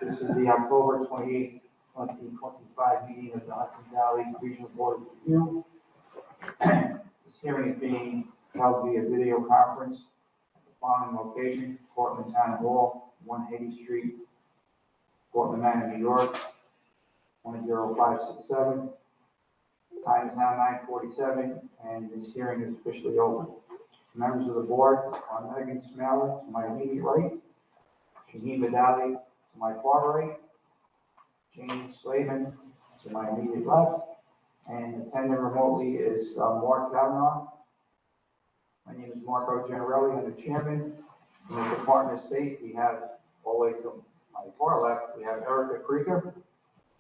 This is the October 28th, 2025 meeting of the Hudson Valley Regional Board of Review. This hearing is being held via video conference at the following location: Portland Town Hall, 1 Haiti Street, Portland, Manor, New York, 10567. Time is now 9:47, and this hearing is officially open. Members of the board are Megan Smaller to my immediate right, Shaheen Badali to my far right, James Slavin to my immediate left, and attending remotely is Mark Kavanaugh. My name is Marco Generelli. I'm the chairman. In the Department of State, we have all the way to my far left, we have Erica Krieger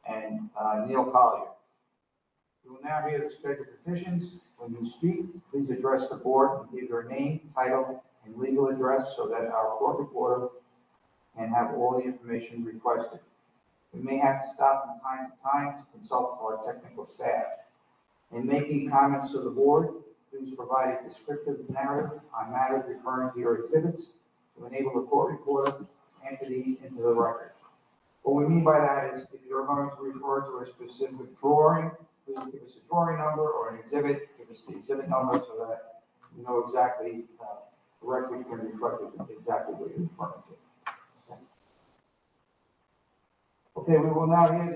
and Neil Collier. We will now hear the scheduled petitions. When you speak, please address the board and give your name, title, and legal address so that our court reporter can have all the information requested. We may have to stop from time to time to consult our technical staff. In making comments to the board, please provide a descriptive narrative on matters referring to your exhibits to enable the court reporter to enter these into the record. What we mean by that is if you're going to refer to a specific drawing, please give us a drawing number or an exhibit, give us the exhibit number so that we know exactly, the record can reflect exactly what you're referring to. Okay, we will now hear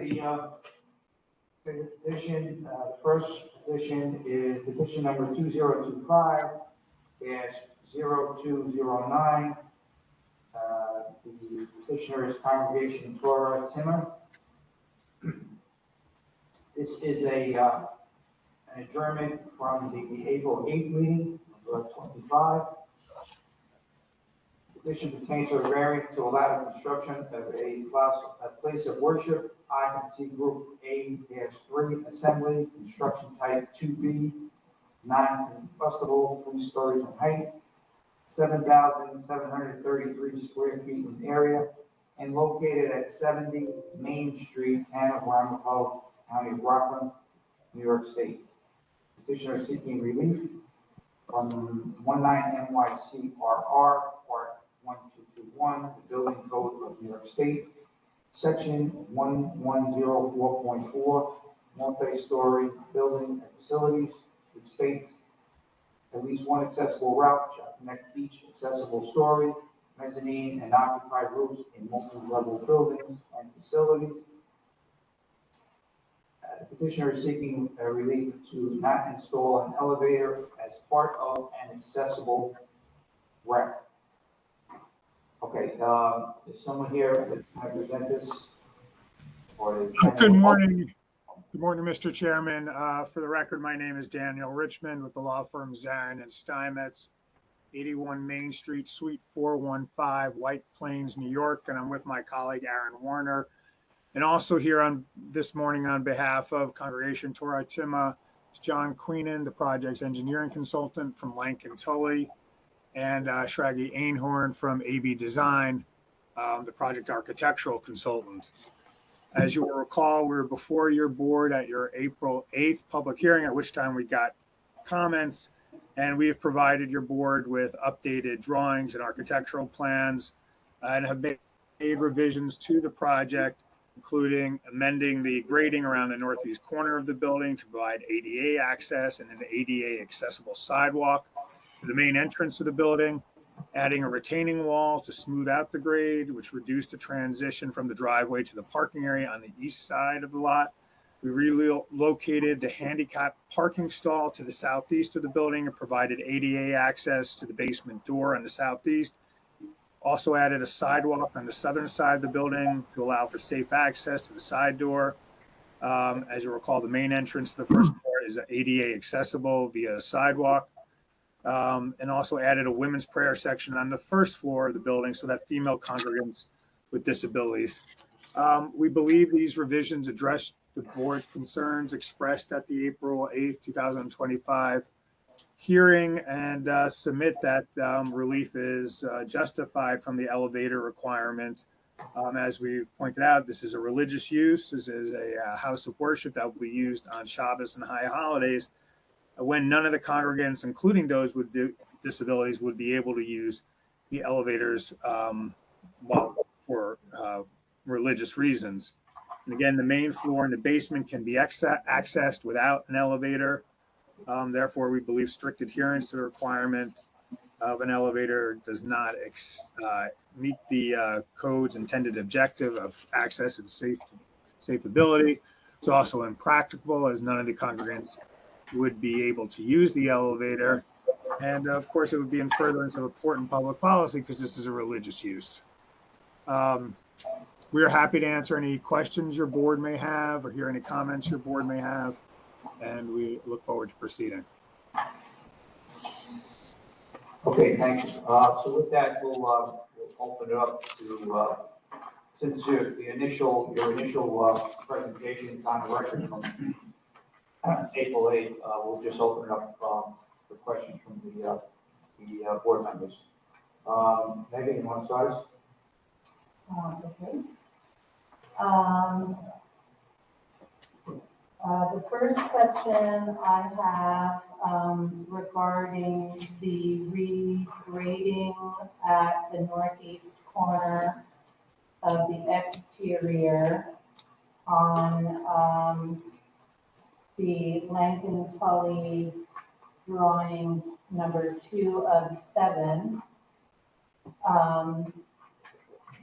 the petition. The first petition is petition number 2025-0209. The petitioner is Congregation Torah Timmer. This is an adjournment from the April 8th meeting of 25. The petition pertains to a variance to allow the construction of a place of worship, occupancy group A-3 assembly, construction type 2B, non-combustible, 3 stories in height, 7,733 square feet in area, and located at 70 Main Street, Town of Ramapo, County of Rockland, New York State. Petitioner is seeking relief from 19 NYCRR, Part 1221, the Building Code of New York State, Section 1104.4, multi-story building and facilities, which states at least one accessible route shall connect each accessible story, mezzanine, and occupied roofs in multi-level buildings and facilities. The petitioner is seeking relief to not install an elevator as part of an accessible route. Okay, is someone here that's going to present this? Good morning. Good morning, Mr. Chairman. For the record, my name is Daniel Richmond with the law firm Zarin and Steinmetz, 81 Main Street, Suite 415, White Plains, New York, and I'm with my colleague Aaron Warner. And also here this morning on behalf of Congregation Torah Timma, John Queenan, the project's engineering consultant from Lankin Tully, and Shraggy Einhorn from AB Design, the project architectural consultant. As you will recall, we were before your board at your April 8th public hearing, at which time we got comments, and we have provided your board with updated drawings and architectural plans and have made revisions to the project, including amending the grading around the northeast corner of the building to provide ADA access and an ADA accessible sidewalk to the main entrance of the building, adding a retaining wall to smooth out the grade, which reduced the transition from the driveway to the parking area on the east side of the lot. We relocated the handicap parking stall to the southeast of the building and provided ADA access to the basement door on the southeast. Also added a sidewalk on the southern side of the building to allow for safe access to the side door. As you recall, the main entrance to the first floor is ADA accessible via a sidewalk. And also added a women's prayer section on the first floor of the building so that female congregants with disabilities. We believe these revisions address the board's concerns expressed at the April 8th, 2025 hearing and submit that relief is justified from the elevator requirement. As we've pointed out, this is a religious use. This is a house of worship that will be used on Shabbos and high holidays, when none of the congregants, including those with disabilities, would be able to use the elevators for religious reasons. And again, the main floor and the basement can be accessed without an elevator. Therefore, we believe strict adherence to the requirement of an elevator does not meet the code's intended objective of access and safe ability. It's also impracticable as none of the congregants would be able to use the elevator. And of course, it would be in furtherance of important public policy because this is a religious use. We are happy to answer any questions your board may have or hear any comments your board may have, and we look forward to proceeding. Okay, thank you. So with that, we'll open it up to, since your initial presentation is on the record from April 8th, we'll just open it up for questions from the board members. Megan, you want to start us? Okay. The first question I have regarding the regrading at the northeast corner of the exterior on the Lankin Tully drawing number 2 of 7.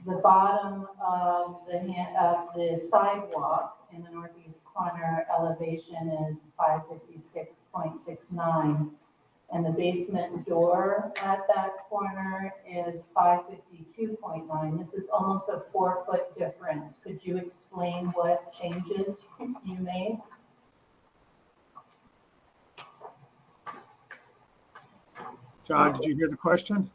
The bottom of the sidewalk in the northeast corner elevation is 556.69, and the basement door at that corner is 552.9. This is almost a 4-foot difference. Could you explain what changes you made? John, did you hear the question?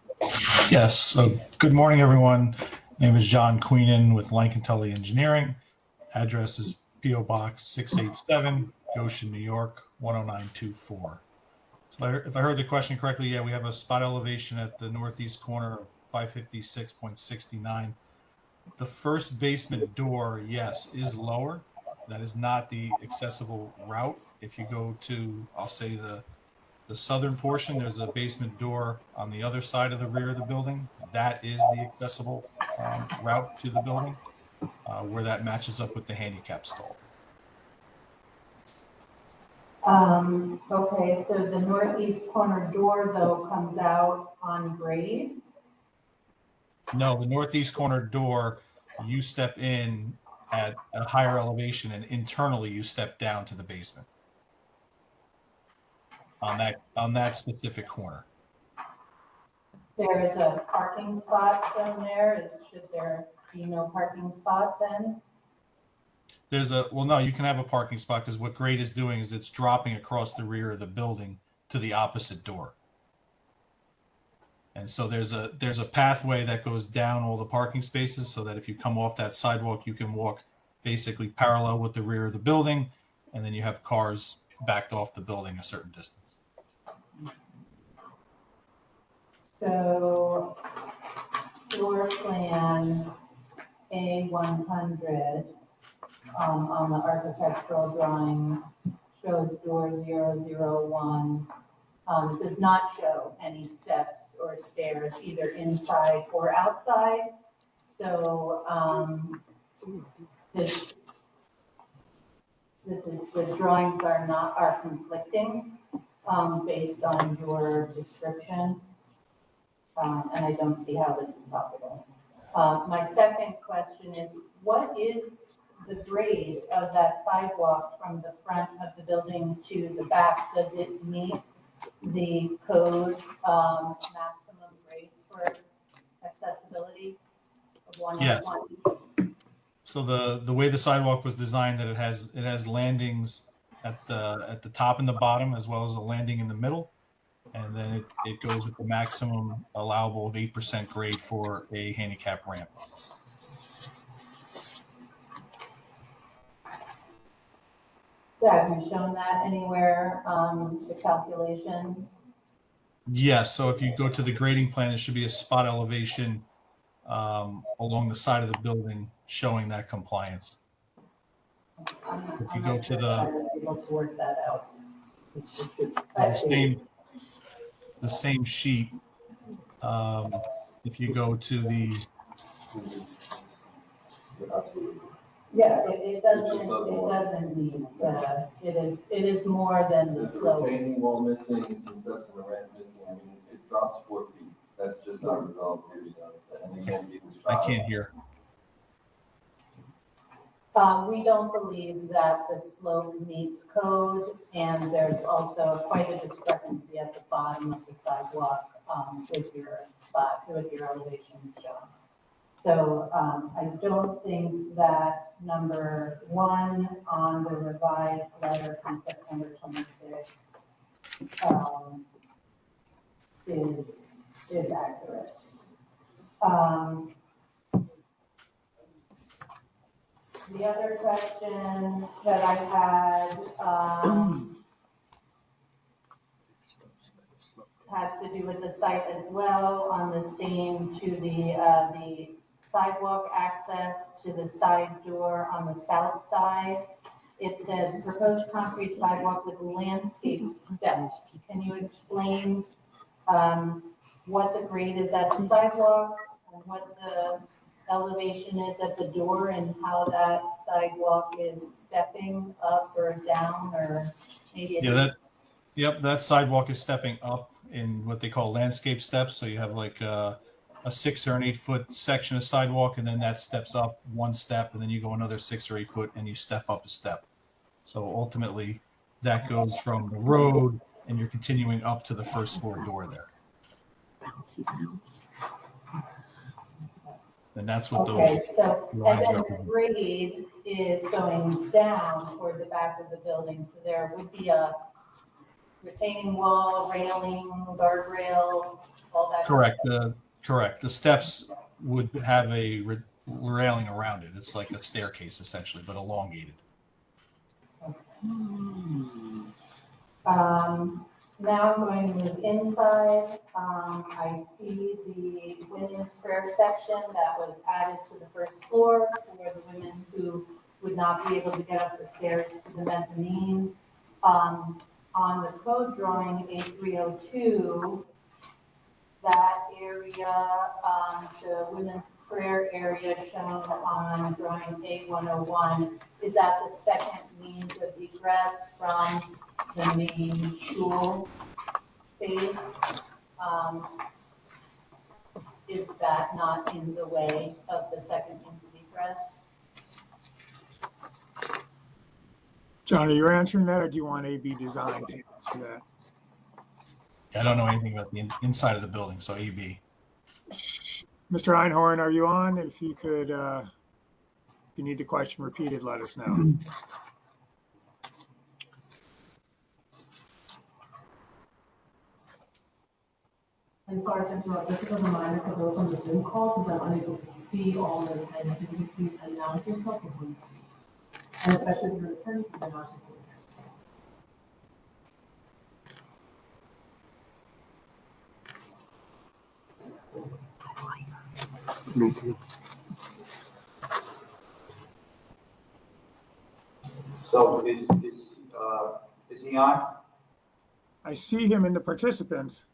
Yes. So good morning, everyone. My name is John Queenan with Lankin Tully Engineering. Address is P.O. Box 687, Goshen, New York, 10924. So if I heard the question correctly, yeah, we have a spot elevation at the northeast corner of 556.69. The first basement door, yes, is lower. That is not the accessible route. If you go to, I'll say the southern portion, there's a basement door on the other side of the rear of the building. That is the accessible route to the building, where that matches up with the handicap stall. Okay, so the northeast corner door though comes out on grade? No, the northeast corner door, you step in at a higher elevation and internally you step down to the basement on that specific corner. There is a parking spot shown there. Should there be no parking spot then? Well, no, you can have a parking spot because what grade is doing is it's dropping across the rear of the building to the opposite door. And so there's a pathway that goes down all the parking spaces so that if you come off that sidewalk, you can walk basically parallel with the rear of the building, and then you have cars backed off the building a certain distance. So floor plan A100 on the architectural drawing shows door 001. Does not show any steps or stairs either inside or outside. So the drawings are conflicting based on your description. And I don't see how this is possible. My second question is, what is the grade of that sidewalk from the front of the building to the back? Does it meet the code maximum grades for accessibility of 101? Yes. So the way the sidewalk was designed, that it has landings at the top and the bottom, as well as a landing in the middle. And then it goes with the maximum allowable of 8% grade for a handicap ramp. Yeah, have you shown that anywhere, the calculations? Yes, so if you go to the grading plan, there should be a spot elevation along the side of the building showing that compliance. If you go to able to work that out. It's just the same sheet, if you go to Absolutely. Yeah, it doesn't need, it is more than the There's a slope. retaining wall missing, some steps in the ramp missing, I mean, it drops 4 feet, that's just not resolved here, so, and it won't be I resolved. can't hear. We don't believe that the slope meets code, and there's also quite a discrepancy at the bottom of the sidewalk, with your elevations, John. So, I don't think that number 1 on the revised letter from September 26th, is accurate. The other question that I had, has to do with the site as well, on the same, to the sidewalk access to the side door on the south side. It says proposed concrete sidewalk with landscape steps. Can you explain, what the grade is at the sidewalk, and what the elevation is at the door, and how that sidewalk is stepping up or down, or maybe? That sidewalk is stepping up in what they call landscape steps. So you have like a 6 or an 8 foot section of sidewalk, and then that steps up 1 step, and then you go another 6 or 8 foot, and you step up a step. So ultimately, that goes from the road, and you're continuing up to the first floor door there. Bouncy bounce. And that's what Okay, those so, and lines then the represent. grade is going down toward the back of the building, so there would be a retaining wall, railing, guardrail, all that. Correct. The steps would have a railing around it. It's like a staircase essentially, but elongated. Now I'm going to move inside. I see the women's prayer section that was added to the first floor for the women who would not be able to get up the stairs to the mezzanine. On the code drawing A302, that area, the women's prayer area shown on drawing A101, is that the second means of egress from the main school space? Is that not in the way of the second means of egress? John, are you answering that, or do you want AB Design to answer that? I don't know anything about the inside of the building, so AB. Mr. Einhorn, are you on? If you could, if you need the question repeated, let us know. I'm sorry to interrupt. This is a reminder for those on the Zoom call, since I'm unable to see all the attendants. If you please announce yourself before you speak. And especially if you're an attorney, you can announce your So is he on? I see him in the participants.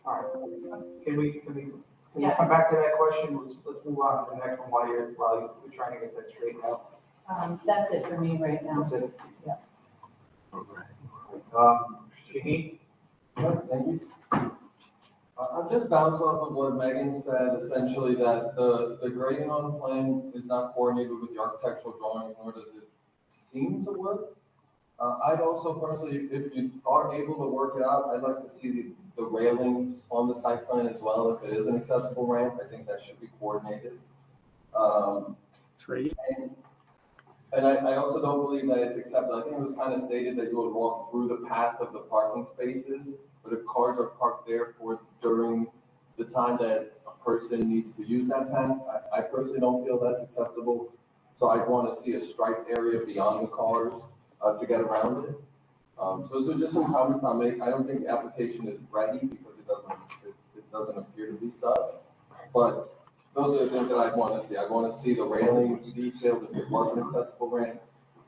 All right. Can we Yeah. come back to that question? Let's move on to the next one while you're trying to get that straightened out. That's it for me right now. That's it. Yeah. Shaheen? Thank you. I'll just bounce off of what Megan said, essentially that the grading on the plan is not coordinated with the architectural drawings, nor does it seem to work. I'd also personally, if you are able to work it out, I'd like to see the railings on the site plan as well. If it is an accessible ramp, I think that should be coordinated. Trade. And I also don't believe that it's acceptable. I think it was kind of stated that you would walk through the path of the parking spaces, but if cars are parked there during the time that a person needs to use that path, I personally don't feel that's acceptable. So I'd want to see a striped area beyond the cars to get around it. So just some comments I'll make. I don't think the application is ready because it doesn't appear to be such, but those are the things that I want to see. I want to see the railings detailed if it was an accessible ramp,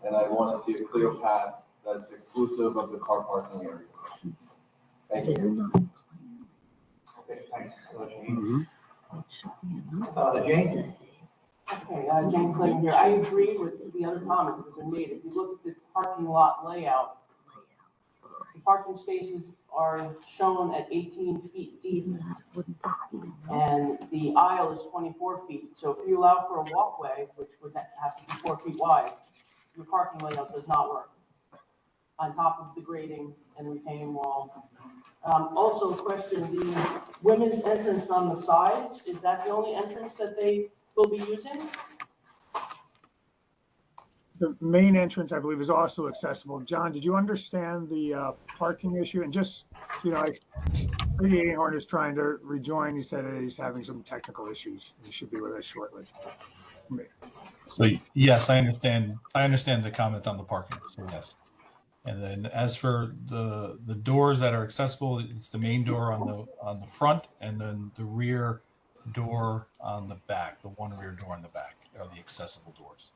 and I want to see a clear path that's exclusive of the car parking area. Thank you. Okay, thanks, Shaheen. Jane? Okay, Jane Slavin here. I agree with the other comments that have been made. If you look at the parking lot layout, the parking spaces are shown at 18 feet deep, and the aisle is 24 feet. So if you allow for a walkway, which would have to be 4 feet wide, your parking layout does not work on top of the grading and retaining wall. Also, question, the women's entrance on the side, is that the only entrance that they will be using? The main entrance, I believe, is also accessible. John, did you understand the parking issue? And just, you know, Radiating Horn is trying to rejoin. He said that he's having some technical issues. He should be with us shortly. So yes, I understand. I understand the comment on the parking. So yes. And then as for the doors that are accessible, it's the main door on the front, and then the rear door on the back. The one rear door on the back are the accessible doors.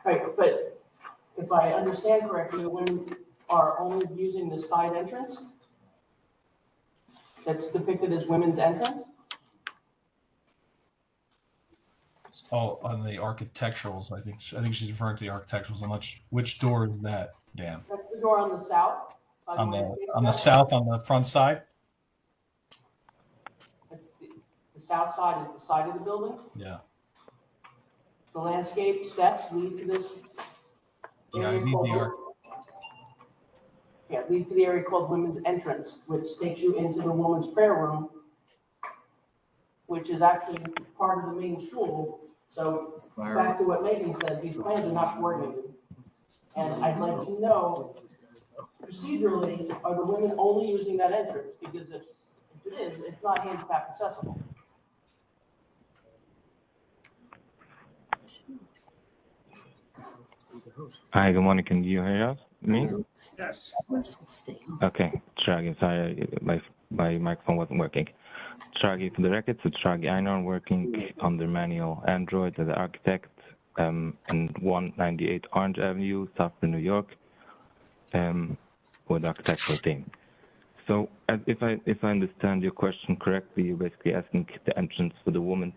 Right, but if I understand correctly, the women are only using the side entrance that's depicted as women's entrance? Oh, on the architecturals, I think she's referring to the architecturals. I'm not sure which door is that, Dan? That's the door on the south? On the south, on the front side? It's the south side is the side of the building? Yeah. The landscape steps lead to this Yeah, I area need the called, lead to the area called women's entrance, which takes you into the woman's prayer room, which is actually part of the main shul. So back to what Megan said, these plans are not coordinated. And I'd like to know, procedurally, are the women only using that entrance? Because if it is, it's not handicap accessible. Hi, good morning. Can you hear us? Me? Yes. Okay. Tragi, sorry, my microphone wasn't working. Tragi, for the record, so Tragi Einar working under manual Android as an architect in 198 Orange Avenue, Southern New York, with the architectural team. So if I understand your question correctly, you're basically asking the entrance for the women's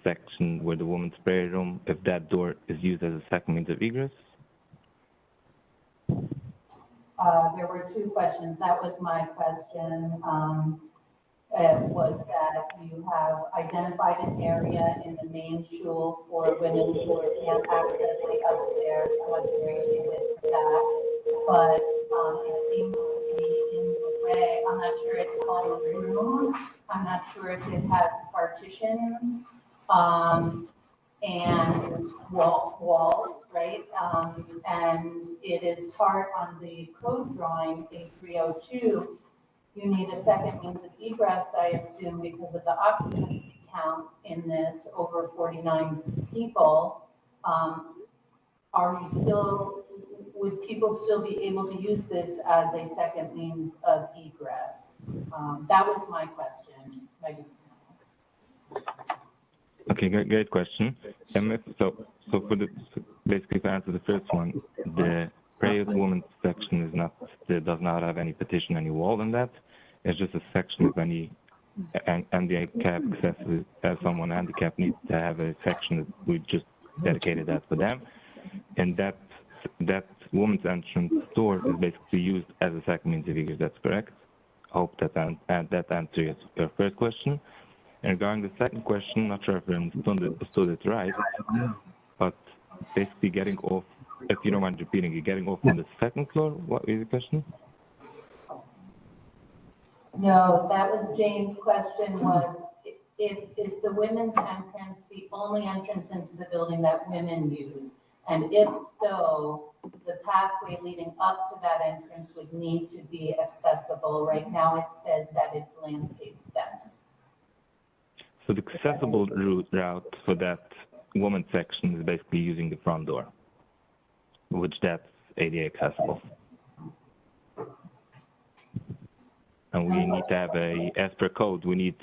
section where the women's prayer room, if that door is used as a second means of egress? There were two questions. That was my question. Was that you have identified an area in the main shul for women who can't access the upstairs. Much appreciated for that. But it seems to be in the way. I'm not sure it's called a room. I'm not sure if it has partitions. And walls, right? And it is part on the code drawing, A302. You need a second means of egress, I assume, because of the occupancy count in this, over 49 people. Would people still be able to use this as a second means of egress? That was my question. Okay, great question. So basically to answer the first one, the prayer women's section does not have any partition, any wall in that. It's just a section of any handicap accessible. As someone handicapped needs to have a section that we just dedicated that for them, and that woman's entrance door is basically used as a second means of egress. That's correct. I hope that answers your first question. And regarding the second question, not sure if I understood it right, but basically getting off, if you don't mind repeating, you're getting off on the second floor? What is the question? No, that was Jane's question was, is the women's entrance the only entrance into the building that women use? And if so, the pathway leading up to that entrance would need to be accessible. Right now it says that it's landscape steps. So the accessible route for that woman section is basically using the front door, which that's ADA accessible. And we need to have as per code, we need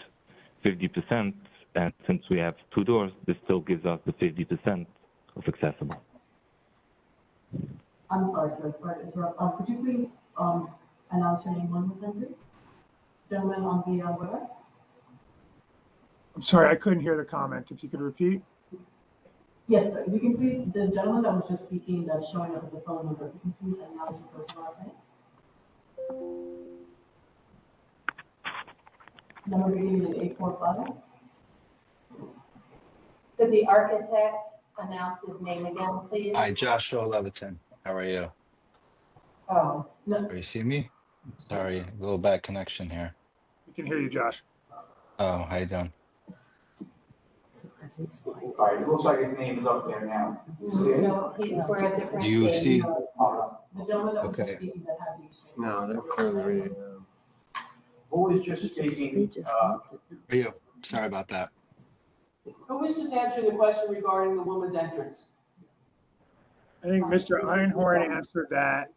50%, and since we have two doors, this still gives us the 50% of accessible. I'm sorry, sir, sorry to interrupt. Could you please, announce your name one more time, please? Gentleman on the, WebEx? I'm sorry, I couldn't hear the comment. If you could repeat. Yes, sir. You can please, the gentleman that was just speaking, that's showing up as a phone number, you can please announce your first and last name? Number beginning in 845. Could the architect announce his name again, please? Hi, Joshua Leviton. How are you? Oh, No, Are you see me? Sorry, a little bad connection here. We can hear you, Josh. Oh, how you doing? All right, it looks like his name is up there now. no, he's for a different Do you state. see? the gentleman that was just Okay. speaking that had the exchange. No, they're for Who is just speaking? Are you? Sorry about that. Who was just answering the question regarding the woman's entrance? I think Mr. Einhorn answered that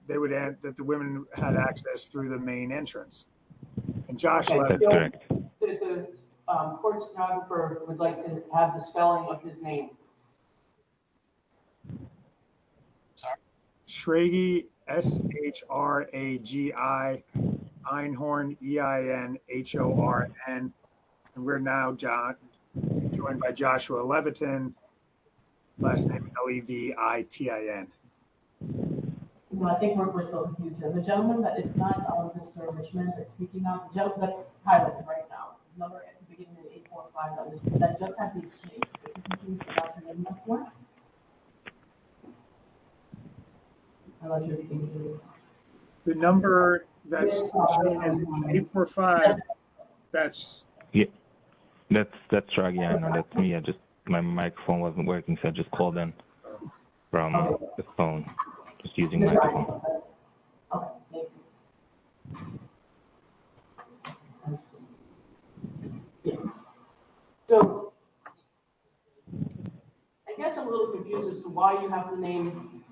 they would that the women had access through the main entrance. And Josh Okay. left. That's correct. The court stenographer would like to have the spelling of his name. Schragi, Shragi, Einhorn, Einhorn. And we're now joined by Joshua Levitin, last name Levitin. No, I think we're still confused here. The gentleman that it's not, Mr. Richmond that's speaking now, the gentleman that's highlighted right now, number at the beginning of 845, that just had the exchange. If you can please announce your name once more. I'm not sure if you can hear me. The number that's showing is 845. That's That's Shragi. I know that's me. My microphone wasn't working, so I just called in from the phone, just using Mr. microphone. Einhorn, okay, thank you. So I guess I'm a little confused as to why you have to name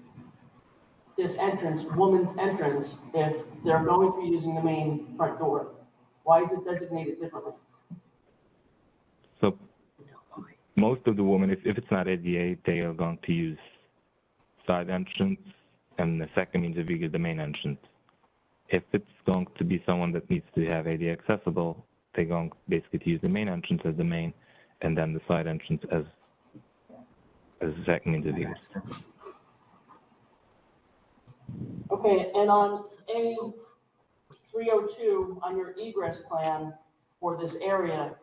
this entrance, woman's entrance, if they're going to be using the main front door. Why is it designated differently? So most of the women, if it's not ADA, they are going to use side entrance, and the second means of egress, the main entrance. If it's going to be someone that needs to have ADA accessible, they're going basically to use the main entrance as the main, and then the side entrance as the second means of egress. Okay, and on A302, on your egress plan for this area,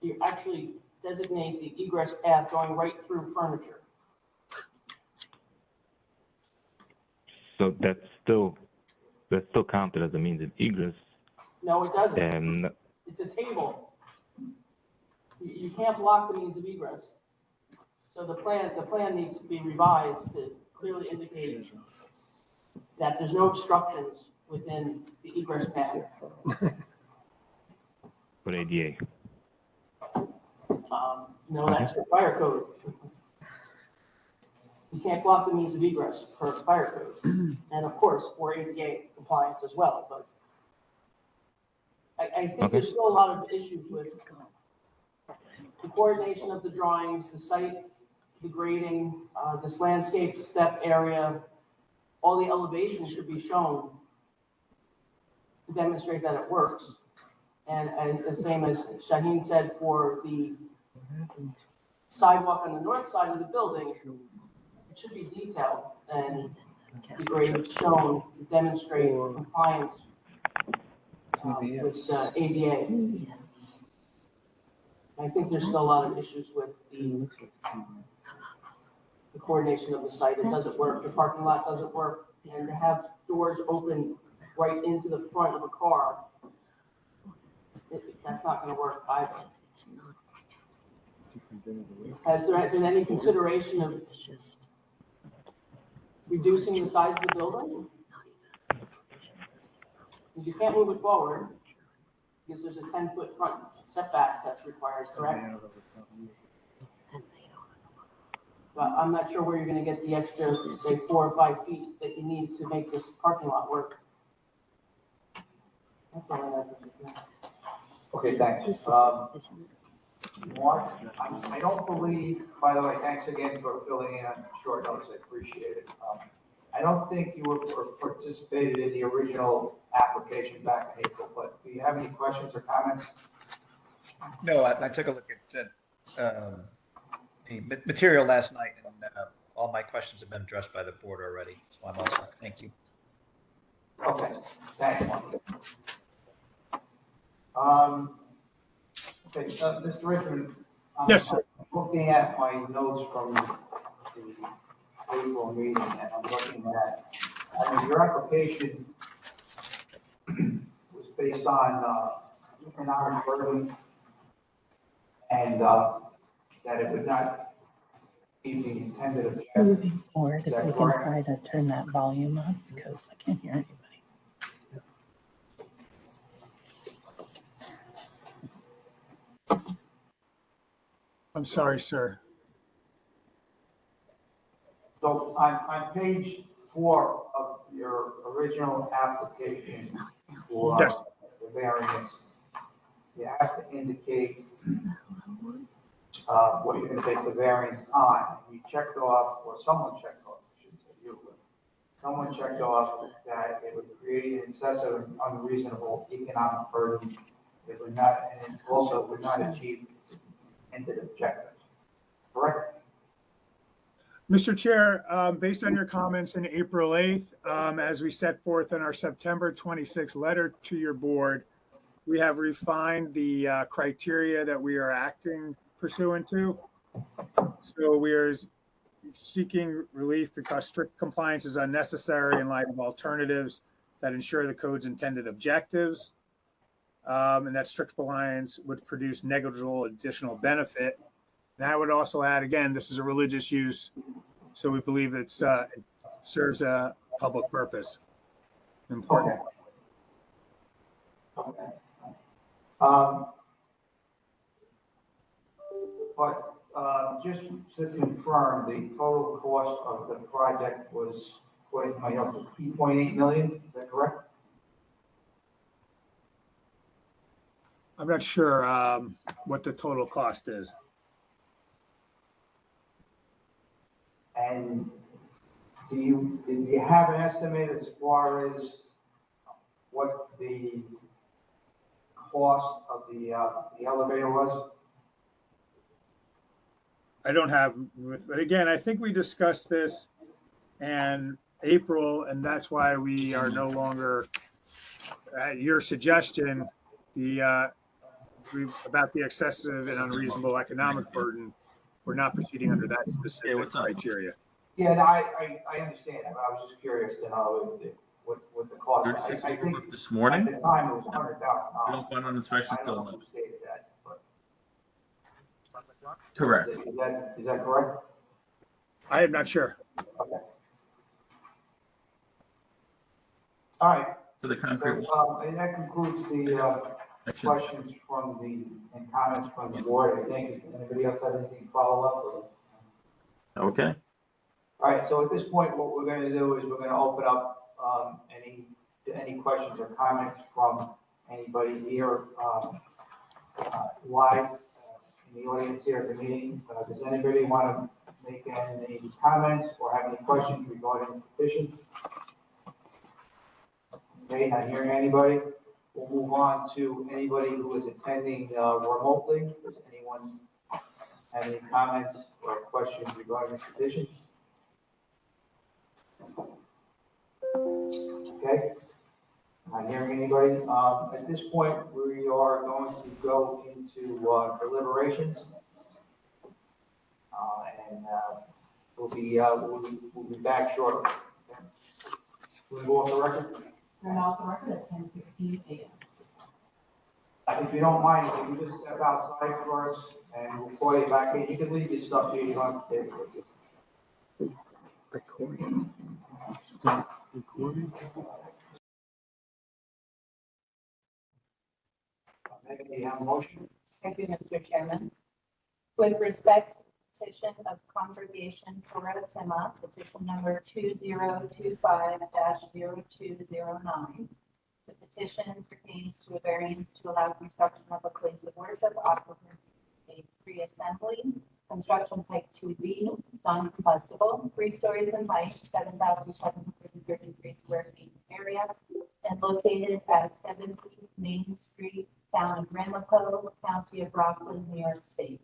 you actually designate the egress path going right through furniture. So that's still counted as a means of egress. No, it doesn't. And It's a table. You can't block the means of egress. So the plan needs to be revised to clearly indicate that there's no obstructions within the egress path. for ADA. No, that's for fire code. You can't block the means of egress per fire code. And of course, for ADA compliance as well, but I think there's still a lot of issues with the coordination of the drawings, the site, the grading, this landscape step area, all the elevations should be shown to demonstrate that it works. And the same as Shaheen said, for the sidewalk on the north side of the building, it should be detailed and the grade shown to demonstrate compliance with ADA. I think there's still a lot of issues with the coordination of the site. It doesn't work, the parking lot doesn't work, and to have doors open right into the front of a car, that's not gonna work either. Has there been any consideration of reducing the size of the building? Because you can't move it forward, because there's a 10-foot front setback that's required, correct? But I'm not sure where you're gonna get the extra, say, 4 or 5 feet that you need to make this parking lot work. That's all I have. Okay, thanks. Mark, I don't believe, by the way, thanks again for filling in on short notice, I appreciate it. I don't think you were participated in the original application back in April, but do you have any questions or comments? No, I took a look at the material last night, and all my questions have been addressed by the board already, so I'm all set. Thank you. Okay, thanks, Mike. Okay, Mr. Richmond. Yes, sir. I'm looking at my notes from the April meeting, and I'm looking at, I mean, your application was based on economic burden, and that it would not be the intended objective. Moving forward, Is if that we can correct? try to turn that volume up because I can't hear anybody. I'm sorry, sir. So on page 4 of your original application for Yes. the variance, you have to indicate what you're gonna take the variance on. You checked off, or someone checked off, I shouldn't say you, but someone checked off that it would create an excessive and unreasonable economic burden. It would not, and it also would not achieve its intended objective. Correct? Mr. Chair, based on your comments in April 8th, as we set forth in our September 26th letter to your board, we have refined the criteria that we are acting pursuant to. So we are seeking relief because strict compliance is unnecessary in light of alternatives that ensure the code's intended objectives, and that strict compliance would produce negligible additional benefit. And I would also add, again, this is a religious use, so we believe it serves a public purpose. Important. Okay. But just to confirm, the total cost of the project was, according to my notes, was 2.8 million, is that correct? I'm not sure what the total cost is. And do you have an estimate as far as what the cost of the elevator was? I don't have, but again, I think we discussed this in April, and that's why we are no longer, at your suggestion, about the excessive and unreasonable economic burden, we're not proceeding under that specific criteria. Yeah, no, I understand that, but I was just curious to know what the cost was. 36 I think overbooked this morning. at the time it was $100,000. We don't plan on inspection I till don't know then. who stated that, but Correct. is that correct? I am not sure. Okay. All right. For the concrete So, and that concludes the sections. questions from and comments from the board. I think, anybody else have anything to follow up? Okay. All right, so at this point, what we're gonna do is we're gonna open up any questions or comments from anybody here live in the audience here at the meeting. Does anybody want to make any comments or have any questions regarding the petition? Okay, not hearing anybody. We'll move on to anybody who is attending remotely. Does anyone have any comments or questions regarding the petition? Okay, not hearing anybody. At this point, we are going to go into deliberations. And we'll be back shortly. Okay. We'll go off the record. We're now off the record at 10:16 a.m. If you don't mind, if you just step outside for us and we'll call you back in. You can leave your stuff here. You don't have to take it with you. Recording. Recording. Maybe you have a motion. Thank you, Mr. Chairman. With respect to the petition of Congregation Korotima, petition number 2025-0209. The petition pertains to a variance to allow construction of a place of worship, occupancy, a free assembly, construction type 2B, non-combustible, 3 stories in height, 7,733 square feet in area, and located at 70 Main Street, Town of Ramapo, County of Rockland, New York State.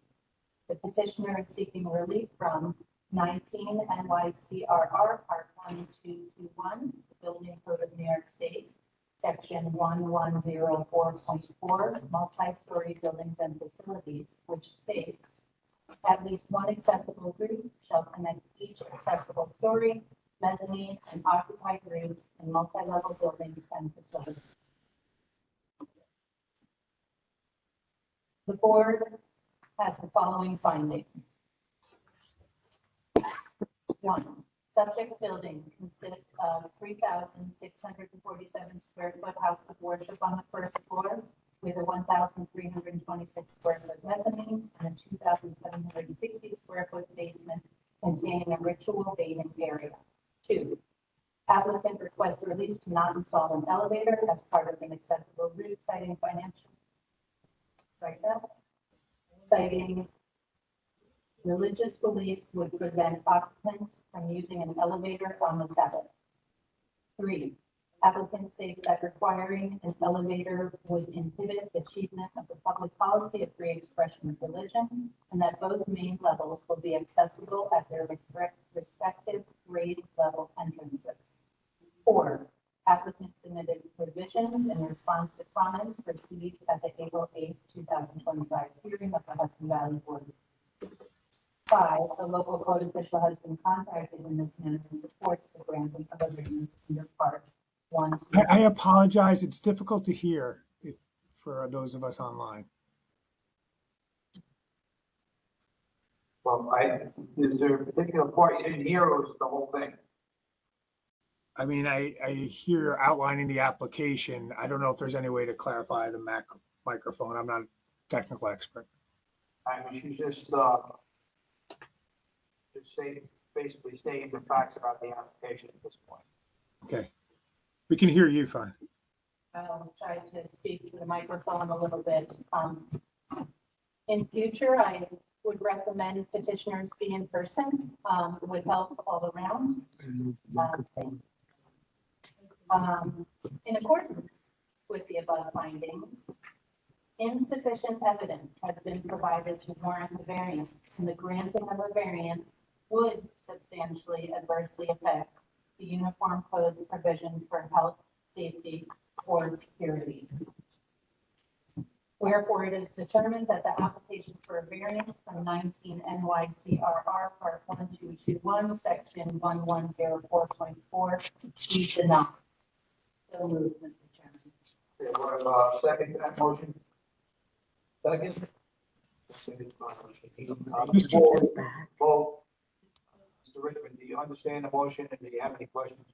The petitioner is seeking relief from 19 NYCRR Part 1221, the Building Code of New York State, Section 1104.4, multi-story buildings and facilities, which states at least one accessible roof shall connect each accessible story, mezzanine, and occupied roofs in multi-level buildings and facilities. The board has the following findings. 1. Subject building consists of 3,647 square foot house of worship on the first floor with a 1,326 square foot mezzanine and a 2,760 square foot basement containing a ritual bathing area. 2. Applicant requests relief to not install an elevator as part of an accessible route, citing financial. Like that. Citing religious beliefs would prevent occupants from using an elevator on the Sabbath. 3. Applicant states that requiring an elevator would inhibit achievement of the public policy of free expression of religion, and that both main levels will be accessible at their respective grade level entrances. 4. Applicant submitted revisions in response to comments received at the April 8, 2025 hearing of the Hudson Valley Board. 5. The local code official has been contacted in this manner and supports the granting of a variance under Part 1. I apologize. It's difficult to hear for those of us online. Well, is there a particular part you didn't hear, or was the whole thing? I mean, I hear outlining the application. I don't know if there's any way to clarify the microphone. I'm not a technical expert. I mean, she just basically stating the facts about the application at this point. Okay. We can hear you fine. I'll try to speak to the microphone a little bit. In future, I would recommend petitioners be in person. It would help all around. In accordance with the above findings, insufficient evidence has been provided to warrant the variance, and the granting of a variance would substantially adversely affect the Uniform Code's provisions for health, safety, or security. Wherefore, it is determined that the application for a variance from 19 NYCRR Part 1221, Section 1104.4 be denied. So moved, Mr. Chairman. Okay, what, second to that motion? Second? Well, Mr. Richmond, do you understand the motion, and do you have any questions?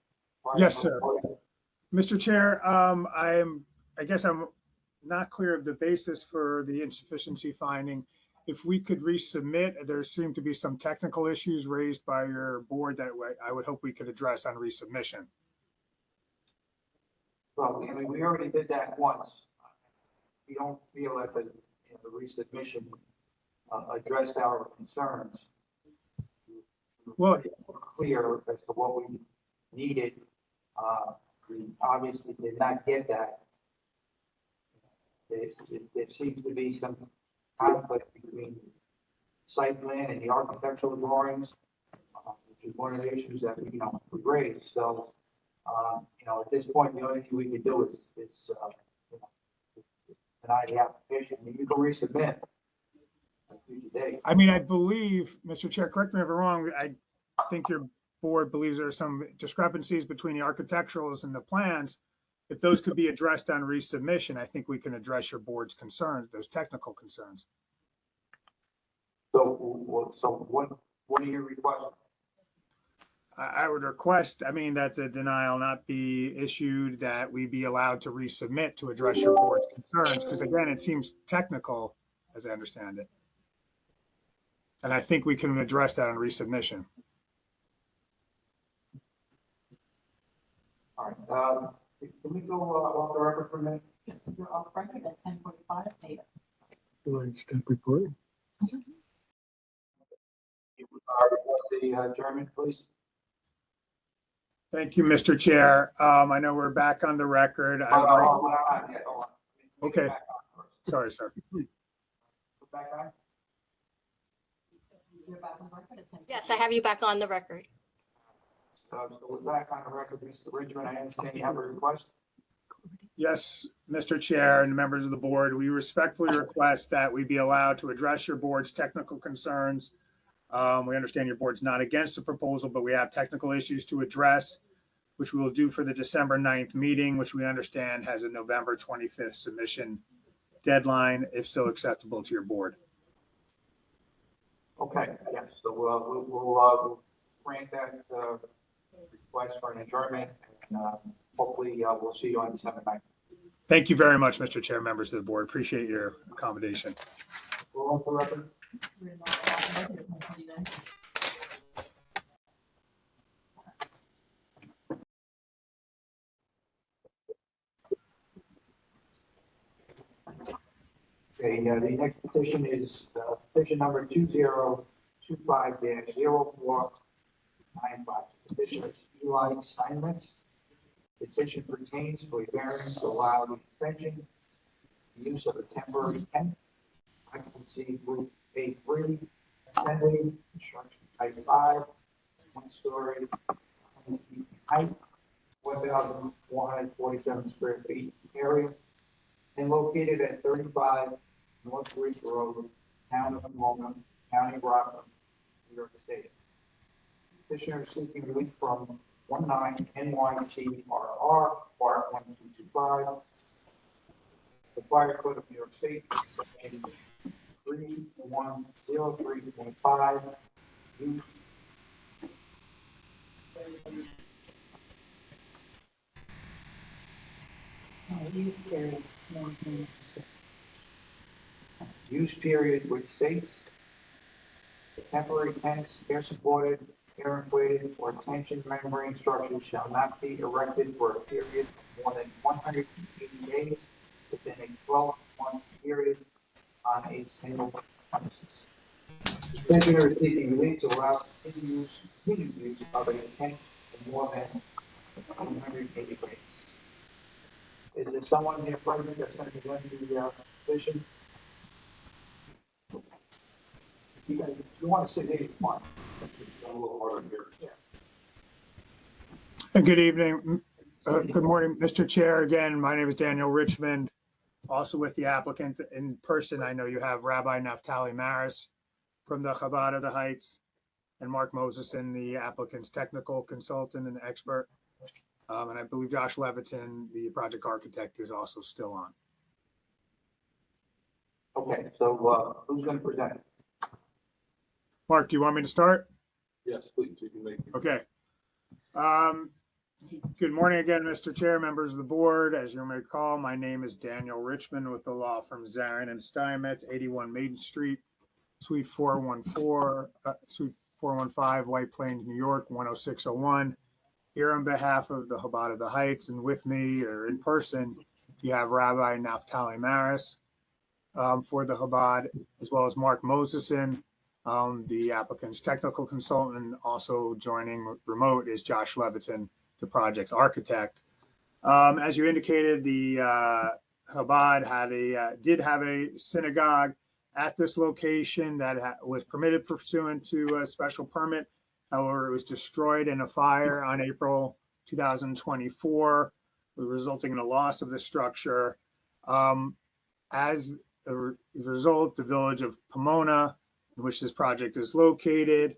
Yes, sir. Mr. Chair, I guess I'm not clear of the basis for the insufficiency finding. If we could resubmit, there seem to be some technical issues raised by your board that I would hope we could address on resubmission. Well, I mean, we already did that once. We don't feel that the resubmission addressed our concerns. Well, Clear as to what we needed. We obviously did not get that. There seems to be some conflict between site plan and the architectural drawings, which is one of the issues that we raised. So, at this point, the only thing we can do is deny the application. You can resubmit. I mean, I believe, Mr. Chair, correct me if I'm wrong, I think your board believes there are some discrepancies between the architecturals and the plans. If those could be addressed on resubmission, I think we can address your board's concerns, those technical concerns. So what are your requests? I would request, that the denial not be issued, that we be allowed to resubmit to address your board's concerns, because again, it seems technical as I understand it. And I think we can address that on resubmission. All right. Can we go off the record for a minute? Yes, you're off record at 10:45 later. Do I stop recording? Report the adjournment, please. Thank you, Mr. Chair. I know we're back on the record. I would like, Hold on, yeah, hold on. Okay. Back on first. sorry, sir. Put back on? You're back on record at 10. Yes, I have you back on the record. So we're back on the record, Mr. Richmond. I understand you have a request. Yes, Mr. Chair and members of the board, we respectfully request that we be allowed to address your board's technical concerns. We understand your board's not against the proposal, but we have technical issues to address, which we will do for the December 9th meeting, which we understand has a November 25th submission deadline, if so acceptable to your board. Okay, yes, so we'll grant that request for an adjournment, and hopefully we'll see you on December 9th. Thank you very much, Mr. Chair, members of the board. Appreciate your accommodation. We're on the record. We're not back on record at 10:29. Okay, the next petition is petition number 2025-0495. Petition is Eli Steinmetz. Petition pertains to a variance to allow the extension, use of a temporary tent, occupancy group A3, assembly, construction type 5, 1 story, 100 feet in height, 1,447 square feet area, and located at 35 North Ridge Road, Town of Pomona, County of Rockland, New York State. Petitioner is seeking relief from 19 NYTRR, Part 1225, the Fire Code of New York State, Section 3103.5. Use period. Use period which states temporary tents, air supported, air inflated, or tension membrane structures shall not be erected for a period of more than 180 days within a 12-month period on a single premises. Petitioner is seeking relief to allow continued use of a tent for more than 180 days. Is there someone here present that's going to present the petition? You want to sit here, fine. A little harder here. Yeah. Good evening. Good morning, Mr. Chair. Again, my name is Daniel Richmond. Also with the applicant in person, I know you have Rabbi Naftali Maris from the Chabad of the Heights and Mark Moseson, the applicant's technical consultant and expert. And I believe Josh Leviton, the project architect, is also still on. Okay, so who's going to present? Mark, do you want me to start? Yes, please, you can make it. Okay. Good morning again, Mr. Chair, members of the board. As you may recall, my name is Daniel Richmond with the law firm Zarin and Steinmetz, 81 Maiden Street, Suite 415, White Plains, New York, 10601. Here on behalf of the Chabad of the Heights, and with me or in person, you have Rabbi Naftali Maris for the Chabad, as well as Mark Moseson, the applicant's technical consultant, and also joining remote is Josh Leviton, the project's architect. As you indicated, the Chabad did have a synagogue at this location that was permitted pursuant to a special permit. However, it was destroyed in a fire on April 2024, resulting in a loss of the structure. As a result, the village of Pomona, in which this project is located,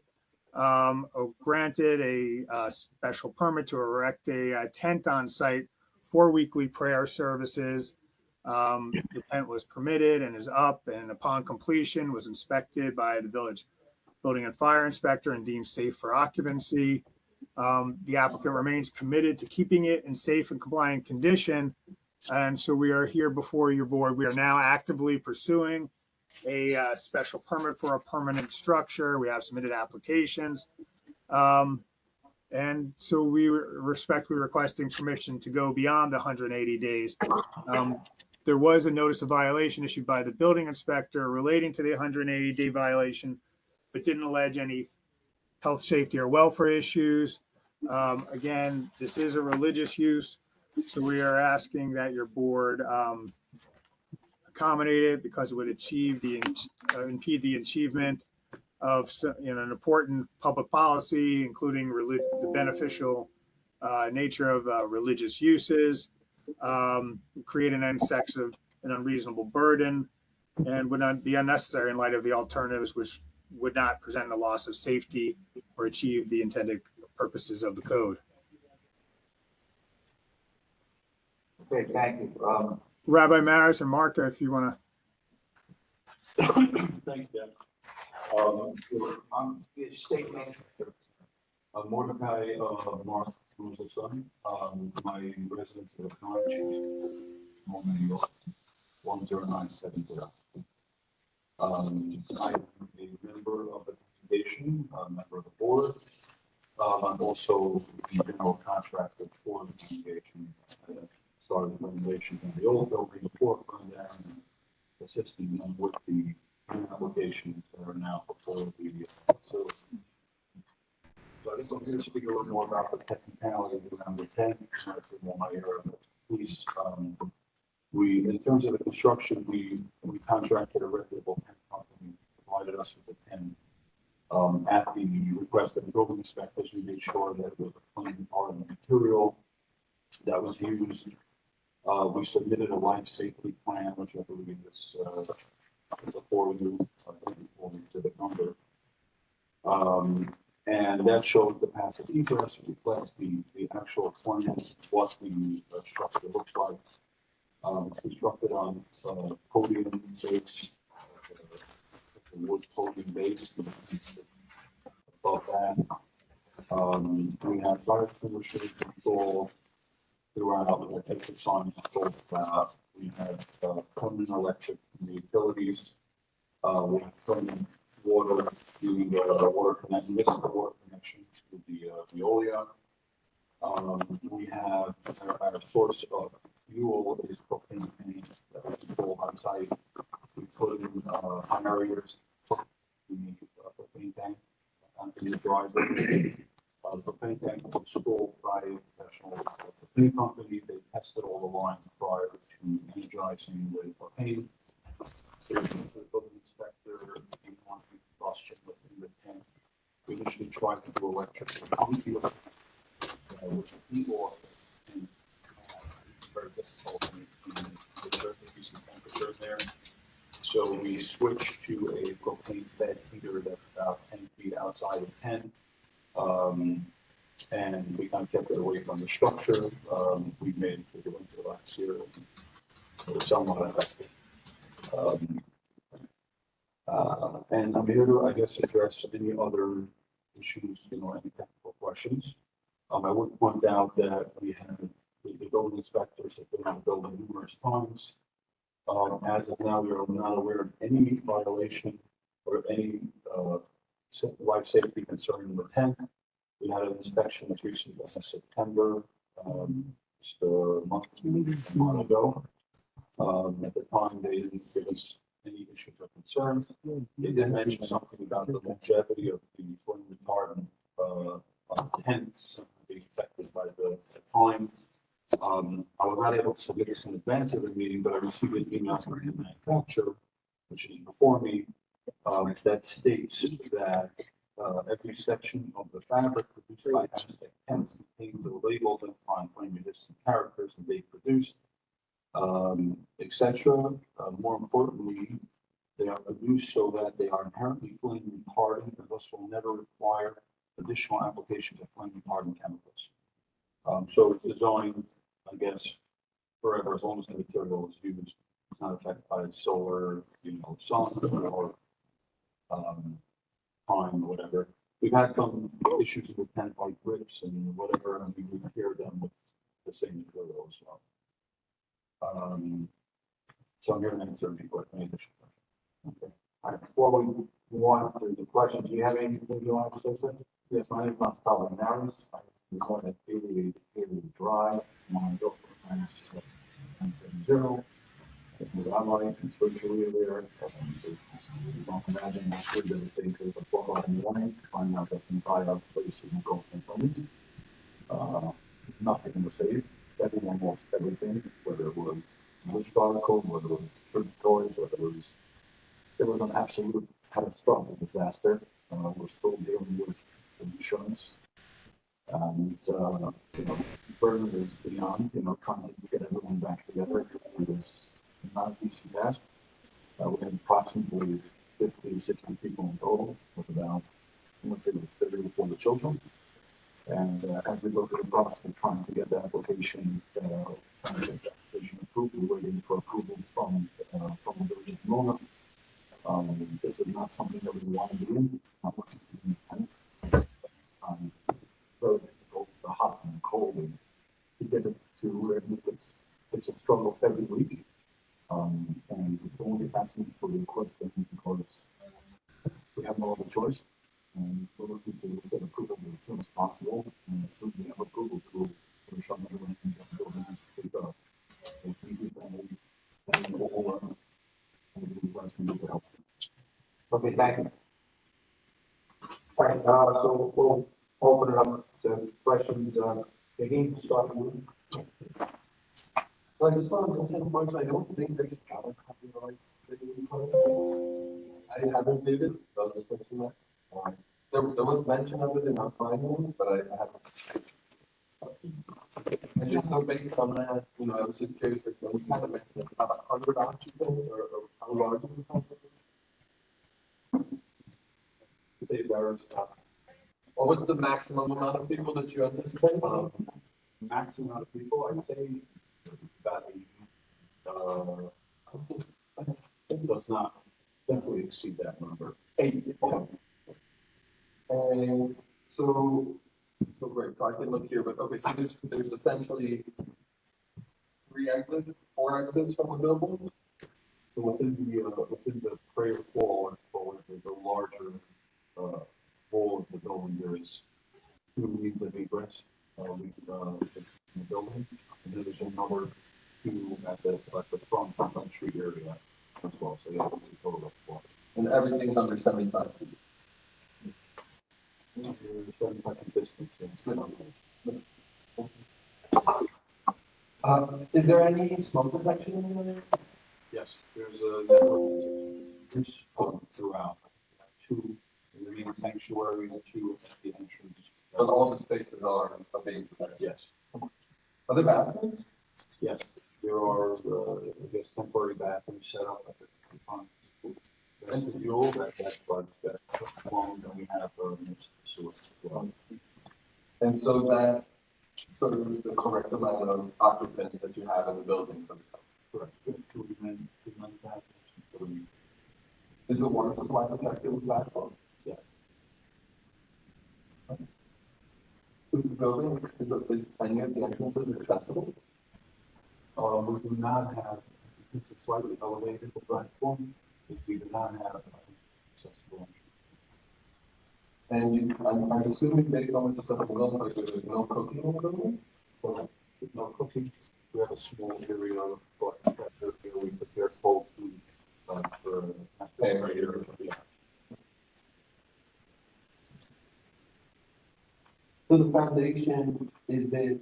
granted a special permit to erect a tent on site for weekly prayer services. The tent was permitted and is up, and upon completion was inspected by the village building and fire inspector and deemed safe for occupancy. The applicant remains committed to keeping it in safe and compliant condition. And so we are here before your board. We are now actively pursuing a special permit for a permanent structure. We have submitted applications. And so we are respectfully requesting permission to go beyond the 180 days. There was a notice of violation issued by the building inspector relating to the 180-day violation, but didn't allege any health, safety, or welfare issues. Again, this is a religious use, so we are asking that your board accommodate it because it would impede the achievement of an important public policy, including the beneficial nature of religious uses, create an excessive and unreasonable burden, and would not be unnecessary in light of the alternatives, which would not present a loss of safety or achieve the intended purposes of the code. Okay, thank you. Rabbi Maris or Mark, if you want to. Thank you, Dan. State name. Mordecai, Mark, who's the son, my residence at the time, New York, 10970. I am a member of the congregation, a member of the board. I'm also the general contractor for the congregation. I started the renovation in the old building before it burned down, and assisting them with the applications that are now before the facility. So I think I'm here to speak a little more about the technicalities around the tent. Please, in terms of the construction, we contracted a reputable tent company, provided us with a tent. At the request of the building inspectors, we made sure that it was a clean part of the material that was used. We submitted a life safety plan, which I believe is before you to the number. And that showed the passive egress, reflects the actual plan, what the structure looks like. It's constructed on podium base, wood podium base. Above that, we have fire extinguishers installed throughout. I think the signs installed. We have permanent electric in the utilities. We have permanent water, the water connection, this is the water connection to the Veolia. We have our source of fuel is propane tank that we control on site. We put in aerators, the propane tank onto the driveway. The propane tank was installed by a professional propane company. They tested all the lines prior to energizing with propane. The building inspector came on to cross-check within the tank. We initially tried to do electric with a heat off, and it's very difficult to increase the temperature there. So we switched to a propane fed heater that's about 10 feet outside of 10. And we kind of kept it away from the structure. We made it to the winter last year. It was somewhat effective. And I'm here to, I guess, address any other issues, any technical questions. I would point out that we have the building inspectors have been on the building numerous times. As of now, we are not aware of any violation or any life safety concern in the tent. We had an inspection as recently as September, just a month ago. At the time, they didn't give us any issues or concerns. They did mention something about the longevity of the flame retardant tents being affected by the time. I was not able to submit this in advance of the meeting, but I received an email from the manufacturer, which is before me, that states that every section of the fabric produced by Aztec tents contains a label identifying flame resistant characters that they produced, etc. More importantly, they are produced so that they are inherently flame retardant and thus will never require additional application of flame retardant chemicals. So it's designed, I guess, forever as long as the material is used. It's not affected by solar, sun or time or whatever. We've had some issues with tent like grips and whatever, and we repair them with the same material as well. So I'm here to answer any additional questions. Okay. All right, before we move on to the questions, do you have anything you want to say, sir? Yes, my name is Pascal Maris. I reside at 88 Drive, Mondo, 970. With online and socially aware, You don't imagine how good it would take at 4 o'clock in the morning to find out that the entire place isn't going from nothing was saved. Everyone lost everything, whether it was wish article, whether it was kids' toys, whether it was an absolute catastrophic disaster. We're still dealing with the insurance. And, burden is beyond, trying to get everyone back together. It was not an easy task. We had approximately 50, 60 people in total, with about, let's say, 30 or 40 children. And as we go through the process of trying to get the application, approved, we're waiting for approvals from the village owner. This is not something that we want to do. Not looking to do anything. Very difficult, the hot and cold, and to get it to where it's a struggle every week. And we're only asking for the request because we have no other choice. And we're looking to get approval as soon as possible. And as soon as we have approval, we'll show everyone in the building and take the help. Okay, thank you. All right, so we'll open it up to questions. Again, start with you. So I just want to say, folks, I don't think there's a counter copyrights. I haven't David, so I'll just mention that. There was mention of it in our findings, but I haven't. And just so based on that, I was just curious if there was kind of mention about 100 occupants or how large is the company? Say there's Or what's the maximum amount of people that you anticipate? maximum amount of people, I'd say it's about 80. It does not definitely exceed that number. 80. Okay. And so great. So I can look here, but okay. So there's essentially 4 exits from the building. So within the prayer wall, as far as the larger wall of the building, there is 2 means of egress in the building, and then there's another 2 at the front street area as well. So yeah, it's a total of 4. And everything's under 75 feet. 75 feet distance. Is there any smoke protection in there? Yes, there's a network throughout. 2 in the main sanctuary, 2 at the entrance. But all the spaces are being protected? Yes. Are there bathrooms? Yes, there are, I guess, temporary bathrooms set up at the front. There's the fuel that long as we have sewer. And so that serves the correct amount of occupants that you have in the building for the company. Correct. 2 men bathrooms. Is the water supply protected with backflow? Yeah. Is the building, is any of the entrances accessible? We do not have, it's a slightly elevated platform, we do not have accessible. And I'm assuming based on what you said, there's no cooking in the building? Well, there's no cooking. We have a small area, but we prepare whole food for area. Yeah. So the foundation, is it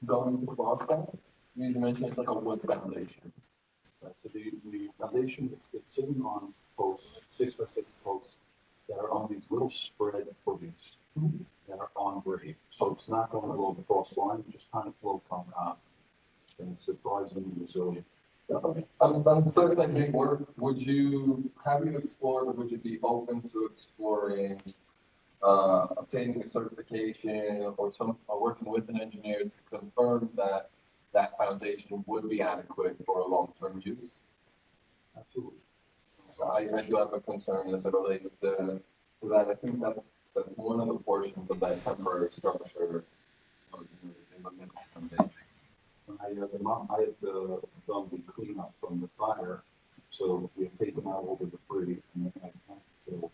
going to frost out? You mentioned it's like a wood foundation. So the foundation, it's sitting on posts, 6 by 6 posts that are on these little spread footings that are on grade. So it's not going to go the frost line, it just kind of floats on top. And it's surprisingly resilient. I'm certain that may work. Would you explore, or would you be open to exploring obtaining a certification or working with an engineer to confirm that that foundation would be adequate for a long-term use? Absolutely. I do have a concern as it relates to that. I think that's one of the portions of that temporary structure. I had done the cleanup from the fire, so we had taken out all the debris, and then I had to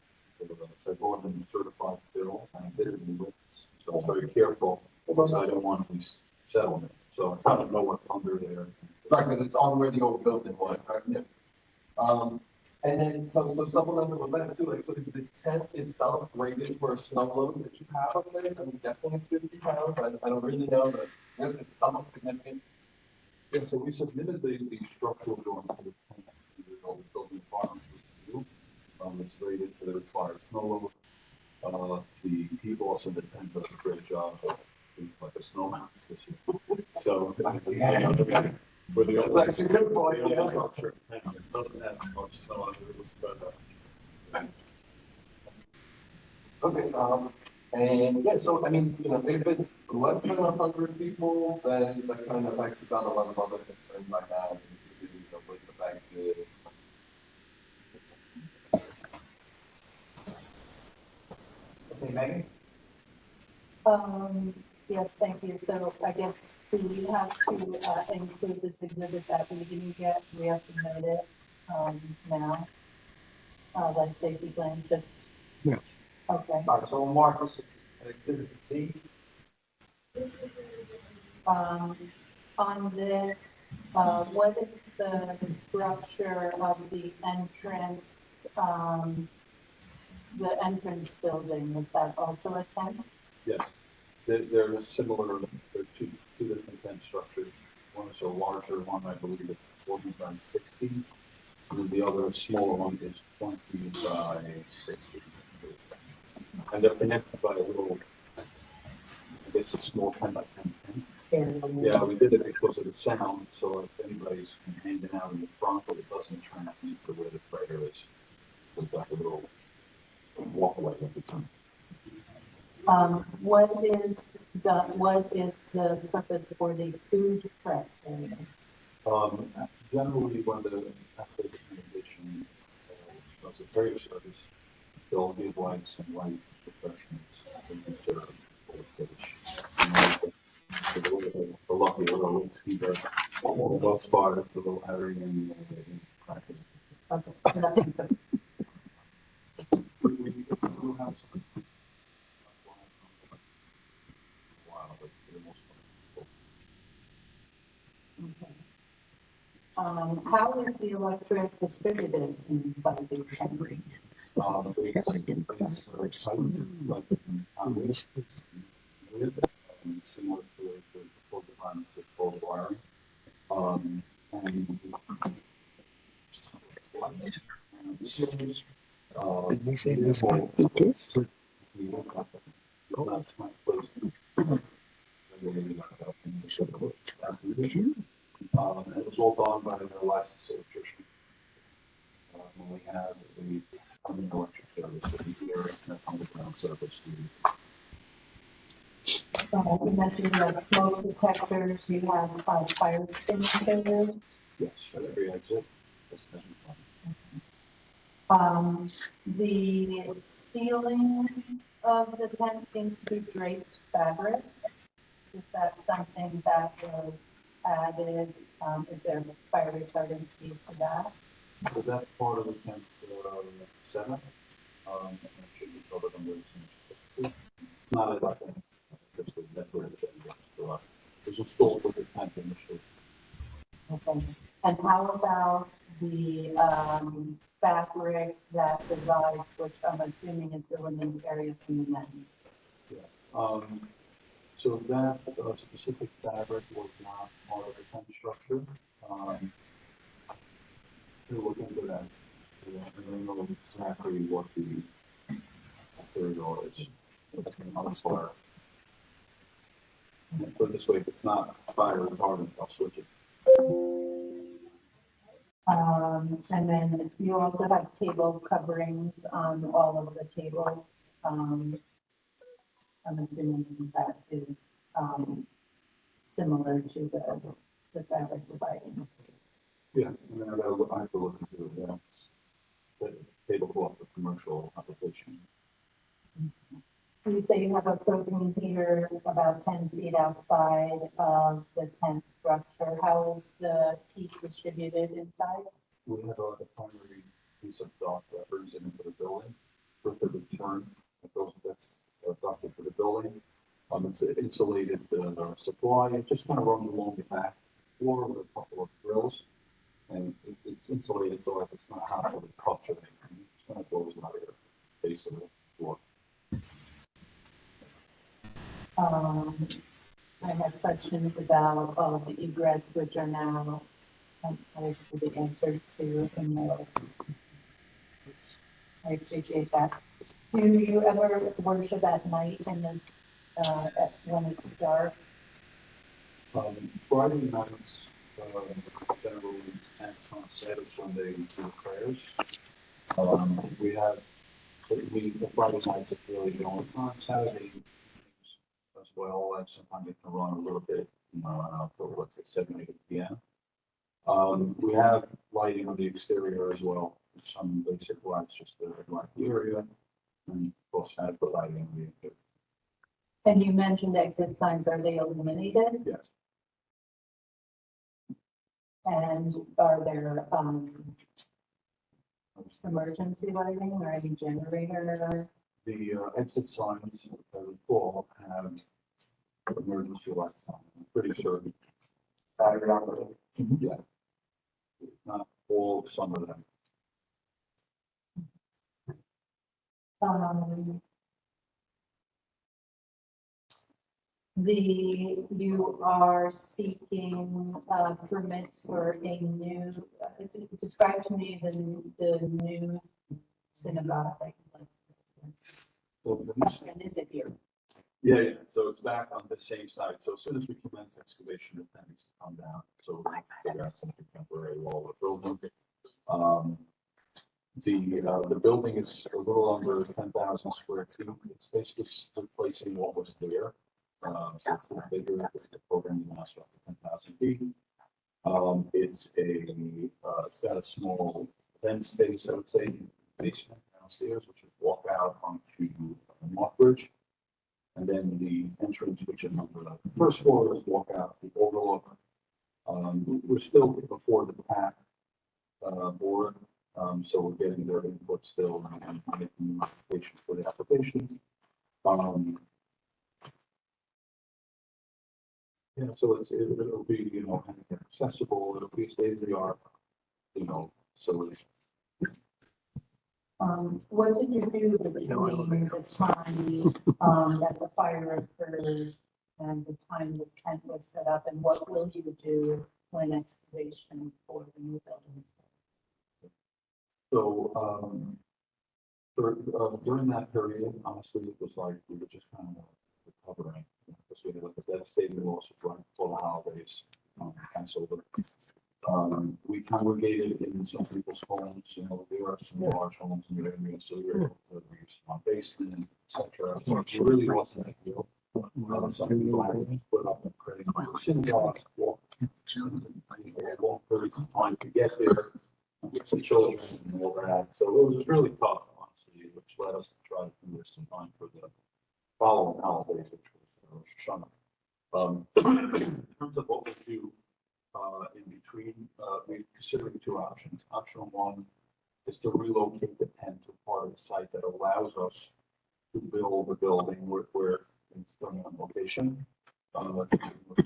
so I brought in a certified bill, and I did it in lifts, so I was very careful, because I don't want to be settlement, so I don't know what's under there. Right, because it's on where the old building was, right? Yeah. And then, so supplemental with that too, like, so is the tent itself rated for a snow load that you have up there? I'm guessing it's 50 pounds, I don't really know, but I guess it's somewhat significant. Yeah, so we submitted the structural drawing to the building department review. It's rated for the required snow load. The people also the tent does a great job of things like a snow mount system. So, for the That's actually a good point, the yeah. structure, it doesn't have much snow on it, but, Okay, and yeah, so I mean, you know, if it's less than 100 people, then that kind of exits out a lot of other concerns I have, including, you know, with the exit. Okay, Megan? Yes, thank you. So I guess do we have to include this exhibit that we didn't get? We have to note it now. Like safety plan, just. Yeah. Okay. All right, so we'll mark this as exhibit C. On this, what is the structure of the entrance building? Is that also a tent? yes, they're similar, they're two different tent structures. One is a larger one, I believe it's 40 by 60, and then the other smaller one is 20 by 60. And they're connected by a little, I guess, a small 10 by 10 tent. Yeah, we did it because of the sound, so if anybody's hanging out in the front, but it doesn't transmit to where the prayer is. So it's like a little walkway at the time. What is the purpose for the food prep area? Generally, when after the condition, does a prayer service, they'll give like some light refreshments and be served for the fish. The lucky little whiskey, but thus far it's a little hairy and practice. Okay. We do have some. Wow, but for the most part, Okay. How is the electric distributed inside these tents? it's like similar to the full designs of full wiring. And they say this one, it is. It was all done by the licensed electrician. When we have the electric service, so we hear underground service. You mentioned you have smoke detectors, you have fire extinguishers. Yes, at every exit. The ceiling of the tent seems to be draped fabric. Is that something that was added? Is there fire retardancy to that? So that's part of the tent setup. And it should be covered under the. It's not a button, just a decorative for us. It's installed with the tent initially. Okay. And how about the fabric that divides, which I'm assuming is the women's area from the men's? Yeah. So that specific fabric was not part of the tent structure. We'll look into that. I don't know exactly what the material is. I'll fire. Put it this way, if it's not fire retardant, I'll switch it. And then you also have table coverings on all of the tables. I'm assuming that is similar to the fabric dividing. Yeah, and then I have to look into it. Yeah. The tablecloth for commercial application. You say you have a propane heater about 10 feet outside of the tent structure. How is the heat distributed inside? We have a primary piece of dock that brings it into the building for the return. That's ducted to the building. It's an insulated supply. It just kind of runs along the back floor with a couple of grills. And it's it's insulated, so like it's not hot with culture. It's gonna blow out of the base of the floor. I have questions about the egress, which are now, I for the answers to in the. I appreciate that. Do you ever worship at night and then, when it's dark? Friday nights, generally, and on Saturday, Sunday, we do prayers. We have, the Friday nights is really the only time, Saturday evenings as well, and sometimes it can run a little bit, for let's say 7, 8 p.m. We have lighting on the exterior as well, some basic lights just to light the area, and also have the lighting on the interior. And you mentioned exit signs, are they illuminated? Yes. And are there, emergency lighting or any generator? The exit signs, as I recall, have emergency lights on. I'm pretty sure. Battery operated? Yeah. Not all, some of them. You are seeking permits for a new, describe to me the new synagogue. Well, And is it here? yeah, so it's back on the same side. So as soon as we commence excavation, it needs to come down. So we'll figure out something temporary while we're building. The building is a little under 10,000 square feet. It's basically replacing what was there. So it's a bigger, it's the program lasts up to 10,000 feet. It's got a small vent space, I would say, basement downstairs, which is walk out onto North Bridge. And then the entrance, which is on the first floor, is walk out the overlook. We're still before the PAC board, so we're getting their input still and making modifications for the application. Yeah, so it'll be, accessible, it'll be state of the art, so. What did you do between the time that the fire occurred and the time the tent was set up, and what will you do when excavation for the new building is done? So, during that period, honestly, it was like, we were just kind of recovering, because we had like a devastating loss right before the holidays, Passover. We congregated in some people's homes, there are some large homes in the area, so we were able to use my basement, et cetera. So it really wasn't ideal. Some people had to put up and create synagogues, walk periods of time to get there, get some children and all that. So it was really tough, honestly, which led us to try to do this in time for the following holidays, which was Rosh Hashanah. In terms of what we do in between, we're considering two options. Option one is to relocate the tent to part of the site that allows us to build a building where it's done on location. Let's see what's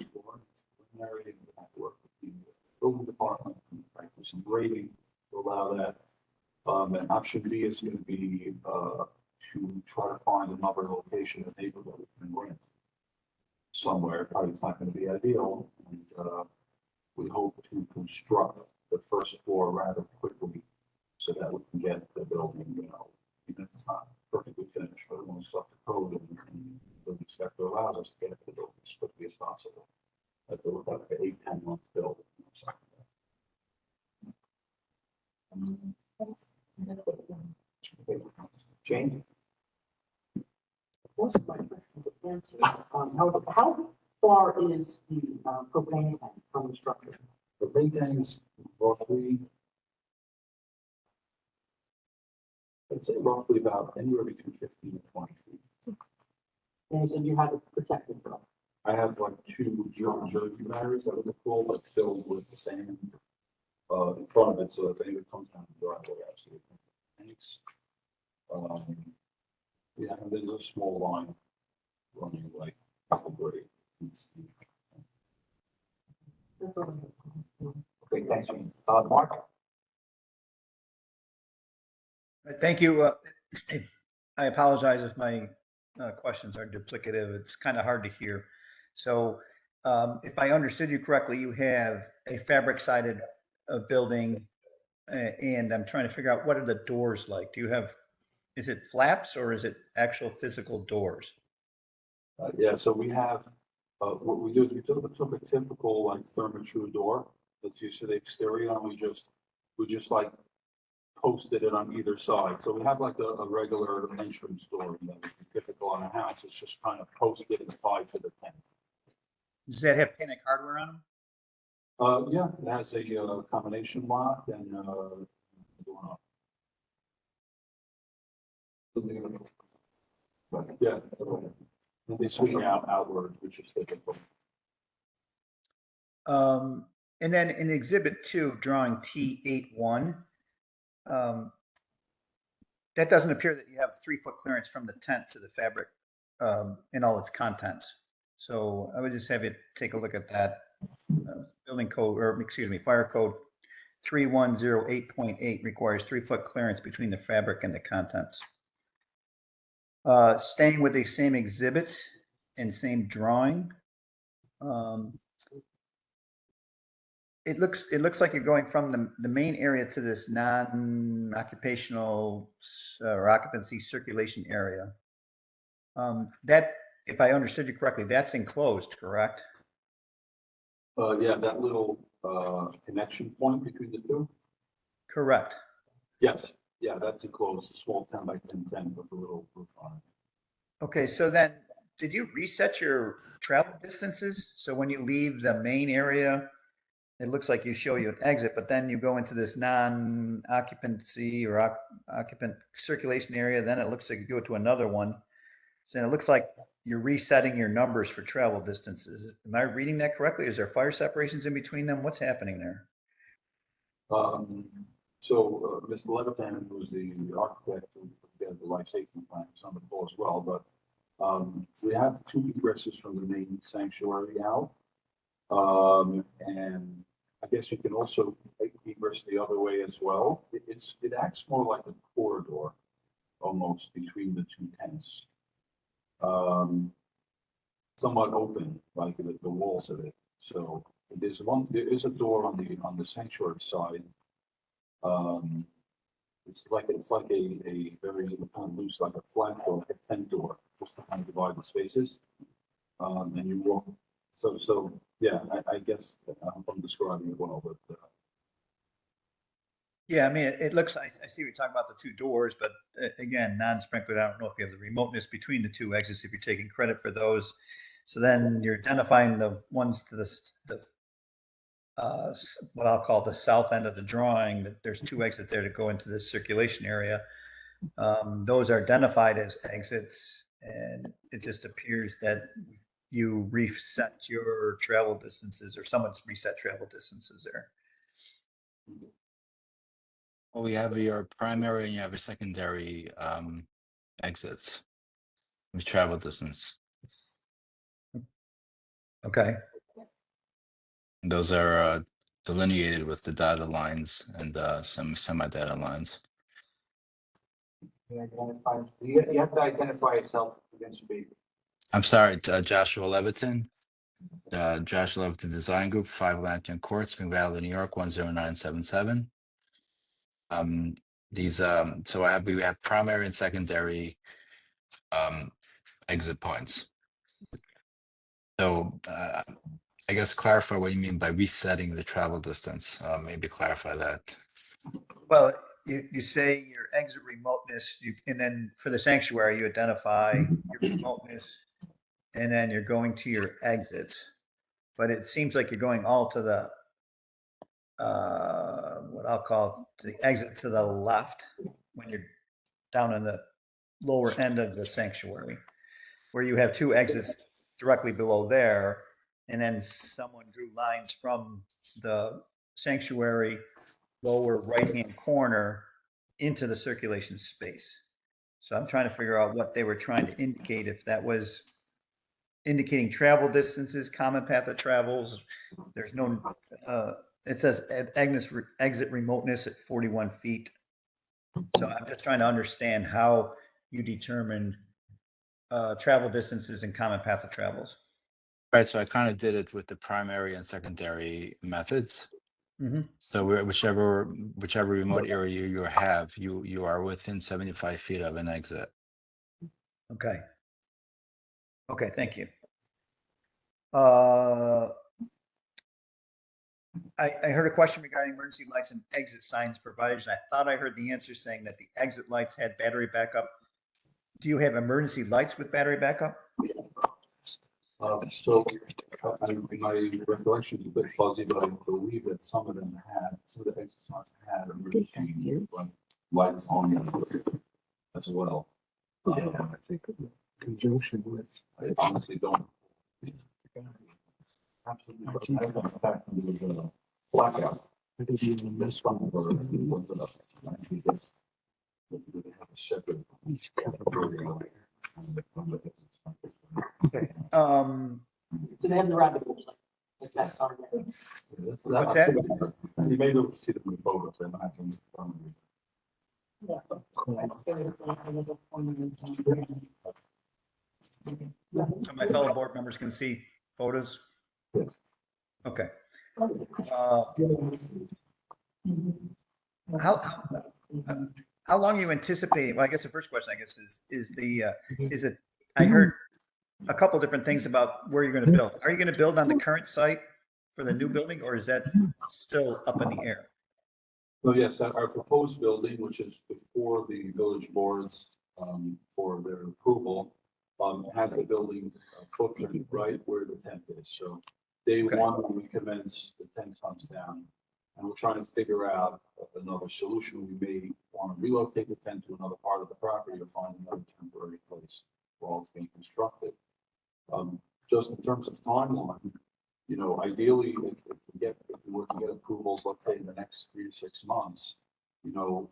preliminary, and we have to work with the building department, and practice some grading to allow that. And option B is going to be to try to find another location in the neighborhood we can rent somewhere. Probably it's not going to be ideal, and we hope to construct the first floor rather quickly so that we can get the building, even if it's not perfectly finished, but when we start the code and the inspector allows us to get the building as quickly as possible. That will look like an 8-10 month build. Jane? Most of my questions are answered. How far is the propane tank from the structure? The big thing is roughly, I'd say roughly about anywhere between 15 and 20 feet. And you said you have it protected from. I have like 2 jersey barriers that are cool, but filled with the sand in front of it, so if anyone comes down the driveway, actually, thanks. Yeah, and there's a small line running like the grade. Okay, thanks, Jane. Mark? Thank you. I apologize if my questions are duplicative. It's kind of hard to hear. So if I understood you correctly, you have a fabric sided building and I'm trying to figure out what are the doors like? Do you have, is it flaps or is it actual physical doors? Yeah, so we have, what we do is we took a typical like thermatrue door that's used to the exterior and we just like posted it on either side. So we have like a regular entrance door that would be typical on a house. It's just kind of posted and tied to the tent. Does that have panic hardware on them? Yeah, it has a combination lock and, yeah, and they swing outward, which is typical. And then in Exhibit 2, drawing T81, that doesn't appear that you have 3-foot clearance from the tent to the fabric in all its contents. So I would just have you take a look at that. Building code, or excuse me, fire code 3108.8 requires 3-foot clearance between the fabric and the contents. Staying with the same exhibit and same drawing, it looks like you're going from the main area to this non-occupational or occupancy circulation area. That, if I understood you correctly, that's enclosed, correct? Yeah, that little connection point between the two. Correct. Yes, yeah, that's enclosed, a small 10 by 10 tent with a little roof on it. Okay, so then did you reset your travel distances? So when you leave the main area, it looks like you show you an exit, but then you go into this non-occupancy or occupant circulation area. Then it looks like you go to another one. So it looks like you're resetting your numbers for travel distances. Am I reading that correctly? Is there fire separations in between them? What's happening there? So Mr. Levitan, who's the architect who put together the life safety plan, is on the call as well, but we have 2 egresses from the main sanctuary out. And I guess you can also take egress the other way as well. It acts more like a corridor almost between the 2 tents. Somewhat open, like the walls of it. So there is a door on the sanctuary side. It's like a very kind of loose, like a flat door, like a tent door, just to kind of divide the spaces. And you walk. So yeah, I guess I'm describing it well, but. Yeah, I mean, it looks, I see you're talking about the 2 doors, but again, non-sprinkled, I don't know if you have the remoteness between the 2 exits, if you're taking credit for those. So then you're identifying the ones to the what I'll call the south end of the drawing, that there's 2 exits there to go into this circulation area. Those are identified as exits, and it just appears that you reset your travel distances, or someone's reset travel distances there. Well, we have your primary and you have your secondary exits with travel distance. Okay. Those are delineated with the dotted lines and some semi-dotted lines. You have to identify yourself against speed. I'm sorry, Joshua Leviton. Joshua Leviton Design Group, 5 Lantern Court, Spring Valley, New York, 10977. So we have primary and secondary exit points. So I guess clarify what you mean by resetting the travel distance. Maybe clarify that. Well, you say your exit remoteness, and then for the sanctuary, you identify your remoteness, and then you're going to your exits. But it seems like you're going all to the what I'll call the exit to the left when you're down in the lower end of the sanctuary, where you have 2 exits directly below there, and then someone drew lines from the sanctuary lower right-hand corner into the circulation space. So I'm trying to figure out what they were trying to indicate, if that was indicating travel distances, common path of travels. There's no, it says exit remoteness at 41 feet So I'm just trying to understand how you determine travel distances and common path of travels. Right, so I kind of did it with the primary and secondary methods. Mhm. So whichever remote area you have, you are within 75 feet of an exit. Okay. Okay, thank you. I heard a question regarding emergency lights and exit signs provided, and I thought I heard the answer saying that the exit lights had battery backup. Do you have emergency lights with battery backup? So, my recollection is a bit fuzzy, but I believe that some of them had, some of the exercises had emergency lights on them as well. Yeah, I think in conjunction with. I honestly don't. Absolutely. But I don't know if that was a blackout. I think you even missed one. Or was it they have a separate category on it. Okay. So they have the rabbit hole, if that's on there. What's that? You may be able to see them in the photos, and I can. So my fellow board members can see photos? Yes. Okay. How long are you anticipating? Well, I guess the first question, I guess, is it, I heard a couple different things about where you're going to build. Are you going to build on the current site for the new building, or is that still up in the air? So yes, our proposed building, which is before the village boards for their approval, has the building footprint right where the tent is. So day one, when we commence, the tent comes down. And we're trying to figure out another solution. We may want to relocate the tent to another part of the property or find another temporary place while it's being constructed. Just in terms of timeline, you know, ideally, if we were to get approvals, let's say in the next 3 to 6 months, you know,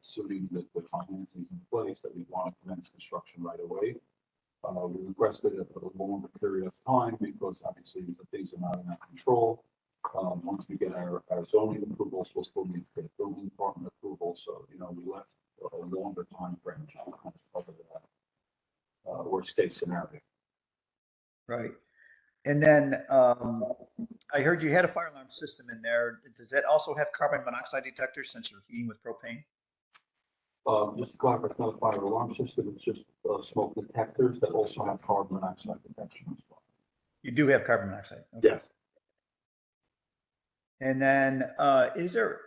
assuming that the financing is in place, that we want to commence construction right away. We requested a longer period of time because obviously the things are not in our control. Once we get our zoning approvals, we'll still need to get building department approval. So, you know, we left a longer time frame just to kind of cover that worst case scenario. Right. And then I heard you had a fire alarm system in there. Does that also have carbon monoxide detectors since you're heating with propane? Just to clarify, it's not a fire alarm system. It's just smoke detectors that also have carbon monoxide detection as well. You do have carbon monoxide? Okay. Yes. And then is there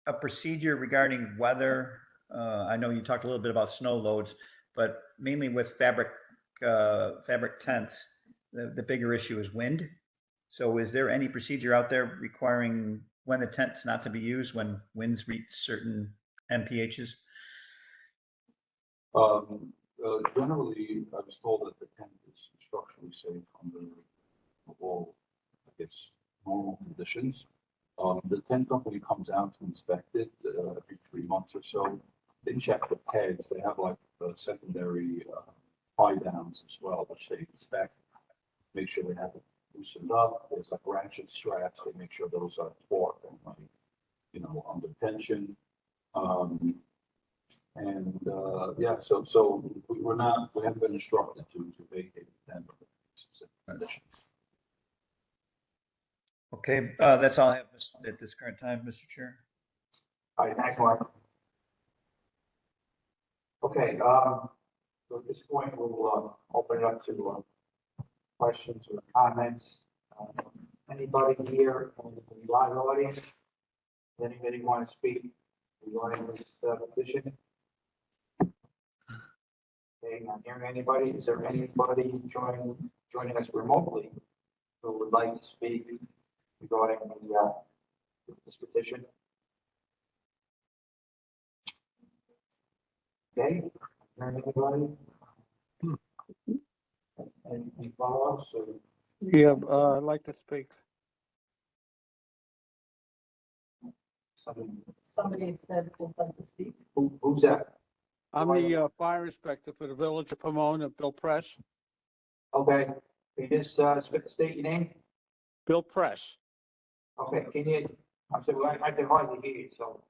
a procedure regarding weather? I know you talked a little bit about snow loads, but mainly with fabric tents, the bigger issue is wind. So is there any procedure out there requiring when the tent's not to be used when winds reach certain MPHs? Generally, I was told that the tent is structurally safe under all, I guess, normal conditions. The tent company comes out to inspect it every 3 months or so. They check the pegs. They have like secondary tie downs as well, which they inspect, make sure they have it loosened up. There's like ratchet straps. They make sure those are taut and like, you know, under tension. Yeah, so we haven't been instructed to vacate the tent under specific conditions. Okay, that's all I have at this current time, Mr. Chair. All right, thanks, Mark. Okay, so at this point, we'll open it up to questions or comments. Anybody here in the live audience? Anybody want to speak regarding this petition? Okay, not hearing anybody. Is there anybody joining us remotely who would like to speak regarding this petition? Okay, anybody? Any follow-ups? Yeah, I'd like to speak. Somebody said they'd like to speak. Who's that? I'm the fire inspector for the village of Pomona, Bill Press. Okay, can you just state your name? Bill Press. Okay, can you, I'm sorry, I can hardly hear you, so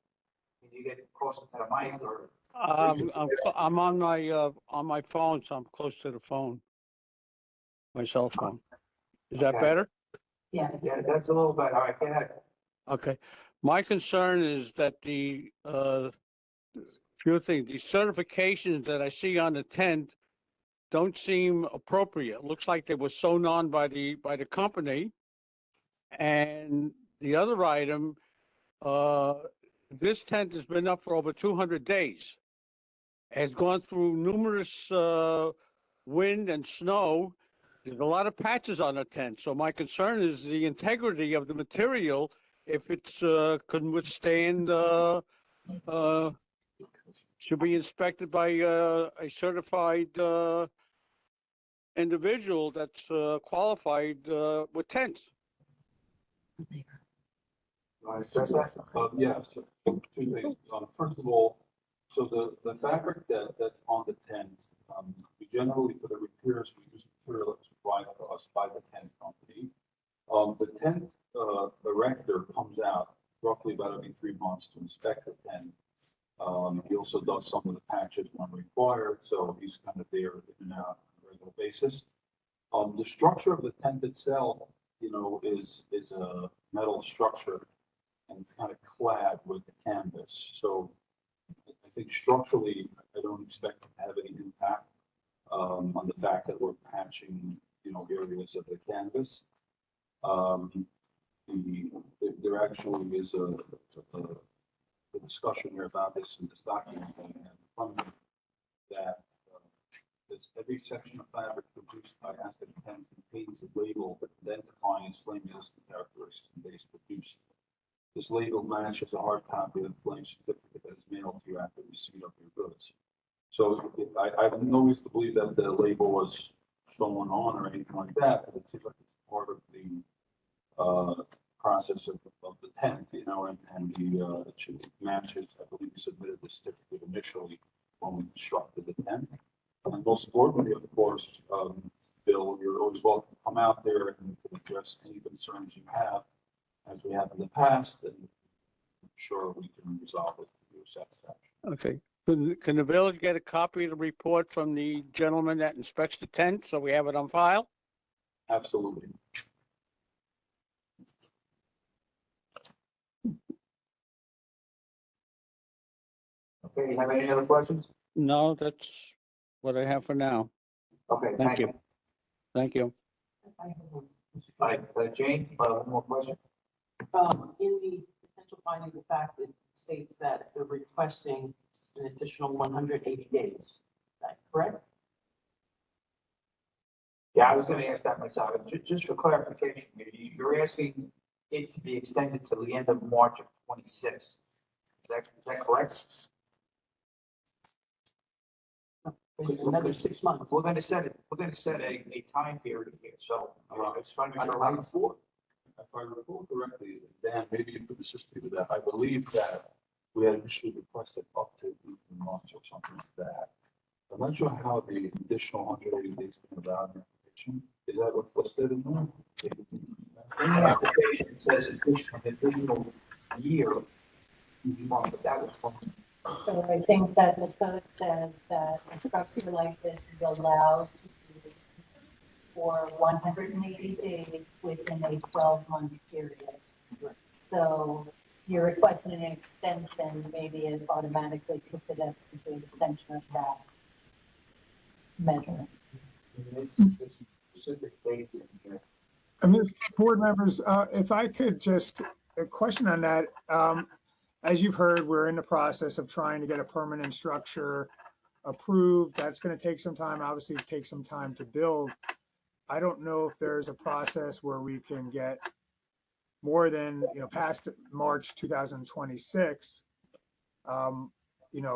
Can you get closer to the mic or? I'm on my phone, so I'm close to the phone. My cell phone. Is that Okay. better? Yes. Yeah, that's a little better. All right, go ahead. Okay. My concern is that few things, the certifications that I see on the tent don't seem appropriate. Looks like they were sewn on by the company. And the other item, this tent has been up for over 200 days. Has gone through numerous wind and snow. There's a lot of patches on the tent. So my concern is the integrity of the material, if it's could withstand should be inspected by a certified individual that's qualified with tents. You want to stress that? Yes, so two things. First of all, so the fabric that's on the tent, we generally, for the repairs, we use material that's provided for us by the tent company. The tent erector comes out roughly about every 3 months to inspect the tent. He also does some of the patches when required, so he's kind of there in and out on a regular basis. The structure of the tent itself, you know, is a metal structure, and it's kind of clad with the canvas. So I think structurally, I don't expect to have any impact on the fact that we're patching, you know, areas of the canvas. There actually is a discussion here about this in this document that every section of fabric produced by Aztec Tents contains a label identifying its flame resistant characteristics and days produced. This label matches a hard copy of the flame certificate that is mailed to you after receipt of your goods. So I have no reason to believe that the label was sewn on or anything like that, but it seems like it's part of the process of the tent, you know, and the matches. I believe we submitted the certificate initially when we constructed the tent. And most importantly, of course, Bill, you're always welcome to come out there and address any concerns you have, as we have in the past, and I'm sure we can resolve it to your satisfaction. Okay. Can the village get a copy of the report from the gentleman that inspects the tent so we have it on file? Absolutely. Okay, you have any other questions? No, that's what I have for now. Okay, Thank you. Thank you. I have one. All right, Jane, one more question? In the potential finding of fact, it states that they're requesting an additional 180 days. Is that correct? Yeah, I was gonna ask that myself. Just for clarification, you're asking it to be extended to the end of March of 26. Is that correct? Another 6 months. We're gonna set a time period here, so, it's fine. If I recall correctly, Dan, maybe you could assist me with that. I believe that we had initially requested up to 18 months or something like that. I'm not sure how the additional 180 days came about in the application. Is that what's listed in there? In the application, it says additional year, but that was from. So I think that the code says that a structure like this is allowed for 180 days within a 12-month period. So you're requesting an extension, maybe it automatically puts it up to an extension of that measure. Specific dates in here. I mean, board members, if I could just, a question on that. As you've heard, we're in the process of trying to get a permanent structure approved. That's going to take some time, obviously it takes some time to build. I don't know if there's a process where we can get more than, past March 2026,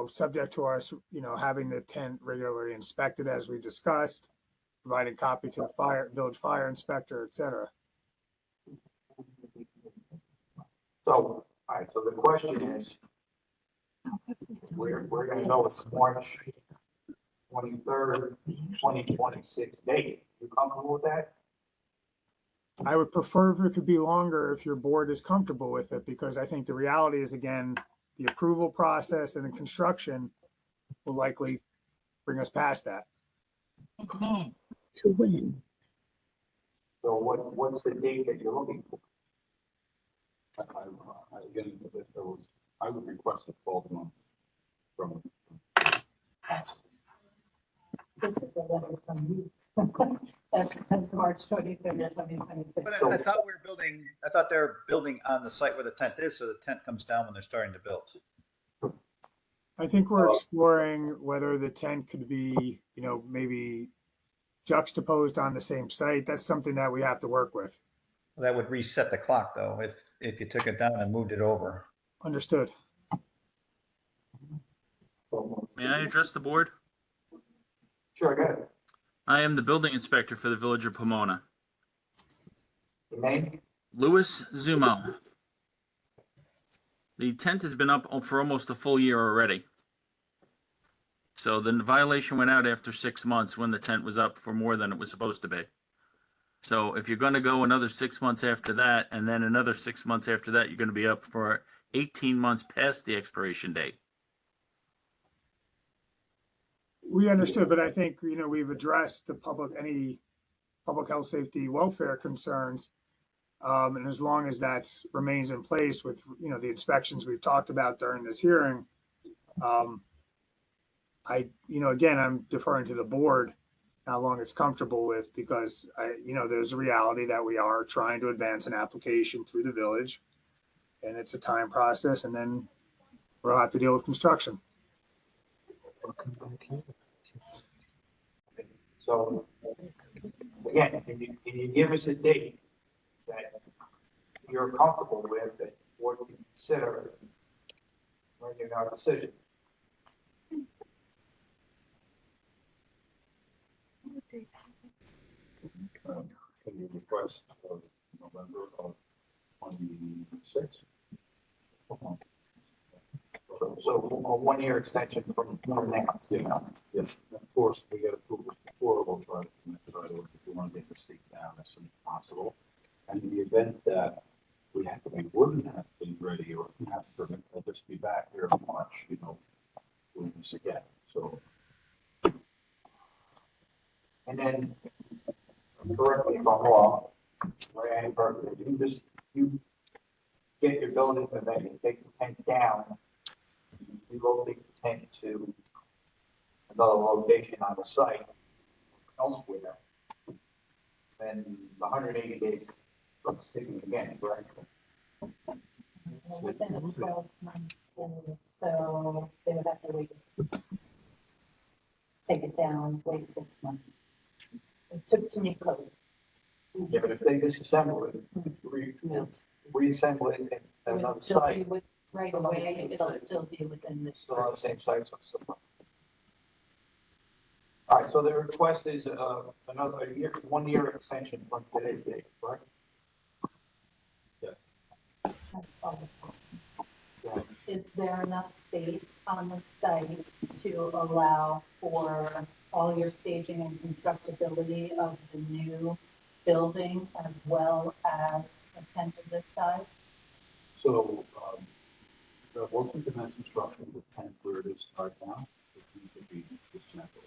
subject to us, having the tent regularly inspected as we discussed, providing copy to the village fire inspector, et cetera. So, all right, so the question is, we're gonna go with March 23rd, 2026 date. You comfortable with that? I would prefer if it could be longer if your board is comfortable with it, because I think the reality is, again, the approval process and the construction will likely bring us past that. To win. So what's the date that you're looking for? Again, if there was, I would request a 12 months from. This is a letter from you. That's March 25th, 2026. But I thought we were building, I thought they were building on the site where the tent is, so the tent comes down when they're starting to build. I think we're exploring whether the tent could be, maybe juxtaposed on the same site. That's something that we have to work with. That would reset the clock though, if you took it down and moved it over. Understood. May I address the board? Sure, go ahead. I am the building inspector for the Village of Pomona. Your name? Louis Zumo. The tent has been up for almost a full year already. So the violation went out after 6 months when the tent was up for more than it was supposed to be. So if you're going to go another 6 months after that, and then another 6 months after that, you're going to be up for 18 months past the expiration date. We understood, but I think, we've addressed any public health, safety, welfare concerns. And as long as that remains in place with, the inspections we've talked about during this hearing, again, I'm deferring to the board how long it's comfortable with, because there's a reality that we are trying to advance an application through the village, and it's a time process, and then we'll have to deal with construction. So, again, can you give us a date that you're comfortable with, that board can consider making our decision? Can you request November of 26? So a 1 year extension from now. Yes, of course, we get approval before, we'll try to commit to it, if we want to get the seat down as soon as possible. And in the event that we wouldn't have been ready or didn't have permits, I'll just be back here in March, doing this again, so. And then, correct me if I'm wrong, you get your building permit, you take the tent down, you locate the tent to another location on the site elsewhere, then the 180 days from sticking again, correct? Within a 12-month period, so they would have to wait, take it down, wait 6 months to meet code. Yeah, but if they disassemble it, reassemble it at another site, Right away, it'll still be within the. still on the same site, so it's still. All right, so the request is another 1 year extension from today's date, correct? Yes. Is there enough space on the site to allow for all your staging and constructability of the new building as well as a tent of this size? So, once we commence construction, the tent where it is right now, it needs to be dismantled.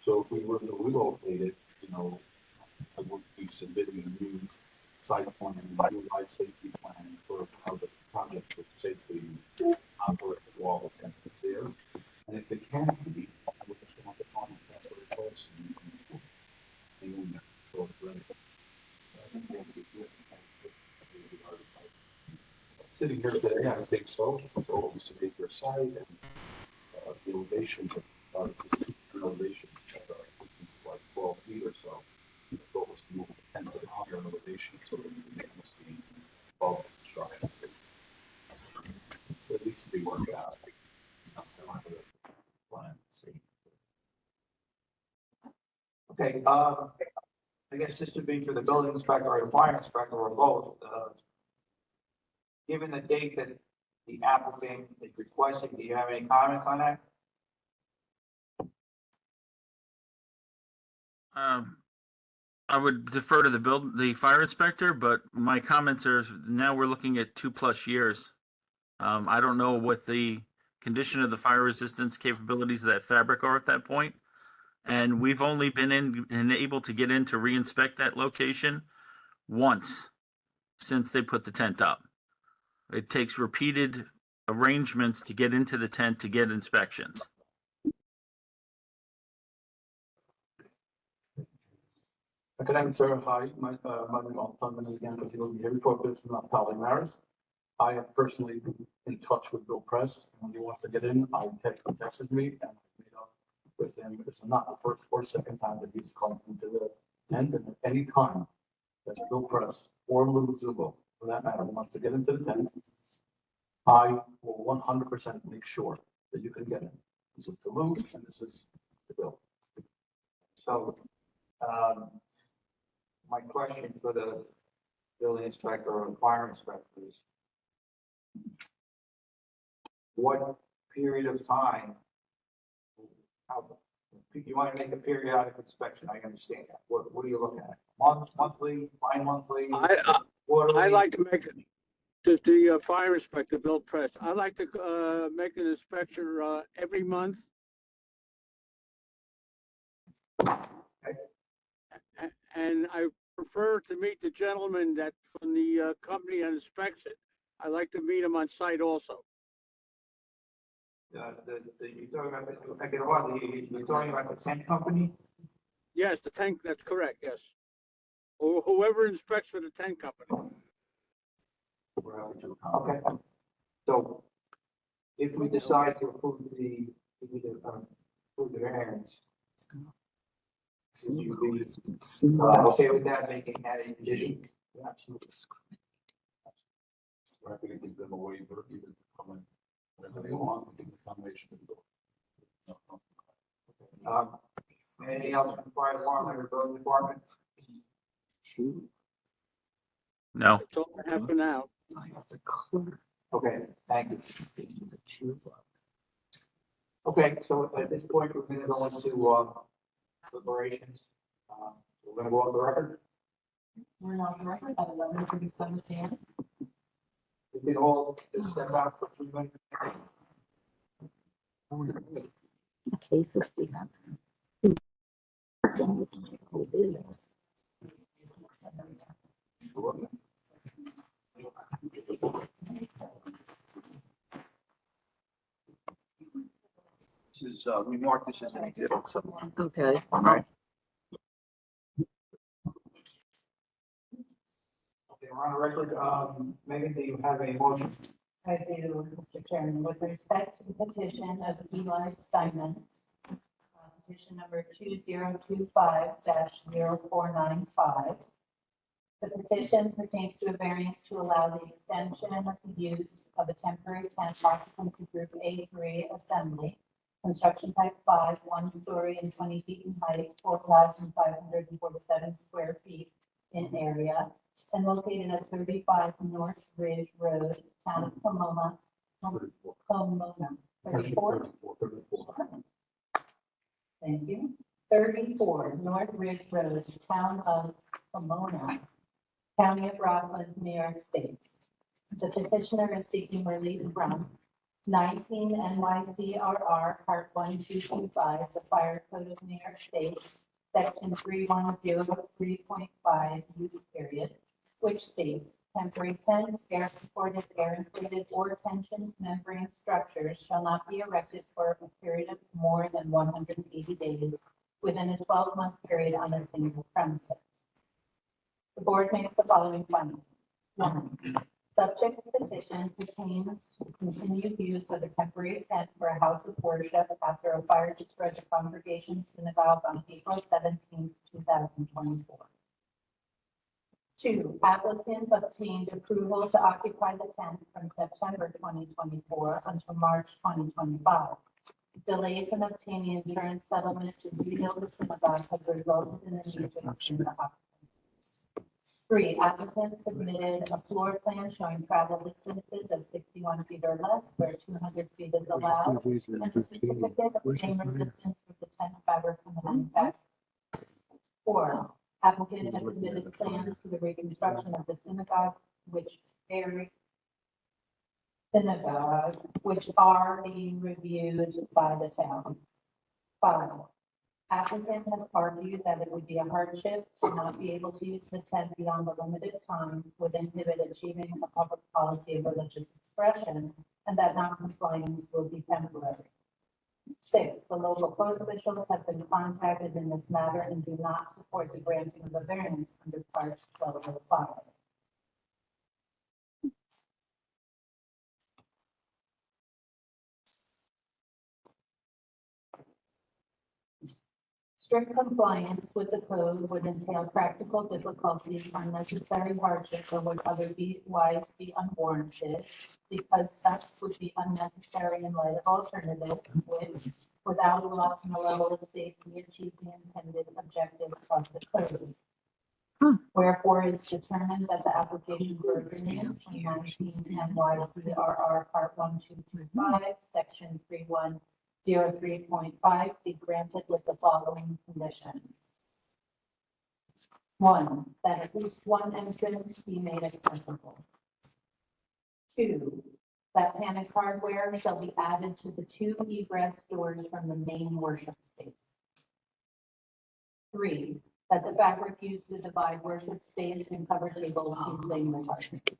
So if we were to relocate it, I would be submitting a new site plan, a new life safety plan for how the project would safely operate while the tent is there. And if it can be, I would just want to find a temporary place and so it's ready. Sitting here today, I think so. It's always a bigger site, and the elevations of elevations that are it's like 12 feet or so. The goal was to move the tent to the higher elevation so that we can make the above construction. So it needs to be worked out. I don't have a plan. See. Okay, I guess this would be for the building inspector or the fire inspector or both. Given the date that the applicant is requesting, do you have any comments on that? I would defer to the fire inspector, but my comments are now we're looking at 2+ years I don't know what the condition of the fire resistance capabilities of that fabric are at that point. And we've only been in and able to get in to reinspect that location once since they put the tent up. It takes repeated arrangements to get into the tent to get inspections. Academic sir, hi, my name is Hudson again, because you'll be here before this is not Polly Maris. I have personally been in touch with Bill Press. When he wants to get in, he texted me and I made up with him. It's not the first or second time that he's come into the tent, and at any time that Bill Press or Lou Zubo, for that matter, wants to get into the tent, I will 100% make sure that you can get in. This is to Lou and this is to Bill. So, my question for the building inspector or fire inspector is, what period of time, you want to make a periodic inspection, I understand that. What are you looking at? Monthly, bi-monthly? I quarterly? like to make the fire inspector, Bill Press. I like to make an inspection every month. And I prefer to meet the gentleman that from the company that inspects it. I like to meet him on site also. You're talking about you're talking about the tent company? Yes, the tank, that's correct, yes. Or whoever inspects for the tent company. Okay. So if we decide to approve the variance, would you be okay with that, making that a condition? Absolutely. We're happy to give them a waiver, even to come in whenever they want, to give the combination of the door. Anything else from the fire department or building department? No. That's all I have for now. Okay, thank you. Okay, so at this point, we're gonna go into deliberations. We're gonna go on the record. We're on the record at 11:37 p.m. We can all just step out for 2 minutes. Okay, this we have. This is, we mark this as an exhibit, so. Okay. All right. Okay, we're on the record. Megan, do you have a motion? I do, Mr. Chairman, with respect to the petition of Eli Steinmetz, petition number 2025-0495. The petition pertains to a variance to allow the extension of the use of a temporary tent occupancy group A3 assembly, construction type 5, 1 story and 20 feet in height, 4,547 square feet in area, and located at 35 North Ridge Road, town of Pomona. 34. Thank you. 34 North Ridge Road, town of Pomona, county of Rockland, New York State. The petitioner is seeking relief from 19 NYCRR Part 1225, the Fire Code of New York State, Section 3103.5, use period, which states temporary tents, air supported, air inflated, or tension membrane structures shall not be erected for a period of more than 180 days within a 12-month period on a single premises. The board makes the following findings. 1. Subject petition pertains to continued use of a temporary tent for a house of worship after a fire destroyed the congregation synagogue on April 17, 2024. 2. Applicant obtained approval to occupy the tent from September 2024 until March 2025. Delays in obtaining insurance settlement to rebuild the synagogue have resulted in the need to extend the occupancy. 3. Applicant submitted a floor plan showing travel distances of 61 feet or less where 200 feet is allowed, and a certificate of same resistance for the tent fabric from the manufacturer. 4. Applicant has submitted plans for the reconstruction of the synagogue, which vary synagogue, which are being reviewed by the town. 5, applicant has argued that it would be a hardship to not be able to use the tent beyond the limited time would inhibit achieving a public policy of religious expression, and that non-compliance will be temporary. 6, the local code officials have been contacted in this matter and do not support the granting of a variance under part 1205. Strict compliance with the code would entail practical difficulties, unnecessary hardship, or would otherwise be unwarranted, because such would be unnecessary in light of alternatives which, without a loss in the level of safety, achieve the intended objective of the code. Wherefore, it is determined that the application for a variance in 19 NYCRR Part 1225, Section 3103.5 be granted with the following conditions. 1, that at least one entrance be made accessible. 2, that Panic Hardware shall be added to the 2 egress doors from the main worship space. 3, that the fabric used to divide worship space and cover tables be flame retardant.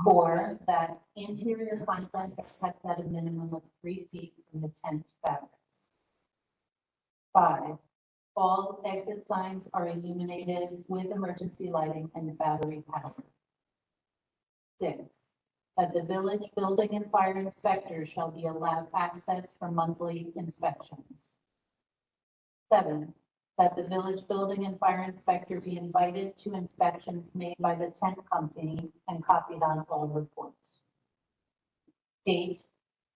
4, that interior content is kept at a minimum of 3 feet from the tent fabrics. 5, all exit signs are illuminated with emergency lighting and battery power. 6, that the village building and fire inspector shall be allowed access for monthly inspections. 7, that the village building and fire inspector be invited to inspections made by the tent company and copied on all reports. 8,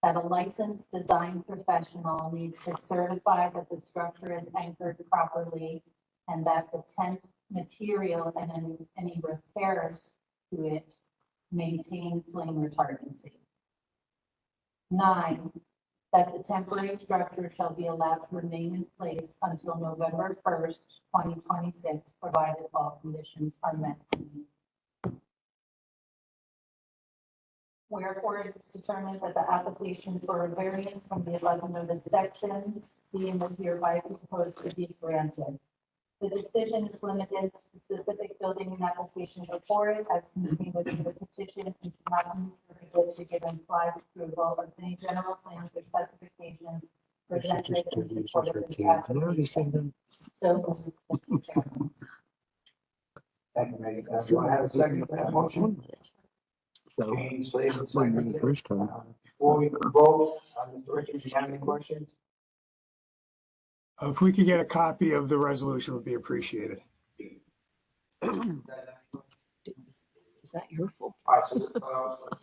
that a licensed design professional needs to certify that the structure is anchored properly and that the tent material and any repairs to it maintain flame retardancy. 9, that the temporary structure shall be allowed to remain in place until November 1st, 2026, provided all conditions are met. Wherefore, it is determined that the application for a variance from the above noted sections being as hereby proposed to be granted. The decision is limited to the specific building and application before it as contained within the petition and cannot be interpreted to give implied approval of any general plans or specifications presented in support of this application. So, Mr. Chairman. Thank you, Megan. Do I have a second for that motion? Jane Slavin, second. Before we vote, Mr. Richards, do you have any questions? If we could get a copy of the resolution, would be appreciated. Is that your fault? All right, so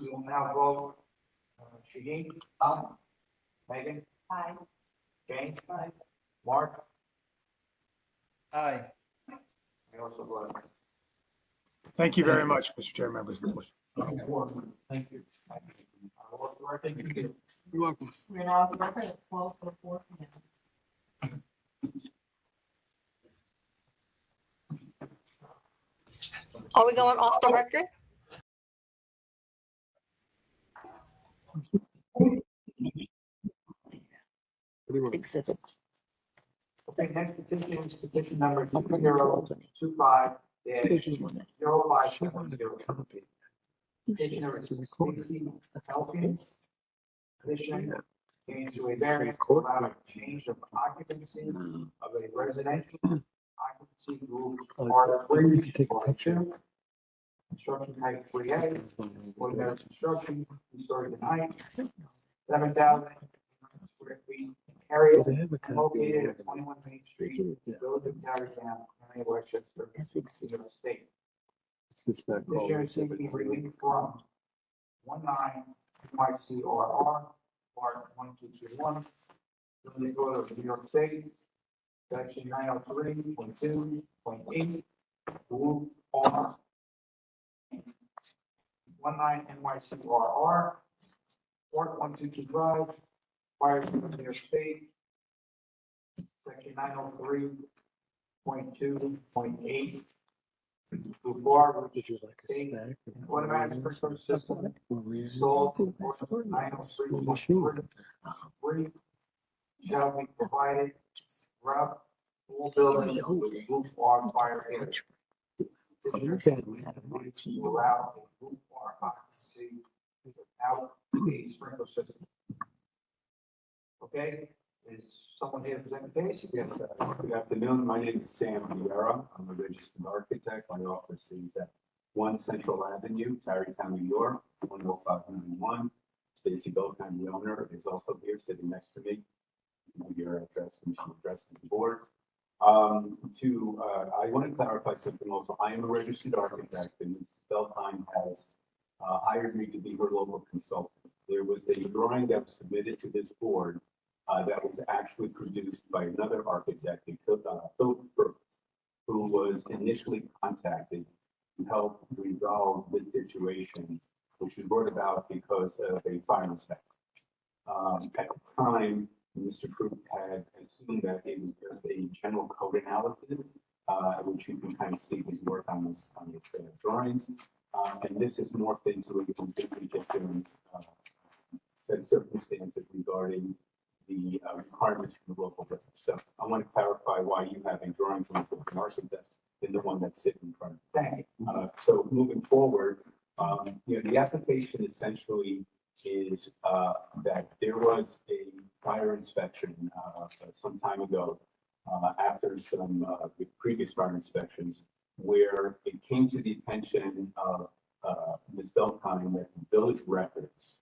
we will now vote. Shaheen? Aye. Megan? Aye. Jane? Aye. Mark? Aye. I also vote aye. Thank you very much, Mr. Chair, members of the board. Thank you. Thank you. You're welcome. We're now at 12:04 p.m. Are we going off the record? Exhibit. Okay, next petition is petition number 2025-0570. Petitioner is Stacy Elkins. Petition gains to a variance to allow a change of occupancy of a residential occupancy group R3 or 2. Construction type 3A, ordinary construction, 2-story in height, 7,000 square feet area, located at 21 Main Street, Village of Tarrytown, County of Westchester, New York State. Petitioner is seeking relief from 19 NYCRR, Part 1221, Village Code of New York State, Section 903.2.8, Group R. 19 NYCRR, Part 1225, Fire Code of New York State, Section 903.2.8, Before, which is an automatic sprinkler system installed in 903.3 shall be provided throughout all buildings with roof or fire area. This should allow a roof or occupancy without a sprinkler system. Okay, is someone here to present the case? Yes, good afternoon. My name is Sam Vieira. I'm a registered architect. My office is at 1 Central Avenue, Tarrytown, New York, 10591. Stacy Belkin, the owner, is also here sitting next to me. Your address, commission address to the board. I want to clarify something also. I am a registered architect, and Ms. Belkin has hired me to be her local consultant. There was a drawing that was submitted to this board that was actually produced by another architect, Philip Burke, who was initially contacted to help resolve the situation, which was brought about because of a fire inspection. At the time, Mr. Krug had assumed that it was a general code analysis, which you can kind of see his work on this drawings. And this is morphed into a completely different set of circumstances regarding the requirements from the local village. So I want to clarify why you have a drawing from an architect than the one that's sitting in front of you. Thank you. So moving forward, the application essentially is that there was a fire inspection some time ago after some previous fire inspections where it came to the attention of Ms. Belkin that the village records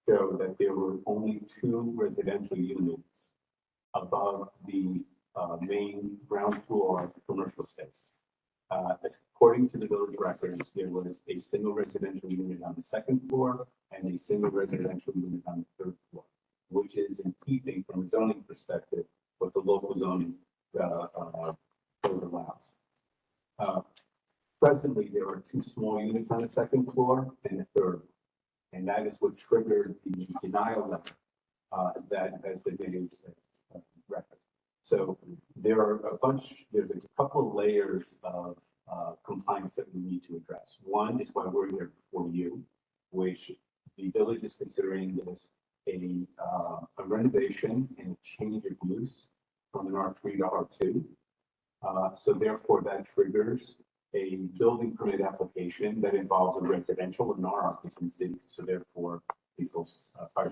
show that there were only 2 residential units above the main ground floor commercial space. According to the village records, there was a single residential unit on the 2nd floor and a single residential unit on the 3rd floor, which is in keeping from a zoning perspective what the local zoning code allows. Presently, there are 2 small units on the 2nd floor and a 3rd. And that is what triggered the denial letter that has been made record. So there's a couple of layers of compliance that we need to address. One is why we're here before you, which the village is considering this a renovation and a change of use from an R3 to R2. So therefore that triggers a building permit application that involves a residential and non-occupancy, so therefore people's fire.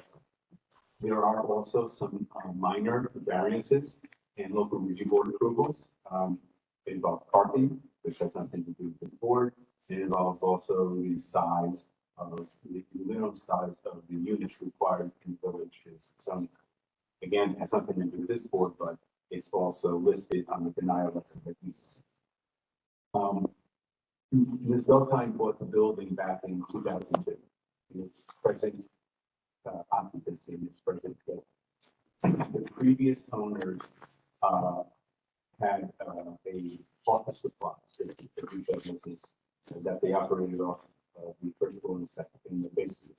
There are also some minor variances and local review board approvals. It involves parking, which has nothing to do with this board. It involves also the size of the minimum size of the units required in the village is some, again, has nothing to do with this board, but it's also listed on the denial letter that we see. Ms. Belkin bought the building back in 2002. Its present occupancy and its present building. The previous owners had a office supply retail business that they operated off the 1st floor and the 2nd in the basement.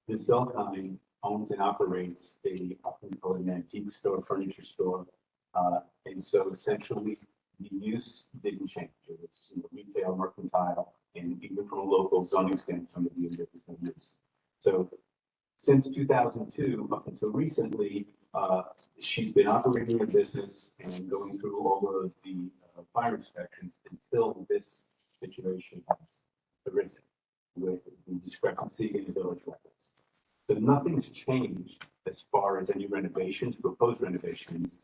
Ms. Belkin owns and operates an antique store, furniture store, and so essentially the use didn't change. It was retail, mercantile, and even from a local zoning standpoint of view, there was no use. So since 2002 up until recently, she's been operating a business and going through all of the fire inspections until this situation has arisen with the discrepancy in the village records. So nothing's changed as far as any renovations, proposed renovations.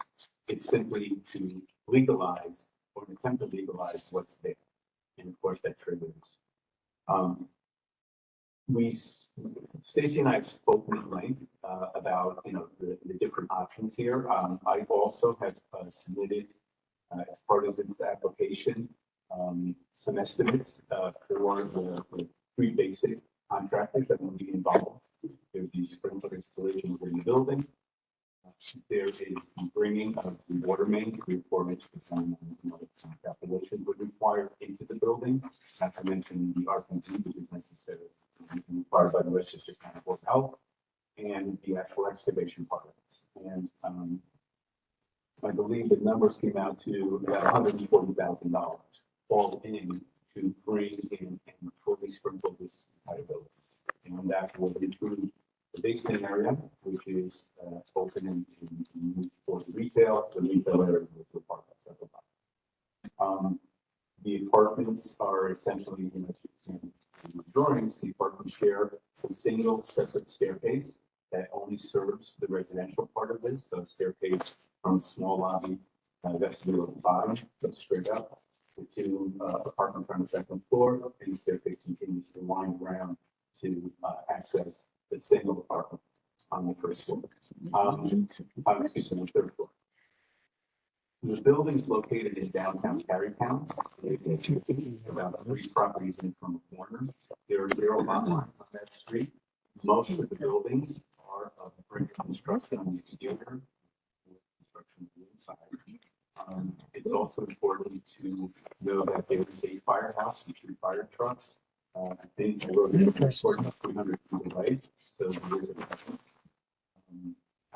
It's simply to legalize or attempt to legalize what's there. And of course that triggers. Stacy and I have spoken at length about the different options here. I also have submitted as part of this application some estimates for the 3 basic contractors that will be involved. There's the sprinkler installation within the building. There is the bringing of the water main, 3 or 4 inch calculation would require into the building. Not to mention the RPZ, which is necessary, required by the Westchester County Board of Health, and the actual excavation part of this. And I believe the numbers came out to about $140,000 all in to bring in and fully sprinkle this entire building. And that will include the basement area, which is open and for the retail area will park at several times. The apartments are essentially, you know, in the drawings, the apartments share a single separate staircase that only serves the residential part of this. So staircase from the small lobby, vestibule at the bottom, goes straight up. The two apartments on the second floor, and the staircase continues to wind around to access the single apartment on the first floor. Excuse me, the third floor. The building is located in downtown Tarrytown. About 3 properties in from the corner. There are 0 lot lines on that street. Most of the buildings are of brick construction on the exterior, construction on the inside. It's also important to know that there is a firehouse and 2 fire trucks. I think the road is 300 feet away, so there is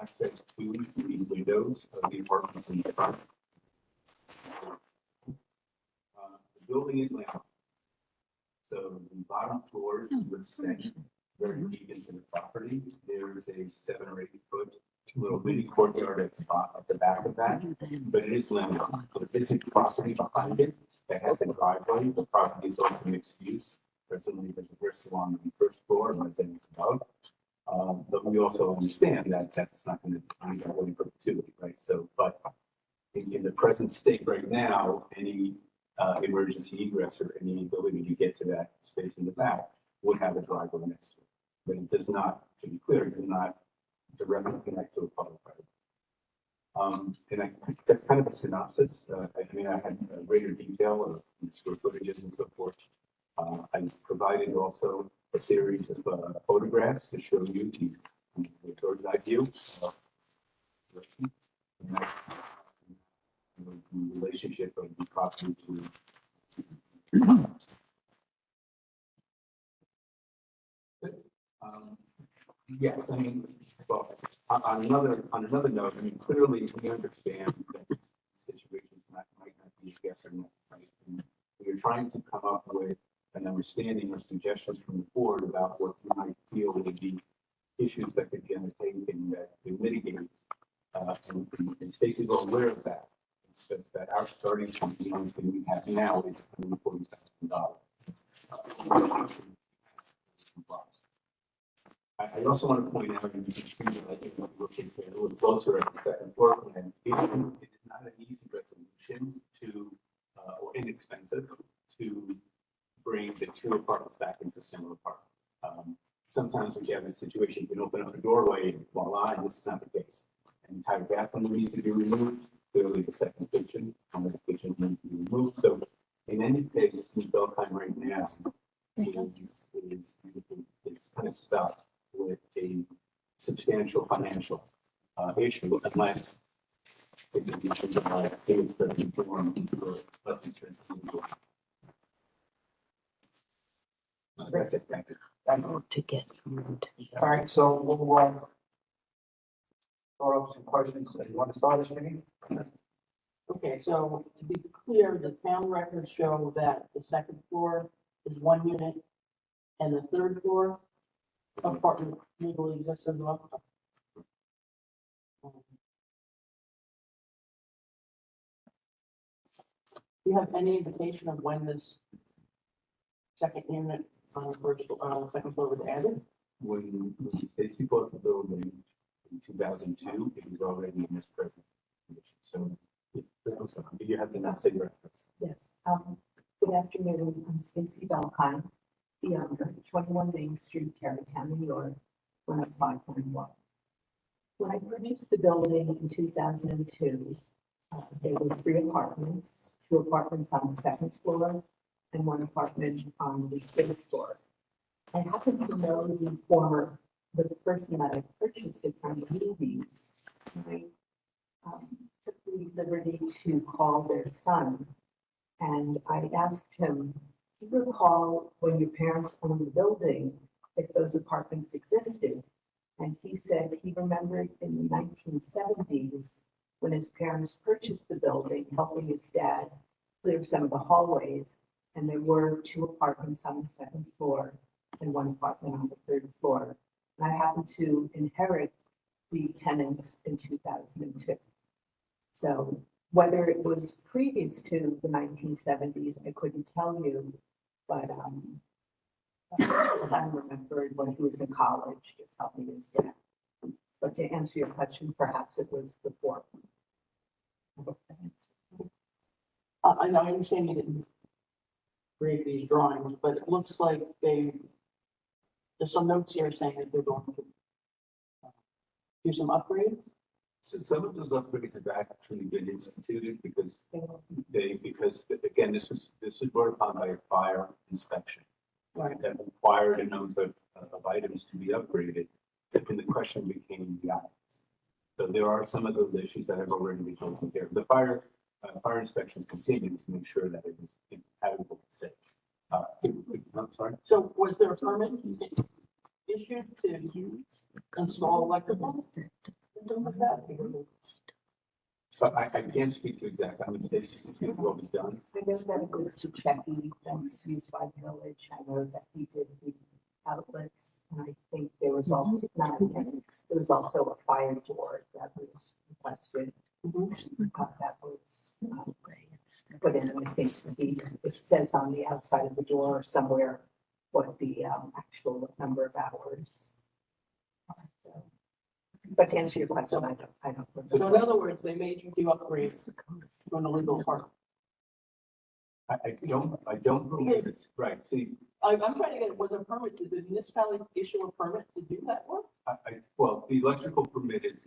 access to the windows of the apartments in the front. The building is land. So the bottom floor would extend very deep into the property. There is a 7 or 8 foot little mini courtyard at the back of that, but it is limited. The basic property behind it that has a driveway, the property is open mixed use. Presently, there's a restaurant on the first floor and residence above. But we also understand that that's not going to be that way in perpetuity, right? So, but in the present state right now, any emergency egress or any ability to get to that space in the back would have a driveway next to it. But it does not, to be clear, it does not directly connect to a public right. And that's kind of a synopsis. I mean, I had greater detail of square footages and so forth. I provided also a series of photographs to show you the bird's eye view. The relationship of the property to yes, I mean, well, on another note, I mean, clearly we understand that situations might not be yes or no, right? And we are trying to come up with an understanding or suggestions from the board about what you might feel would be issues that could be undertaken that could mitigate. And Stacy's well aware of that. It's just that our starting point, the only thing we have now is $140,000. I also want to point out, and you can see that I think we're looking a little closer at the second floor plan. It is not an easy resolution to, or inexpensive to bring the 2 apartments back into a single apartment. Sometimes when you have a situation, you can open up a doorway and voila, and this is not the case. An entire bathroom needs to be removed. Clearly, the second kitchen, and the kitchen needs to be removed. So, in any case, New Belkheim right now is kind of stuck with a substantial financial issue, unless it can be something like less than. That's it. Thank you. To get from one to the All right, so we'll start off some questions. You want to start this meeting? Okay, so to be clear, the town records show that the second floor is 1 unit and the third floor apartment legally exists as well. Do you have any indication of when this second unit on the second floor was added? When Stacy bought the building in 2002, it was already in this present condition. So you have the necessary reference. Yes, good afternoon, I'm Stacy Belkheim, the owner, 21 Main Street, Tarrytown, New York, 10591. When I purchased the building in 2002, there were 3 apartments, 2 apartments on the second floor and 1 apartment on the third floor. I happen to know the person that I purchased it from the movies. I took the liberty to call their son, and I asked him, do you recall when your parents owned the building, if those apartments existed? And he said he remembered in the 1970s, when his parents purchased the building, helping his dad clear some of the hallways, And there were 2 apartments on the 2nd floor and 1 apartment on the 3rd floor. And I happened to inherit the tenants in 2002. So whether it was previous to the 1970s, I couldn't tell you, but I remembered when he was in college, just helped me his dad. But to answer your question, perhaps it was before. I know, I understand you didn't create these drawings, but it looks like there's some notes here saying that they're going to do some upgrades. So some of those upgrades have actually been instituted because again, this was brought upon by a fire inspection. Right. That required a number of items to be upgraded, and the question became the items. So there are some of those issues that have already been taken care of. The fire inspections continue to make sure that it is habitable and safe. I'm sorry. So was there a permit issued to install electrical? So I can't speak to exactly how many stations what was done. I know that it goes to Checky, that was used by the village. I know that he did the outlets, and I think there was also, there was also a fire door that was requested. That was put in, and I think it says on the outside of the door somewhere what the actual number of hours. So, but to answer your question, I don't. So in other words, they made you do upgrades to an illegal park. I don't believe it's right. See, I'm trying to get, was a permit, did the municipality issue a permit to do that work? well, the electrical permit is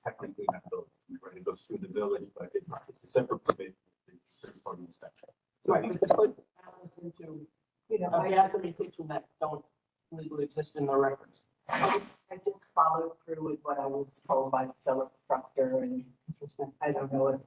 technically not built, right? It goes through the village, but it's a separate permit. It's a third party inspection. So Right, but to put balance into, I have to be kitchen that don't legally exist in the records. I just followed through with what I was told by Philip Proctor, and I don't know if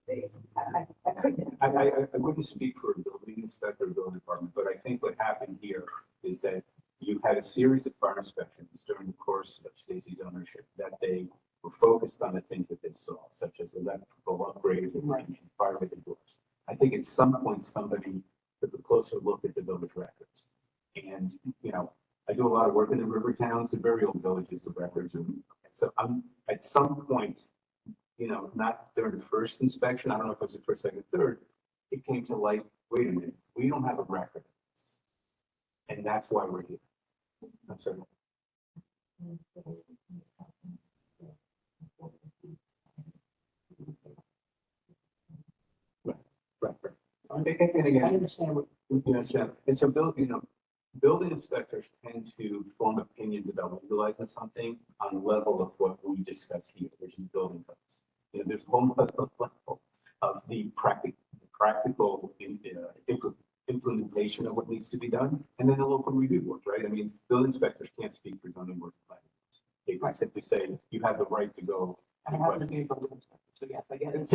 they, I couldn't. I wouldn't speak for a building inspector or building department, but I think what happened here is that you had a series of fire inspections during the course of Stacy's ownership that they were focused on the things that they saw, such as electrical upgrades and fire rated doors. I think at some point somebody took a closer look at the village records. And, I do a lot of work in the river towns, the very old villages, the records. So at some point, not during the first inspection, I don't know if it was the first, second, third, it came to light, wait a minute, we don't have a record of this. And that's why we're here. I'm sorry. Right. And again, I understand what. you understand. And so building inspectors tend to form opinions about legalizing something on the level of what we discuss here, which is building codes. There's a whole level of the practical implementation of what needs to be done, and then the local review board, right? I mean, building inspectors can't speak for zoning boards and planning boards. They can simply say, you have the right to go. I happen to be a building inspector, so yes, I get it.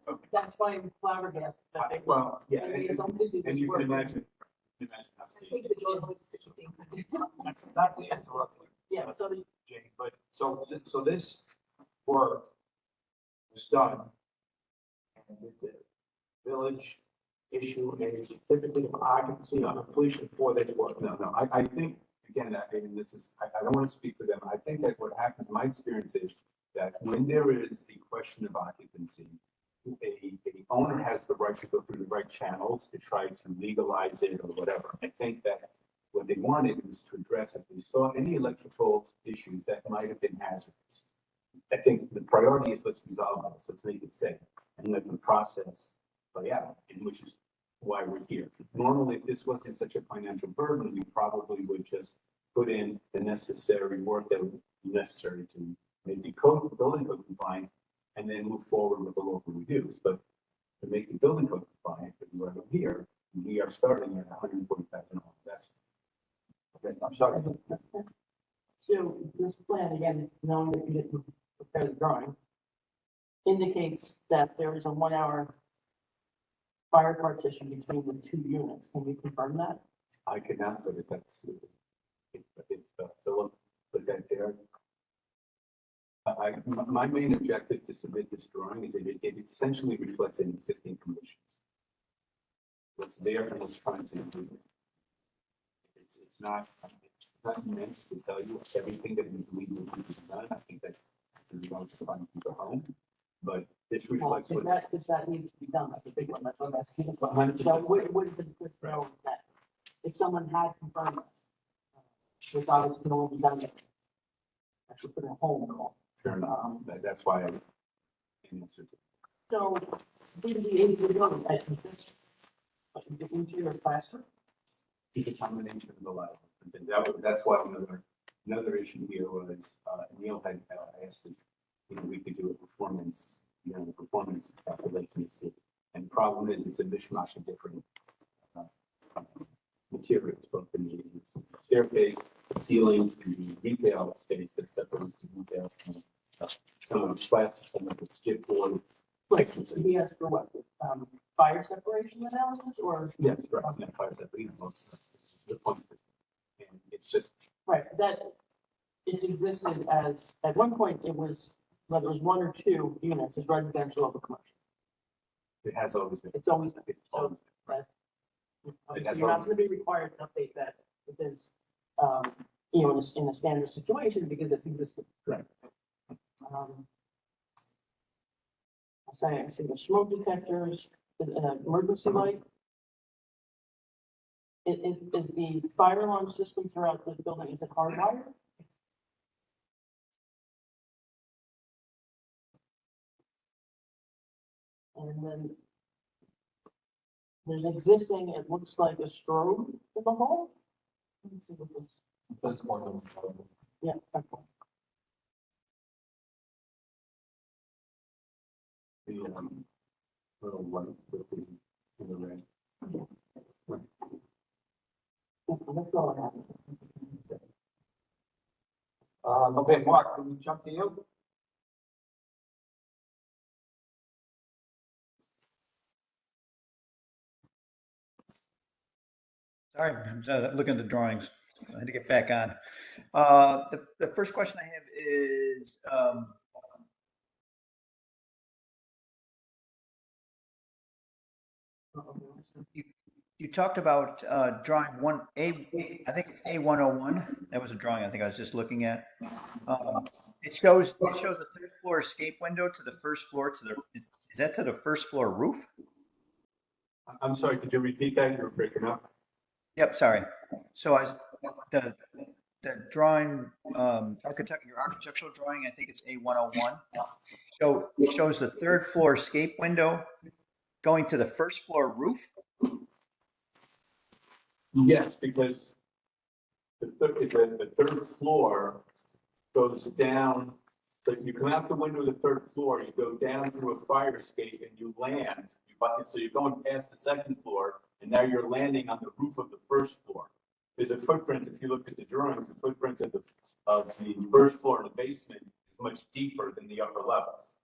Okay. That's why I'm flabbergasted that they. Well, yeah, And you can imagine how I Stacy. think the door was 16. Not to interrupt you, Yeah, so the, Jane, but so this work was done. And the village issue a certificate of occupancy on completion for this work. No, I think, again, and this is, I don't want to speak for them. I think that what happens, my experience is that when there is the question of occupancy, a owner has the right to go through the right channels to try to legalize it or whatever. I think that what they wanted was to address if we saw any electrical issues that might have been hazardous. I think the priority is let's resolve this, let's make it safe, and let the process play out, and which is why we're here. Normally, if this wasn't such a financial burden, we probably would just put in the necessary work that would be necessary to maybe building code compliant, and then move forward with the local reviews. But to make the building code compliant, if we're here, we are starting at $140,000. That's okay. I'm sorry. so this plan, again, knowing that you didn't prepare the drawing, indicates that there is a 1 hour fire partition between the 2 units. Can you confirm that? I cannot, but if that's, if Philip put that there. My main objective to submit this drawing is that it essentially reflects an existing conditions. what's there and what's trying to improve it. It's not meant to tell you everything that needs legally to be done. I think that is going to find people home, but this reflects If what's. that needs to be done, that's a big one, that's what I'm asking. 100%. So it would have been good to know that if someone had confirmed this, which obviously can only be done, actually put in a home call. Fair enough. That's why I answered. So, due to the age of the building, I consist of the interior plaster. It's a combination of the latter. That's why another issue here was, Neil had asked if, we could do a performance, performance calculation to see. And the problem is it's a mishmash of different materials, both in the staircase, ceiling, and the retail space that separates the retail from some of it's plastic, some of it's chipboard. Right, so he asked for what, fire separation analysis or? Yes, right, not fire separation, that's the point. And it's just. Right, that it existed as, at one point, it was, whether it was one or two units, as residential over commercial. It has always been. It's always been. It's always been. Right. It So has you're not always gonna be required to update that because, in a standard situation, because it's existed. Right. I see the smoke detectors, is an emergency light. Is the fire alarm system throughout the building, is it hardwired? And then there's existing, it looks like a strobe in the hall. Let me see what this, That's more than. yeah. Okay. The little light with the in the red. Let's go ahead. Okay, Mark, can we jump to you? Sorry, I'm looking at the drawings. I had to get back on. The first question I have is, you talked about drawing I think it's A101. That was a drawing I think I was just looking at. It shows the third floor escape window to the first floor is that to the first floor roof? I'm sorry, could you repeat that? You were breaking up. Yep, sorry. So the drawing, your architectural drawing, I think it's A101. So it shows the third floor escape window going to the first floor roof. Yes, because the third floor goes down, but you come out the window of the third floor, you go down through a fire escape and you land. So you're going past the second floor and now you're landing on the roof of the first floor. There's a footprint, if you look at the drawings, the footprint of the first floor and the basement is much deeper than the upper levels.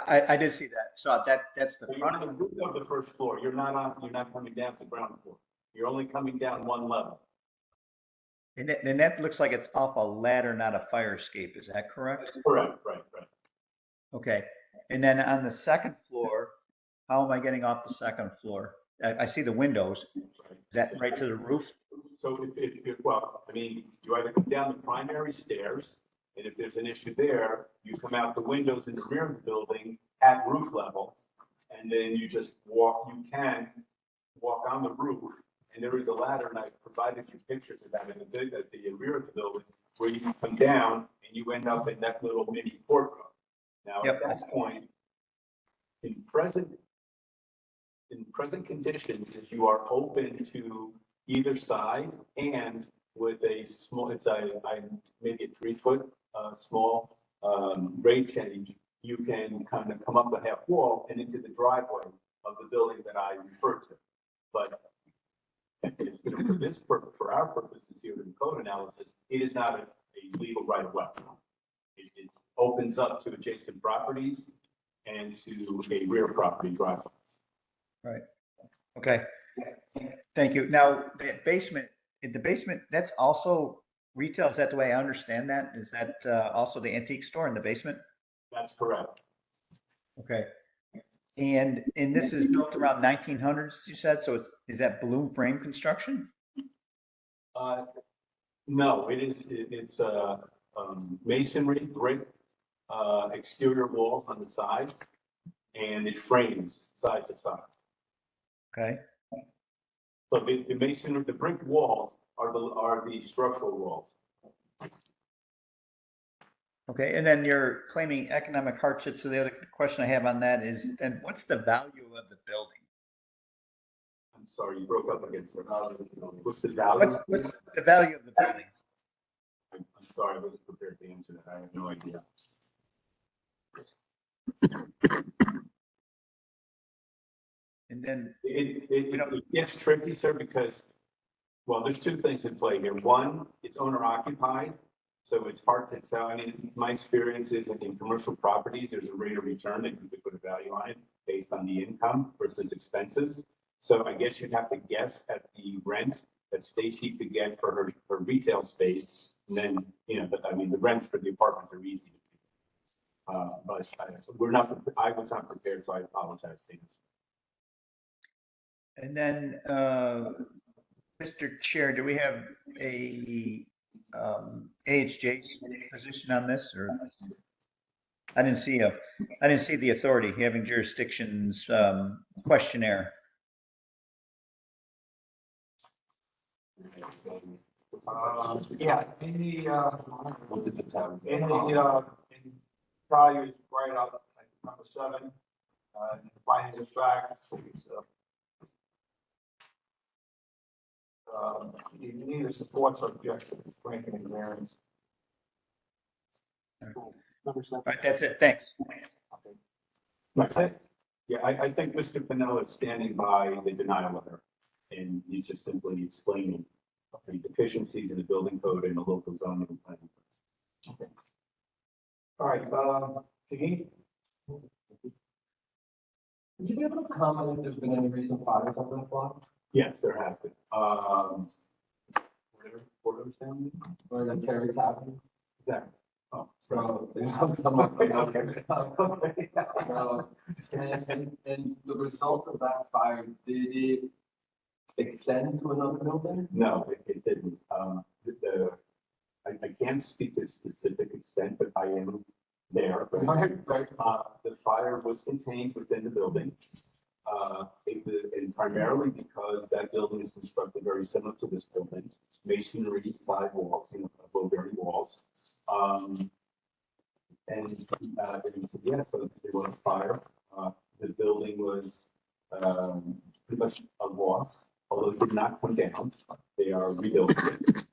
I did see that. So that's the So you're front on the roof of the first floor. You're not coming down to ground floor. You're only coming down one level. And that looks like it's off a ladder, not a fire escape. Is that correct? That's correct, right. Okay. And then on the second floor, how am I getting off the second floor? I see the windows. Is that right to the roof? So if you either come down the primary stairs, and if there's an issue there, you come out the windows in the rear of the building at roof level, and then you can walk on the roof, and there is a ladder, and I provided you pictures of that at the rear of the building, where you can come down and you end up in that little mini portico. Now, Yep. at that point, in present conditions, is you are open to either side, and with a small, maybe a 3-foot small grade change, you can kind of come up the half wall and into the driveway of the building that I referred to. But for our purposes here in code analysis, it is not a legal right of way. It opens up to adjacent properties and to a rear property driveway. Right. Okay. Thank you. Now, the basement, that's also retail. Is that the way I understand that? Is that also the antique store in the basement? That's correct. Okay. And this is built around 1900s, you said, so is that balloon frame construction? No, it's masonry, brick, exterior walls on the sides, and it frames side to side. Okay. So the masonry, the brick walls are the structural walls. Okay, and then you're claiming economic hardship. So the other question I have on that is, then what's the value of the building? I'm sorry, you broke up again, sir. What's the value? What's the value of the building? I'm sorry, I wasn't prepared to answer that. I have no idea. And then it gets tricky, sir, because, well, there's two things in play here. One, it's owner occupied, so it's hard to tell. I mean, my experience is in commercial properties, there's a rate of return that you could put a value on it based on the income versus expenses. So I guess you'd have to guess at the rent that Stacy could get for her retail space. And then, I mean, the rents for the apartments are easy. But I was not prepared, so I apologize, Stevens. And then, Mr. Chair, do we have a AHJ's position on this, or I didn't see the authority having jurisdictions questionnaire. Yeah, in values right up at number 7, findings of fact. You neither supports or objects to granting a variance. All right, that's it. Thanks. That's it. Yeah, I think Mr. Pennell is standing by the denial letter, and he's just simply explaining the deficiencies in the building code and the local zoning and planning. Okay. All right, Shaheen? Would you be able to comment if there's been any recent fires on that block? Yes, there has been. Porter's family? Or the Terry Tavern? Exactly. Oh, So, and the result of that fire, did it extend to another building? No, it didn't. I can't speak to specific extent, but I am there. The fire was contained within the building. And primarily because that building is constructed very similar to this building, masonry side walls, low-berry walls. So there was a fire. The building was pretty much a loss, although it did not come down. They are rebuilding it.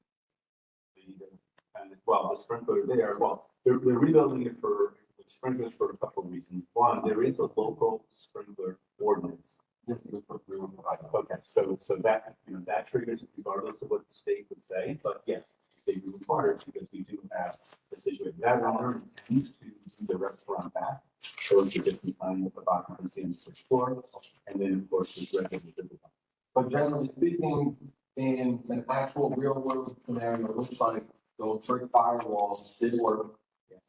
The sprinkler there, they're rebuilding it with sprinklers for a couple of reasons. One, there is a local sprinkler ordinance. Okay, so that, that triggers regardless of what the state would say, but yes, state required because we do have the situation. That owner intends to do the restaurant back, so it's a different kind of occupancy on the first floor, and then of course there's resident visible. But generally speaking, in an actual real world scenario, it looks like those brick firewalls did work. Yes.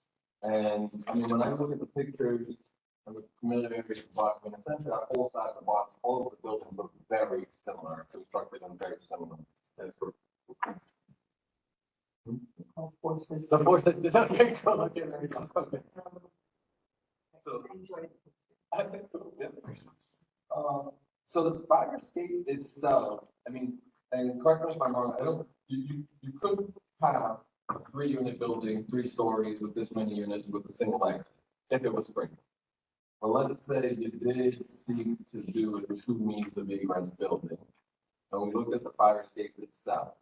And I mean, when I look at the pictures, I'm familiar with the block, I mean, essentially that whole side of the box, all of the buildings look very similar, constructed and very similar. That's correct. The forces did not make go look at everything. So. So the fire escape itself, I mean, and correct me if I'm wrong, you could have a 3-unit building, 3 stories with this many units with a single exit, if it was sprinkled. Well, let's say you did seek to do a 2 means of egress building. And we looked at the fire escape itself.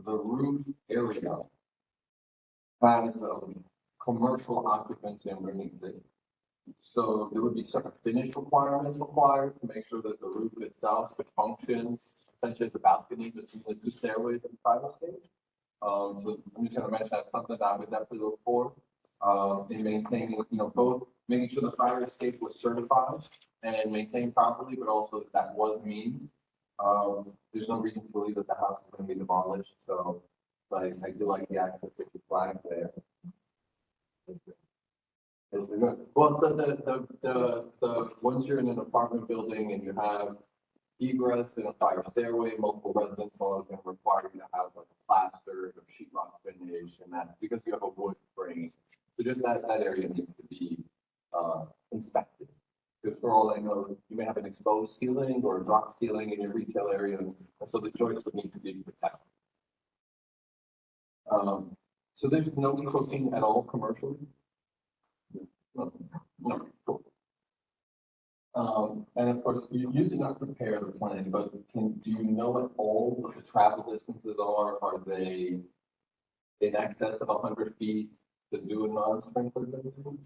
The roof area has commercial occupancy underneath it. So there would be certain finish requirements required to make sure that the roof itself could function essentially as a balcony between the 2 stairways in the fire escape. So I'm just going to mention that's something that I would definitely look for in maintaining, both making sure the fire escape was certified and maintained properly, but also that was mean. There's no reason to believe that the house is going to be demolished. So, I do like the access to the flag there. It's a good, well, so once you're in an apartment building and you have egress and a fire stairway, multiple residence laws are gonna require you to have like a plastered or sheet rock finish and that, because you have a wood frame. So just that area needs to be, inspected. Because for all I know, you may have an exposed ceiling or a drop ceiling in your retail area, and so the joists would need to be protected. So there's no cooking at all commercially? No, no, cool. And of course, you did not prepare the plan, but do you know what all of the travel distances are? Are they in excess of 100 feet to do a non-sprinkler building?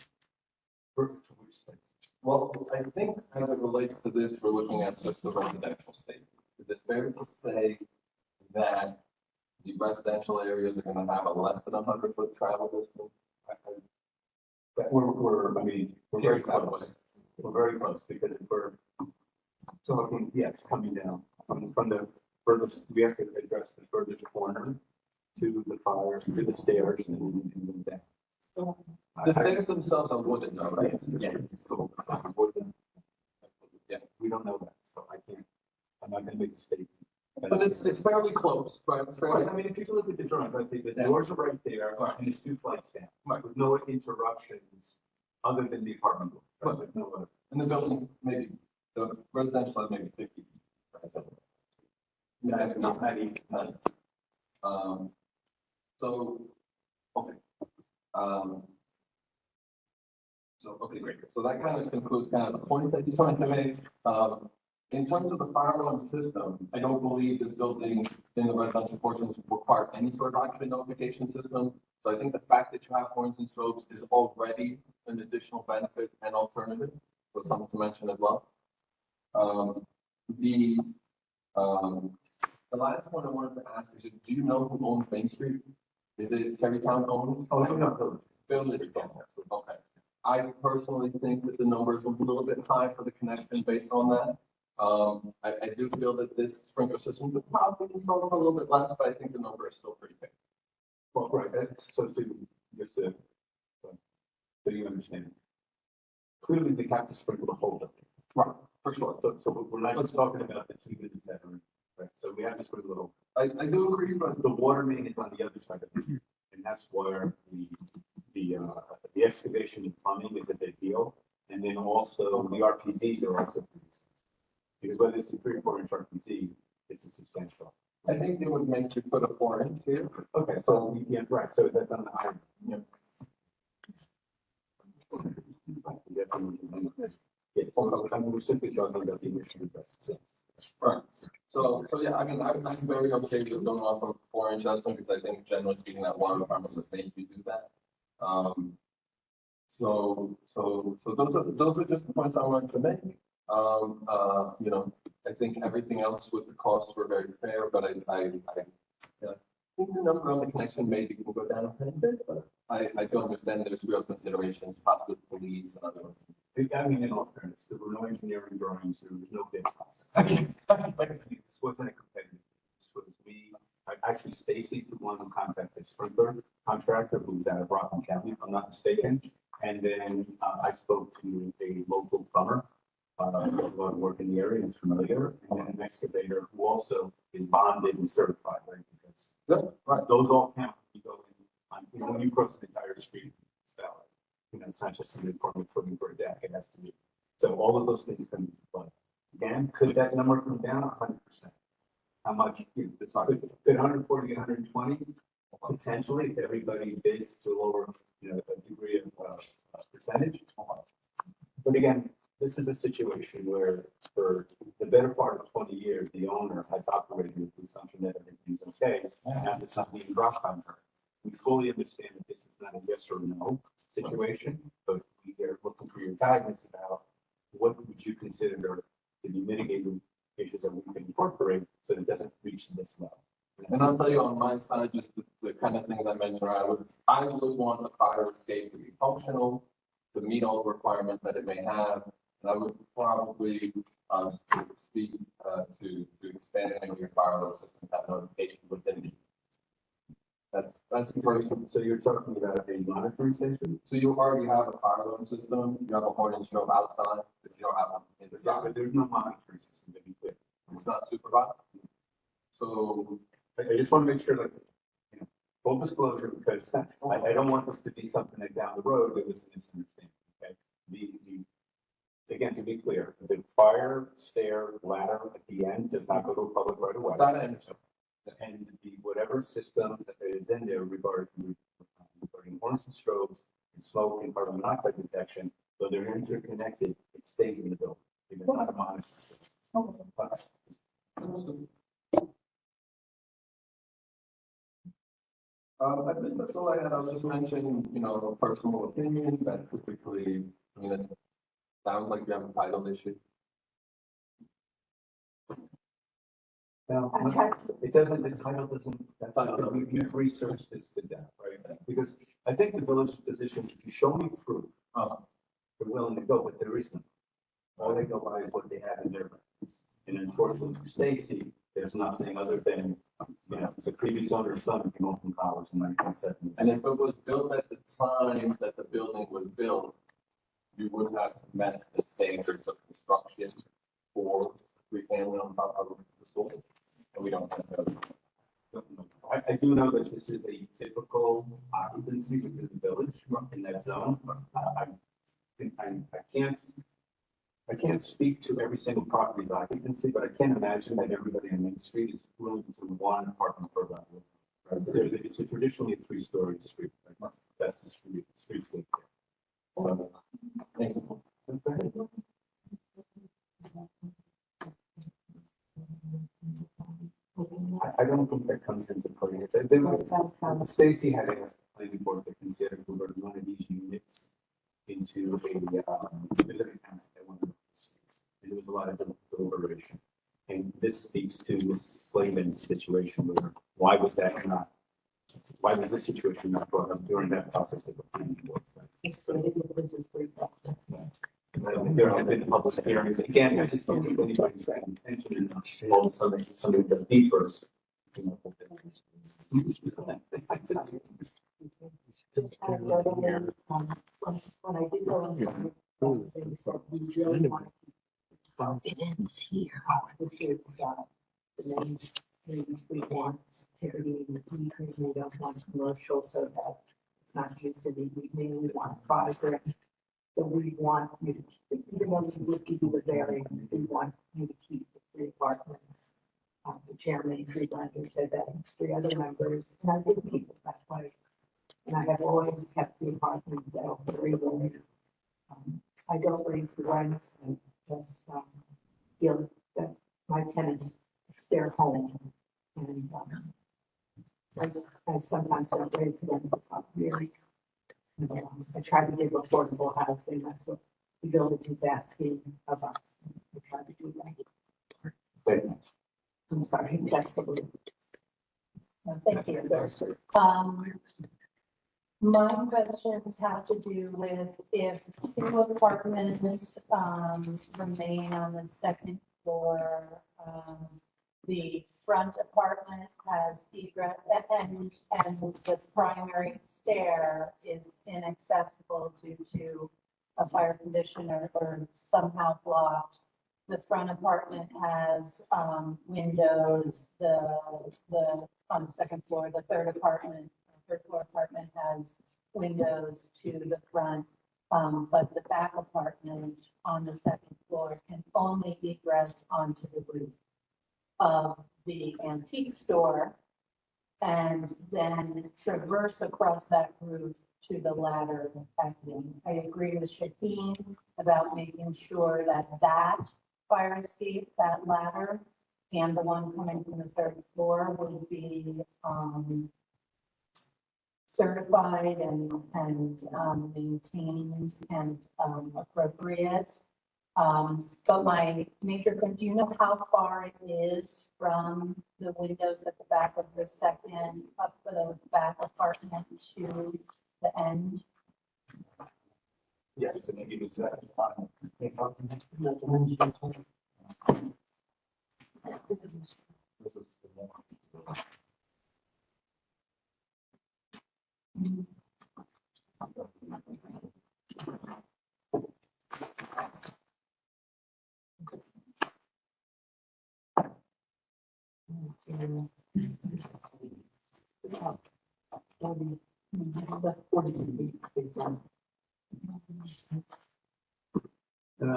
Well, I think as it relates to this, we're looking at just the residential space. Is it fair to say that the residential areas are gonna have a less than 100-foot travel distance? I mean, we're very close. We're very close because if we're talking, yes, coming down from the furthest, we have to address the furthest corner to the fire, to the stairs and then down. The stairs themselves are wooden, though, right? Yeah, it's cool. Wooden. Yeah, we don't know that, so I'm not gonna make a statement. But it's fairly close, right? It's fairly, I mean, if you look at the drawing, right, the doors are right there, and it's 2 flights down, with no interruptions other than the apartment door. Right, with no other. and the building, maybe, the residential is maybe 50 feet. Not even. So, okay. So, okay, great. So that kind of concludes kind of the points I just wanted to make. In terms of the fire alarm system, I don't believe this building in the residential portions require any sort of occupant notification system. So I think the fact that you have horns and strobes is already an additional benefit and alternative, so something to mention as well. The last one I wanted to ask is, do you know who owns Main Street? Is it Terrytown owned? Oh, no. Village. Okay. I personally think that the number is a little bit high for the connection based on that. I do feel that this sprinkler system could probably install a little bit less, but I think the number is still pretty big. Well, right, so so you understand. Clearly, they have to sprinkle the whole building. Right, for sure. So we're not just talking about the 2 units that are, right, so we have to sprinkle the whole. I do agree, but The water main is on the other side of it, and that's where the excavation and plumbing is a big deal. And then also the RPZs are also pretty, because whether it's a 3 or 4 inch RPZ, it's a substantial. I think it would make you put a 4-inch here. Okay, so yeah, right, so that's on the high. Yeah. Yes, we're simply talking about the initial investment. Right. So yeah, I mean, I'm very okay with going off of 4-inch estimate because I think generally speaking that water department would make you do that. So those are just the points I wanted to make. You know, I think everything else with the costs were very fair, but I think the number on the connection maybe can go down a bit, but I do understand there's real considerations, possibly police and other. I mean, in all fairness, there were no engineering drawings, there was no bid costs. This wasn't a competitive, this was actually Stacy, the one who contacted Sprinkler contractor, who's out of Rockland County, if I'm not mistaken. And then I spoke to a local plumber, who does a lot of work in the area and is familiar, and then an excavator who also is bonded and certified, right? Because those all count. You go in, when you cross the entire street, it's valid. You know, it's not just an apartment putting for a deck, it has to be. So all of those things come into play. Again, could that number come down 100%? How much? Could 140, 120? Potentially, if everybody bids to lower, you know, a degree of percentage. But again, this is a situation where for the better part of 20 years, the owner has operated with the assumption that everything's okay. Now this is being dropped on her. We fully understand that this is not a yes or no situation, but we are looking for your guidance about what would you consider to be mitigating issues that we can incorporate so that it doesn't reach this level. And I'll tell you on my side, just the kind of things I mentioned, I would want the fire escape to be functional, to meet all the requirements that it may have. And I would probably speak to expanding your fire alarm system, have notification within the. That's the Right, first. so you're talking about a monitoring station? So you already have a fire alarm system, you have a horn and strobe outside, but you don't have one Yeah, inside. but there's no monitoring system to be clear. It's not supervised. So, I just want to make sure that, you know, full disclosure, because I don't want this to be something that down the road there was a misunderstanding, okay? Again, to be clear, the fire stair ladder at the end does not go to a public right away. that I understand. And whatever system that is in there regarding horns and strobes and smoke and carbon monoxide detection, though they're interconnected, it stays in the building. It is not a monitoring system. I think that's all I had. I was just mentioning, a personal opinion that typically, it sounds like you have a title issue. Now, it doesn't, the title doesn't, that's not, we've researched this to death, right? Because I think the village position, if you show me proof, they're willing to go, but there isn't. All they go by is what they have in their records. And unfortunately for Stacy, there's nothing other than, the previous owner's son came home from college in 1970. And if it was built at the time that the building was built, you would have met the standards of construction for three family on top of the school. And we don't have that. I do know that this is a typical occupancy within the village in that zone. I can't speak to every single property's occupancy, but I can't imagine that everybody on Main Street is willing to one apartment per level. Right? It's traditionally a three-story street. Right? That's the street sleep. So, Thank you. I don't think that comes into play. Stacy had asked the planning board to consider converting one of these units into a visitor house at one of the streets. And there was a lot of deliberation. And this speaks to Ms. Slavin's situation where, why was this situation not brought up during that process with the planning board? There have been public hearings. Again, I just don't think anybody's paying attention and all of a sudden somebody does deeper. When I did go in, they said we really want to keep It ends here. this is, the main, maybe we want activity, we don't want commercial, so that it's not used to the evening, we want private. So we want you to, even though we would give you the variance, we want you to keep the three apartments. The chairman, three lenders said that, three other members, and I did keep it that way. And I have always kept the apartments that are very low. I don't raise the rents and just, feel that my tenants, it's their home. And, I sometimes don't raise them for 5 years. I try to give affordable housing, that's what the village is asking of us. I try to do that. I'm sorry, that's the word. Thank you. My questions have to do with if two apartments, remain on the second floor, the front apartment has egress and the primary stair is inaccessible due to a fire condition or somehow blocked. The front apartment has, windows, on the second floor, the third floor apartment has windows to the front. But the back apartment on the second floor can only egress onto the roof of the antique store and then traverse across that roof to the ladder acting. I agree with Shaheen about making sure that fire escape, that ladder, and the one coming from the third floor would be certified and maintained and appropriate. But my major, do you know how far it is from the windows at the back of the second, up the back apartment to the end? Yes, and maybe it's that. And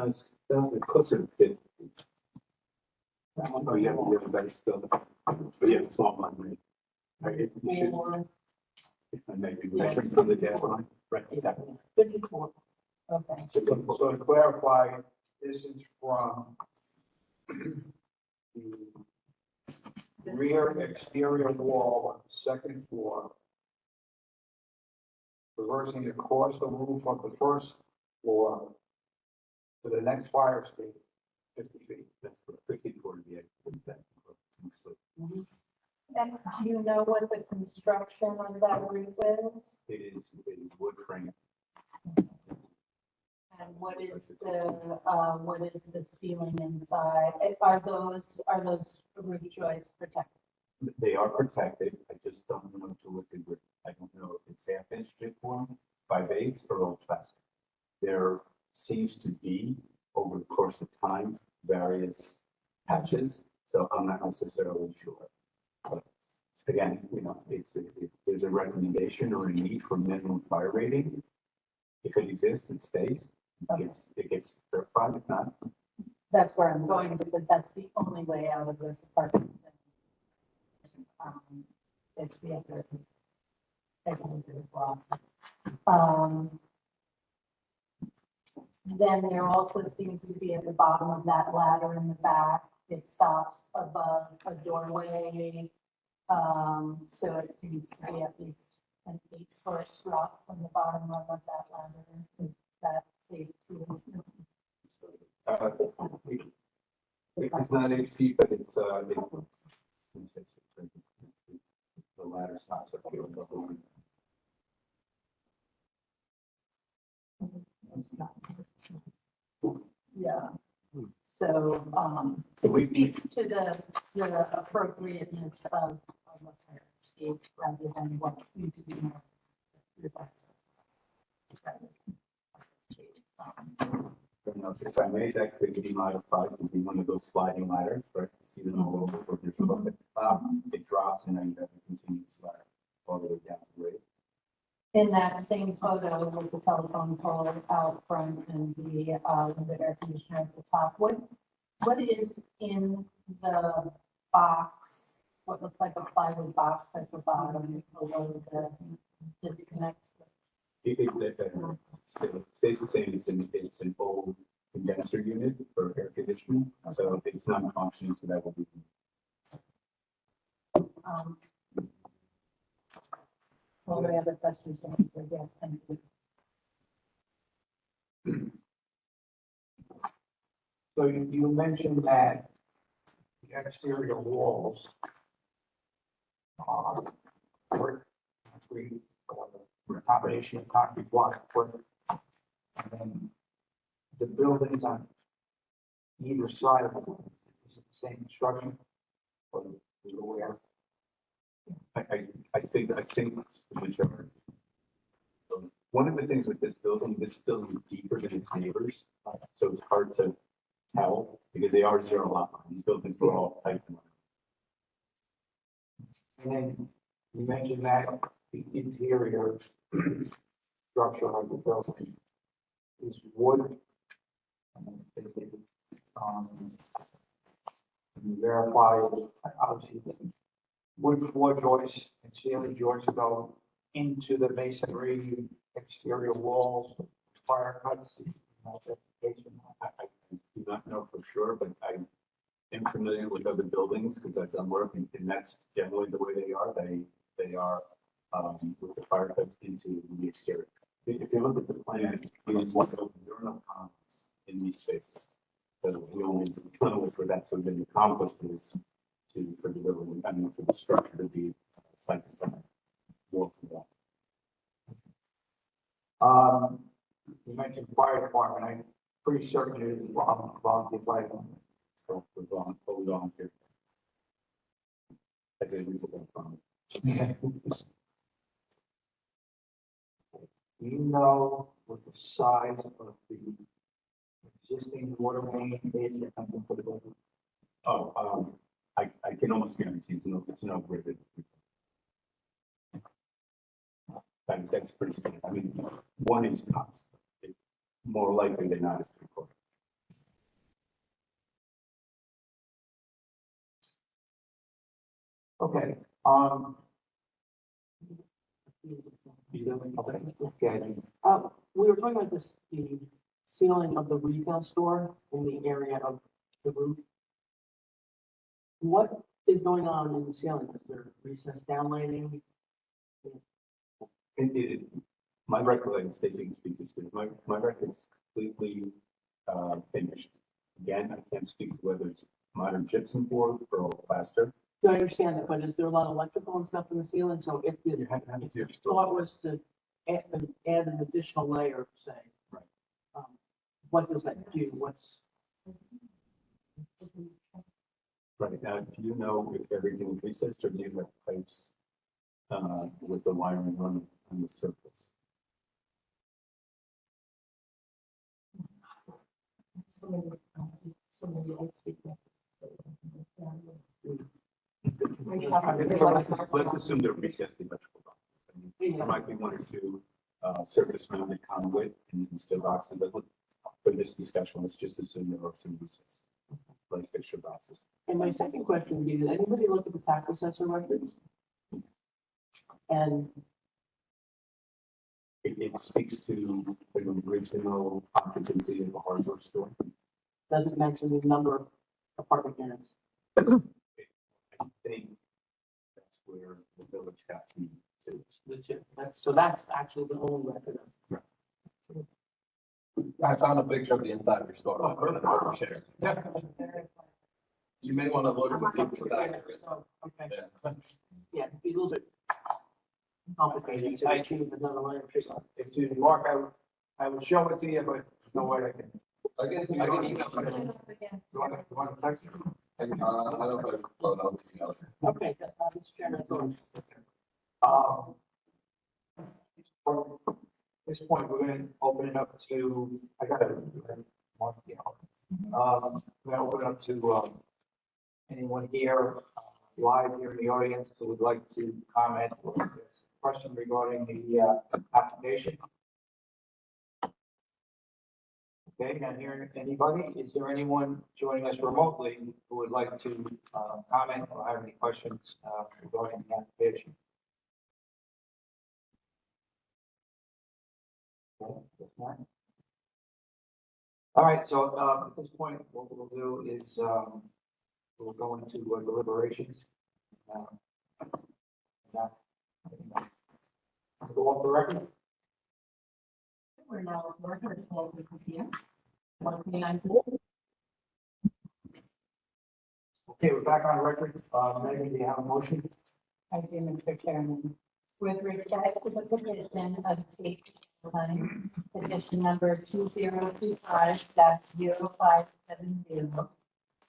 it's closer to 50. Oh, you have a better still, but you have a small one, right? Right, you should, if I may be measuring from the gas line, right, exactly. 54. Okay. So to clarify, this is from the rear exterior wall of the second floor, reversing across the roof of the first floor to the next fire escape, 50 feet. That's 50 toward the exact. And do you know what the construction of that roof is? It is wood frame. And what is the ceiling inside? Are those roof joists protected? They are protected. I just don't know to what degree. I don't know if it's half-inch chipboard, 5/8, or old plastic. There seems to be, over the course of time, various patches, so I'm not necessarily sure. But again, there's a recommendation or a need for minimum fire rating. If it exists, it stays. It gets verified. If not, That's where I'm going, because that's the only way out of this apartment. It's the other. Then there also seems to be at the bottom of that ladder in the back, it stops above a doorway. So it seems to be at least an 8-foot drop from the bottom rung of that ladder. Is that safe to use? it's not 8 feet, but it's the ladder stops up here. Yeah. So, it speaks to the appropriateness of a fire escape rather than what seems to be more. If I may, that could be modified to be one of those sliding ladders, right? You see them all over, where there's a little bit, it drops and then you have a continuous ladder all the way down to the grade. In that same photo with the telephone pole out front and the air conditioner at the top, what is in the box? What looks like a plywood box at the bottom below the disconnects? It stays the same. It's an old condenser unit for air conditioning, so it's not functioning, so that will be. All the other questions, yes, thank you. So you mentioned that the exterior walls are concrete, or a combination of concrete block, brick. And then the buildings on either side of it, is it the same construction? Or is it aware? I think it's the majority. One of the things with this building is deeper than its neighbors, so it's hard to tell because they are zero lot line. These buildings were all typed in. And then you mentioned that the interior structure of the building is wood. Verify, obviously, wood floor joists and ceiling joists go into the masonry exterior walls, fire cuts. I do not know for sure, but I am familiar with other buildings because I've done work and that's generally the way they are. They are with the fire cuts into the exterior. If you look at the plan, there are no columns in these spaces. So the only tunnels for that to have been accomplished is for the building, I mean, for the structure to be side to side, wall to wall. You mentioned fire department, I'm pretty certain it is volunteer fire department. So we're hold on here. I did read the book from it. Do you know what the size of the existing water main is that comes into the building? Oh, I can almost guarantee it's no greater than that's pretty standard. I mean, 1 inch tops. More likely than not, it's 3/4. Okay, okay, We were talking about this, the ceiling of the retail store in the area of the roof. What is going on in the ceiling? Is there recessed downlighting? My recollection, Stacy can speak to this, my record's completely finished. Again, I can't speak to whether it's modern gypsum board or plaster. Do I understand that, but is there a lot of electrical and stuff in the ceiling? So if the You have to see your thought was to add an additional layer, say. Right. What does that do? What's? Right, now, do you know if everything is recessed or do you have pipes with the wiring on the surface? Let's assume they're recessed electrical boxes. I mean, there might be 1 or 2 surface mounted conduit and steel boxes, but for this discussion, let's just assume there are some recessed, like fixture boxes. And my second question would be, did anybody look at the tax assessor records? And It speaks to the original occupancy of the hardware store. doesn't mention the number of apartment units. I think that's where the village got to. That's actually the only record of. I found a picture of the inside of your store. I'll put it on the share. You may want to look to see if it's accurate. Okay. Yeah. Yeah, it'd be a little bit complicated to achieve another layer. if you, Mark, I would show it to you, but no way I can. I can email it. You want to text it? I don't know if I can throw it out to you guys. Okay, Mr. Chairman, At this point, we're going to open it up to, I got it. We're going to open it up to anyone here, live here in the audience who would like to comment or ask a question regarding the application. Okay, not hearing anybody. Is there anyone joining us remotely who would like to comment or have any questions regarding the application? Okay, if not. All right, so at this point, what we'll do is we'll go into deliberations. Go off the record. We're now working with the computer. Okay, we're back on record. Megan, do you have a motion? I do, Mr. Chairman. With respect to the petition of state line, petition number 2025-0570.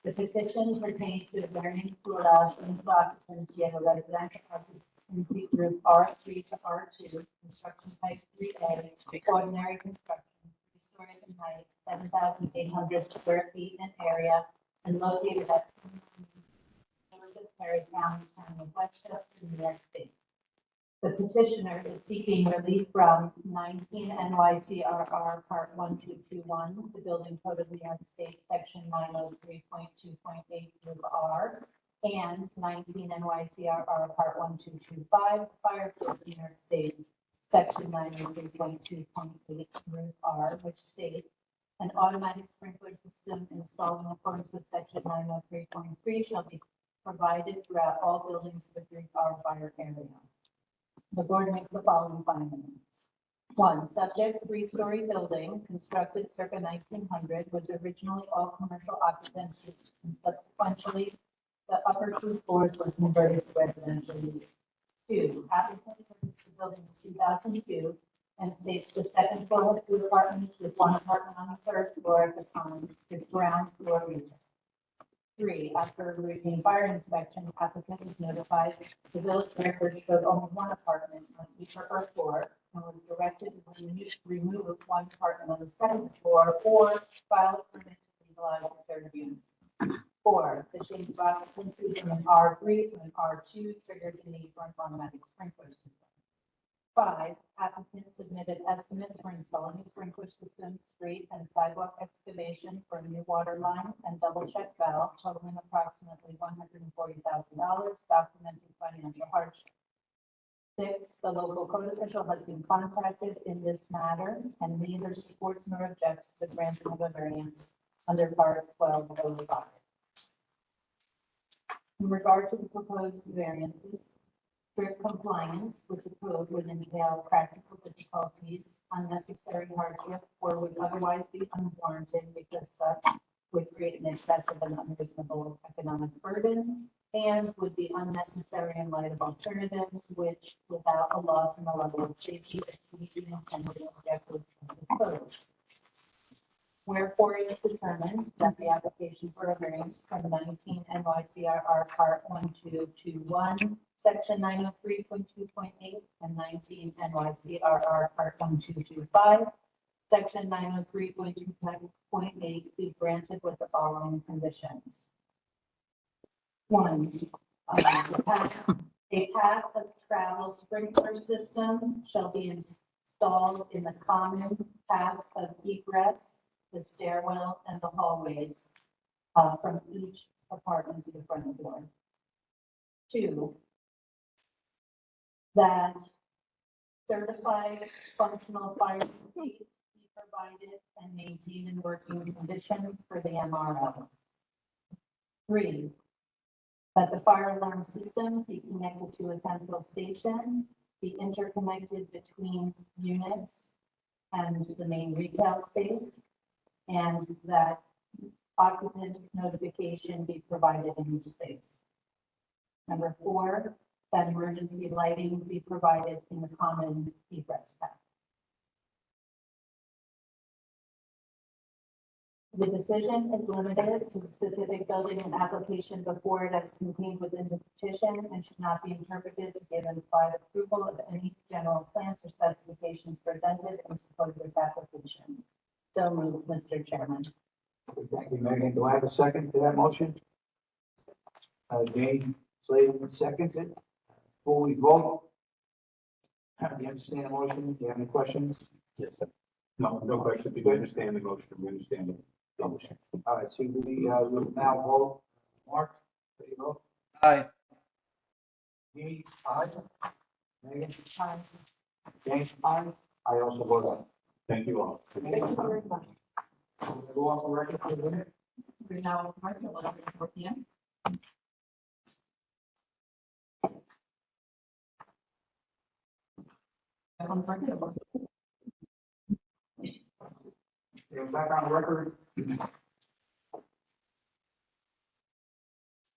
The petition pertains to a variance to allow for occupancy of a residential occupancy group R3 to R2, construction type 3A, ordinary construction, 3 stories in height, 7,800 square feet in area, and located at Perry County, Town of Westchester, New York State. The petitioner is seeking relief from 19 NYCRR Part 1221, the Building Code of New York State, Section 903.2.8 R, and 19 NYCRR Part 1225, Fire Code of New York State, Section 903.2.8 R, which states an automatic sprinkler system installed in accordance with Section 903.3 shall be provided throughout all buildings of the 3R fire area. The board makes the following findings. 1, subject 3-story building constructed circa 1900 was originally all commercial occupancy, and subsequently the upper 2 floors were converted to residential use. 2, applicant purchased the building in 2002 and states the second floor has 2 apartments with 1 apartment on the 3rd floor at the time, with ground floor retail. 3, after a routine fire inspection, applicant was notified the village record showed only 1 apartment on each upper floor, and was directed to remove one apartment on the second floor or file a permit to legalize the third unit. 4, the change of occupancy from an R3 to an R2 triggered the need for an automatic sprinkler system. 5, applicant submitted estimates for installing a sprinkler system, street and sidewalk excavation for a new water line and double check valve totaling approximately $140,000, documenting financial hardship. 6, the local code official has been contacted in this matter and neither supports nor objects to the granting of a variance under part 1205. In regard to the proposed variances, strict compliance with the code would entail practical difficulties, unnecessary hardship, or would otherwise be unwarranted because such would create an excessive and unreasonable economic burden and would be unnecessary in light of alternatives which, without a loss in the level of safety, achieve the intended objective of the code. Wherefore, it is determined that the application for a variance from 19 NYCRR Part 1221, Section 903.2.8, and 19 NYCRR Part 1225, Section 903.2.8 be granted with the following conditions. 1, a path of travel sprinkler system shall be installed in the common path of egress, the stairwell, and the hallways from each apartment to the front door. 2, that certified functional fire escapes be provided and maintained in working condition for the MRO. 3, that the fire alarm system be connected to a central station, be interconnected between units and the main retail space, and that occupant notification be provided in each space. Number 4, that emergency lighting be provided in the common egress path. The decision is limited to the specific building and application before it as contained within the petition and should not be interpreted to give implied approval of any general plans or specifications presented in support of this application. So moved, Mr. Chairman. Thank you, Megan. Do I have a second to that motion? Jane Slavin seconds it. Before we vote, do you understand the motion? Do you have any questions? Yes, sir. No question. We understand the motion. We understand the motion. All right, so we will now vote. Mark, there you go. Aye. Me, aye. Megan? Aye. James? Aye. I also vote aye. Thank you all. Thank you very much. Go off the record for a minute. We're now at 11:04 p.m. We're back on record.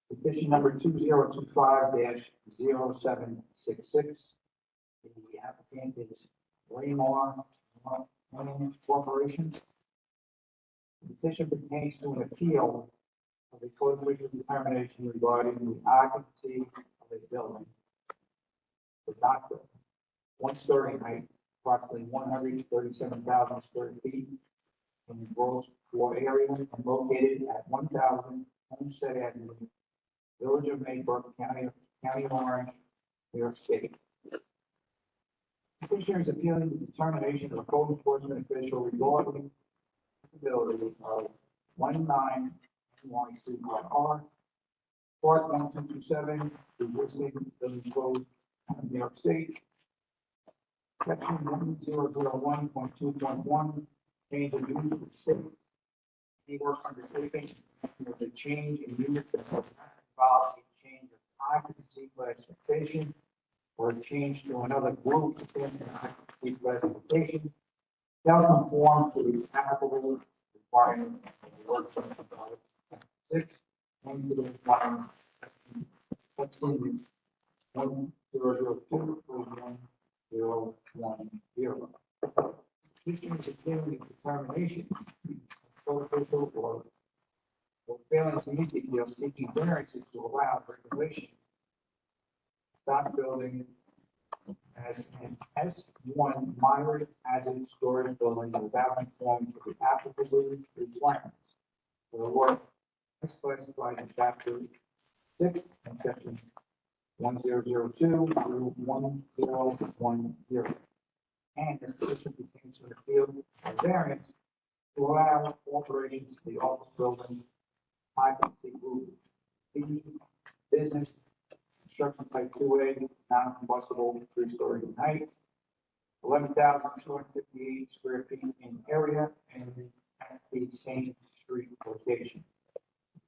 Petition number 2025-0766. The applicant is Raymore Mining Corporation. The petition pertains to an appeal of a code official determination regarding the occupancy of a building. The doctor, 1-story height, approximately 137,000 square feet in the gross floor area and located at 1,000 Homestead Avenue, Village of Maybrook, County of Orange, New York State. Petitioner is appealing the determination of a code enforcement official regarding the ability of 19 NYCRR, Part 1227, the existing village code of New York State, Section 1001.2.1, change of use of state. Any work undertaken with a change in use that does not involve a change of occupancy classification or a change to another group within an occupancy classification shall conform to the applicable requirement of the work zone 6 and to the requirement section 1002.1.010. Petitioner is appealing the determination of code official or failing to meet the deal seeking variances to allow regulation. Stock building as an S1 moderate hazard storage building without conforming to the applicable requirements for the work as classified in chapter 6 and section 1002 through 1010. And the petition pertains to the field of variance to allow alterations to the office building occupancy group B business construction type 2A, non-combustible, 3-story in height, 11,258 square feet in area, and at the same street location.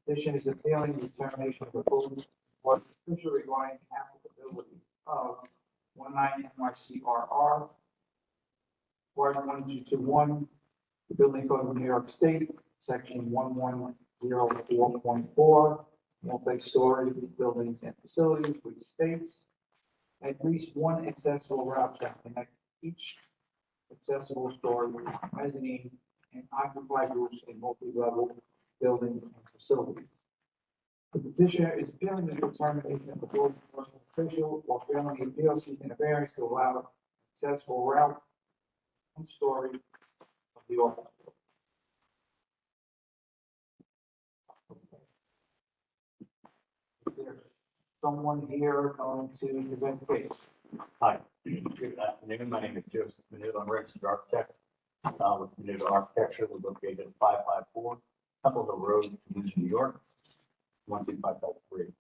Petition is appealing the determination of the board was officially regarding the applicability of 19 NYCRR, Part 1221, the Building Code of New York State, Section 1104.4, multi-story buildings and facilities, which states at least one accessible route shall connect each accessible story with mezzanine and occupied roofs in multi-level buildings and facilities. The petitioner is appealing the determination of the board enforcement official while failing the appeal seeking a variance to allow accessible route and story of the office. Is there someone here going to present the case? Hi, good afternoon. My name is Joseph Manute. I'm a registered architect with Manute Architecture. We're located at 554 Temple Hill Road, New York, 12553.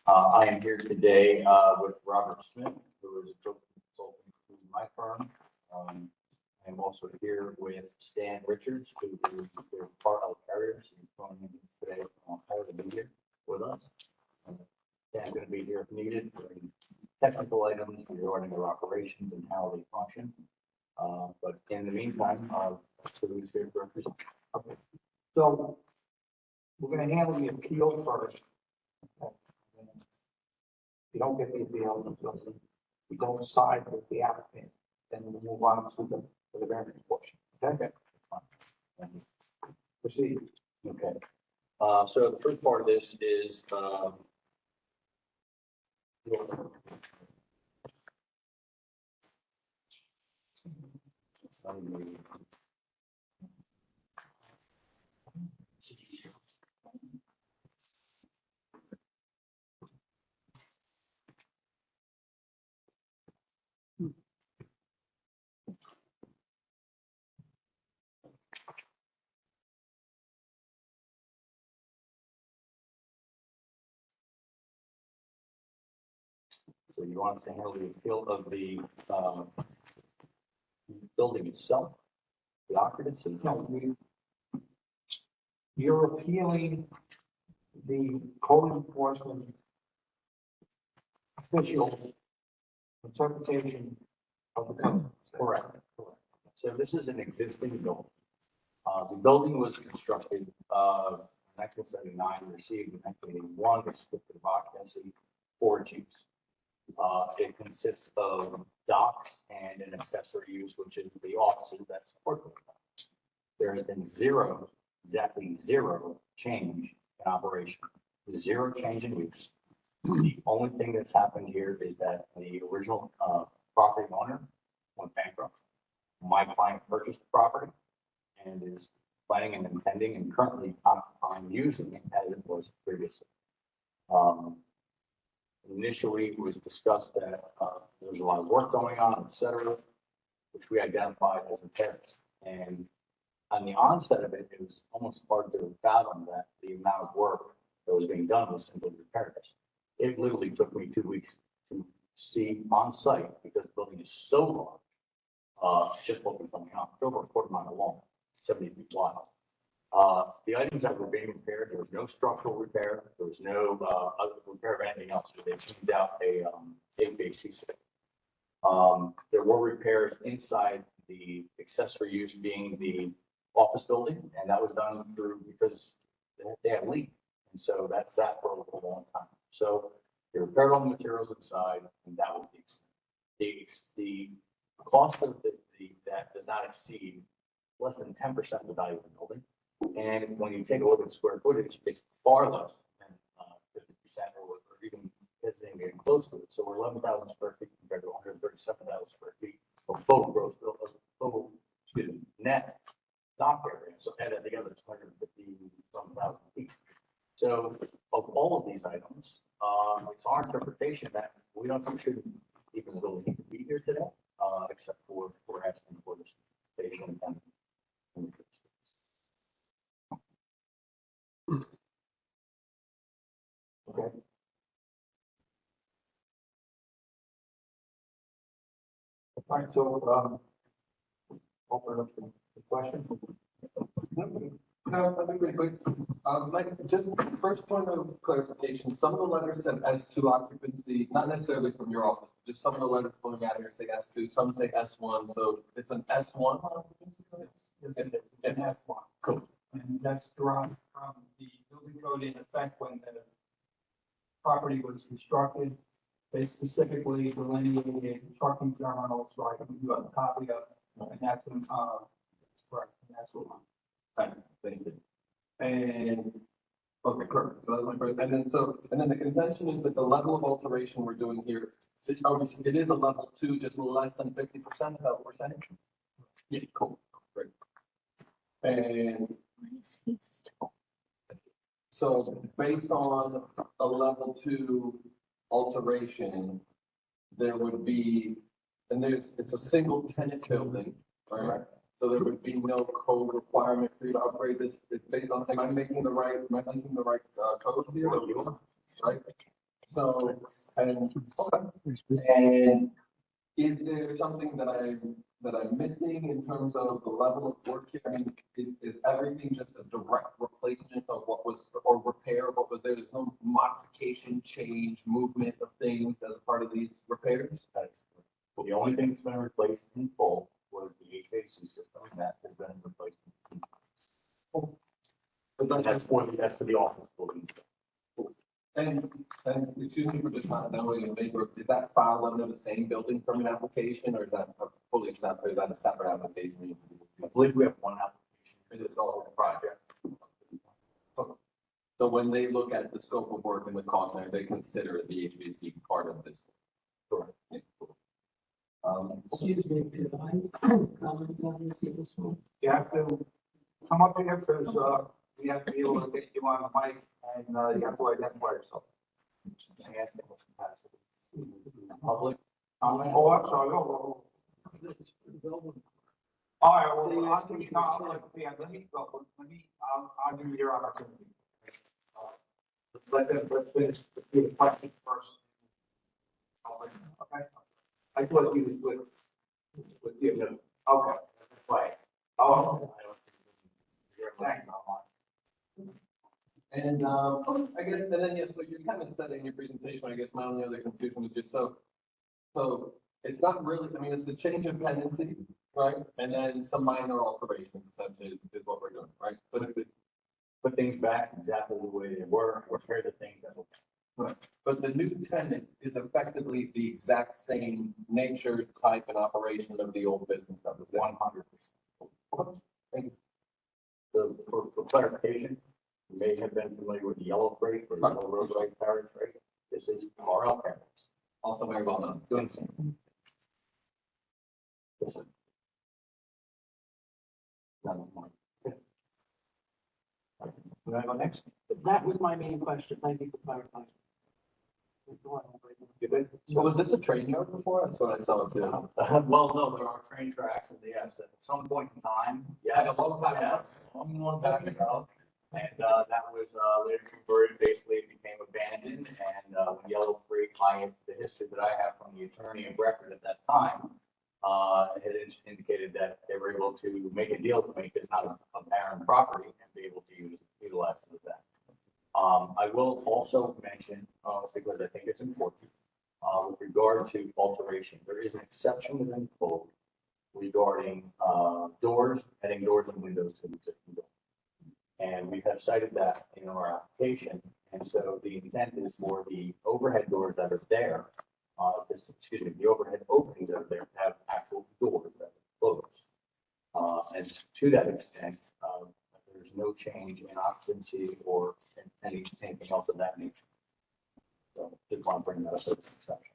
I am here today with Robert Smith, who is a consultant to my firm. I am also here with Stan Richards, who is the part of carriers. He's joining me today on part of the meeting with us. Stan's going to be here if needed for any technical items regarding their operations and how they function. But in the meantime, who's here to represent. Okay. So we're going to handle the appeal first. Okay. If you don't get the appeal, we don't side with the applicant, then we'll move on to the variance portion. Okay. Proceed. Okay. So the first part of this is so you want to handle the appeal of the building itself, the occupancy? No, you're appealing the code enforcement official interpretation of the code. Correct. Correct. So this is an existing building. The building was constructed in 1979, received in 1981, a certificate of occupancy for its use. It consists of docks and an accessory use, which is the offices that support the docks. There has been zero, exactly zero change in operation, zero change in use. The only thing that's happened here is that the original property owner went bankrupt. My client purchased the property and is planning and intending and currently occupying using it as it was previously. Initially, it was discussed that there was a lot of work going on, et cetera, which we identified as repairs. And on the onset of it, it was almost hard to fathom that the amount of work that was being done was simply repairs. It literally took me 2 weeks to see on site because the building is so large. Just what we're coming out, over a quarter mile long, 70 feet wide. The items that were being repaired, there was no structural repair. There was no other repair of anything else. They changed out a HVAC system. There were repairs inside the accessory use being the office building, and that was done through because they had a leak. And so that sat for a long time. So they repaired all the materials inside, and that was the extent. The cost of that does not exceed less than 10% of the value of the building. And when you take a look at the square footage, it's far less than 50% or even isn't even getting close to it. So we're 11,000 square feet compared to 137,000 square feet of total gross, total, excuse me, net dock area. So add that together, it's 150,000 feet. So of all of these items, it's our interpretation that we don't think should even really need to be here today, except for asking for this station and. Okay. All right, so, open up the question. No, I think pretty quick. Like, just first point of clarification, some of the letters said S2 occupancy, not necessarily from your office, but just some of the letters going out here say S2, some say S1, so it's an S1 occupancy? An S1. Cool. And that's derived from the building code in effect when the property was constructed. They specifically delineated trucking terminals, so I can do a copy of, and that's an, correct, and that's the one. Thank you. And, okay, perfect. So that's my first, and then the contention is that the level of alteration we're doing here, obviously, it is a level 2, just less than 50%, is that what we're saying? Yeah, cool, great. And so based on a level 2 alteration, there would be, and it's a single tenant building, right? So there would be no code requirement for you to upgrade this. It's based on, am I making the right codes here? Right? So, and, okay. And is there something that I'm missing in terms of the level of work here? I mean, is everything just a direct replacement of what was, or repair of what was there? There's no modification, change, movement of things as part of these repairs? The only thing that's been replaced in full was the HVAC system, and that has been replaced. But that's for the office building. And excuse me for just not knowing, is that filed under the same building permit application, or is that a fully separate, is that a separate application? I believe we have one application. It's all a project. Okay. So when they look at the scope of work and the cost, they consider the HVAC part of this. Correct. Yeah, cool. Excuse me, could I comment on this one? You have to come up here because, we have to be able to get you on the mic and, you have to identify yourself. Public comment? Oh, I'm sorry. Oh. All right, well, I'll give you, let me, I'll give you your opportunity. Let's finish the question first. Okay. I thought you would give them, okay, right. Oh. Thanks. And I guess, and then, yeah, so you kind of said it in your presentation, I guess my only other confusion was just so it's not really, I mean, it's a change of tenancy, right? And then some minor alterations, essentially, is what we're doing, right? But if it, put things back exactly the way they were, repair the things that will. right. But the new tenant is effectively the exact same nature, type, and operation of the old business that was there. 100%. Thank you. So for clarification, you may have been familiar with the yellow freight or yellow roadside carriage freight. This is RL carriage. Also very well known. Doing the same. Yes, sir. Can I go next? That was my main question. Thank you for clarifying. So was this a train yard before? That's what I saw too. Well, no, there are train tracks, and yes, at some point in time, yes, a long time ago. And that was later converted, basically it became abandoned, and when Yellow Creek, the history that I have from the attorney of record at that time, had indicated that they were able to make a deal to make this not a barren property and be able to utilize it as that. I will also mention, because I think it's important, with regard to alteration, there is an exception within the code regarding doors, adding doors and windows to the existing building. And we have cited that in our application. And so the intent is for the overhead doors that are there, the overhead openings that are there to have actual doors that are closed. And to that extent, there's no change in occupancy or anything else of that nature. So did want to bring that up as an exception.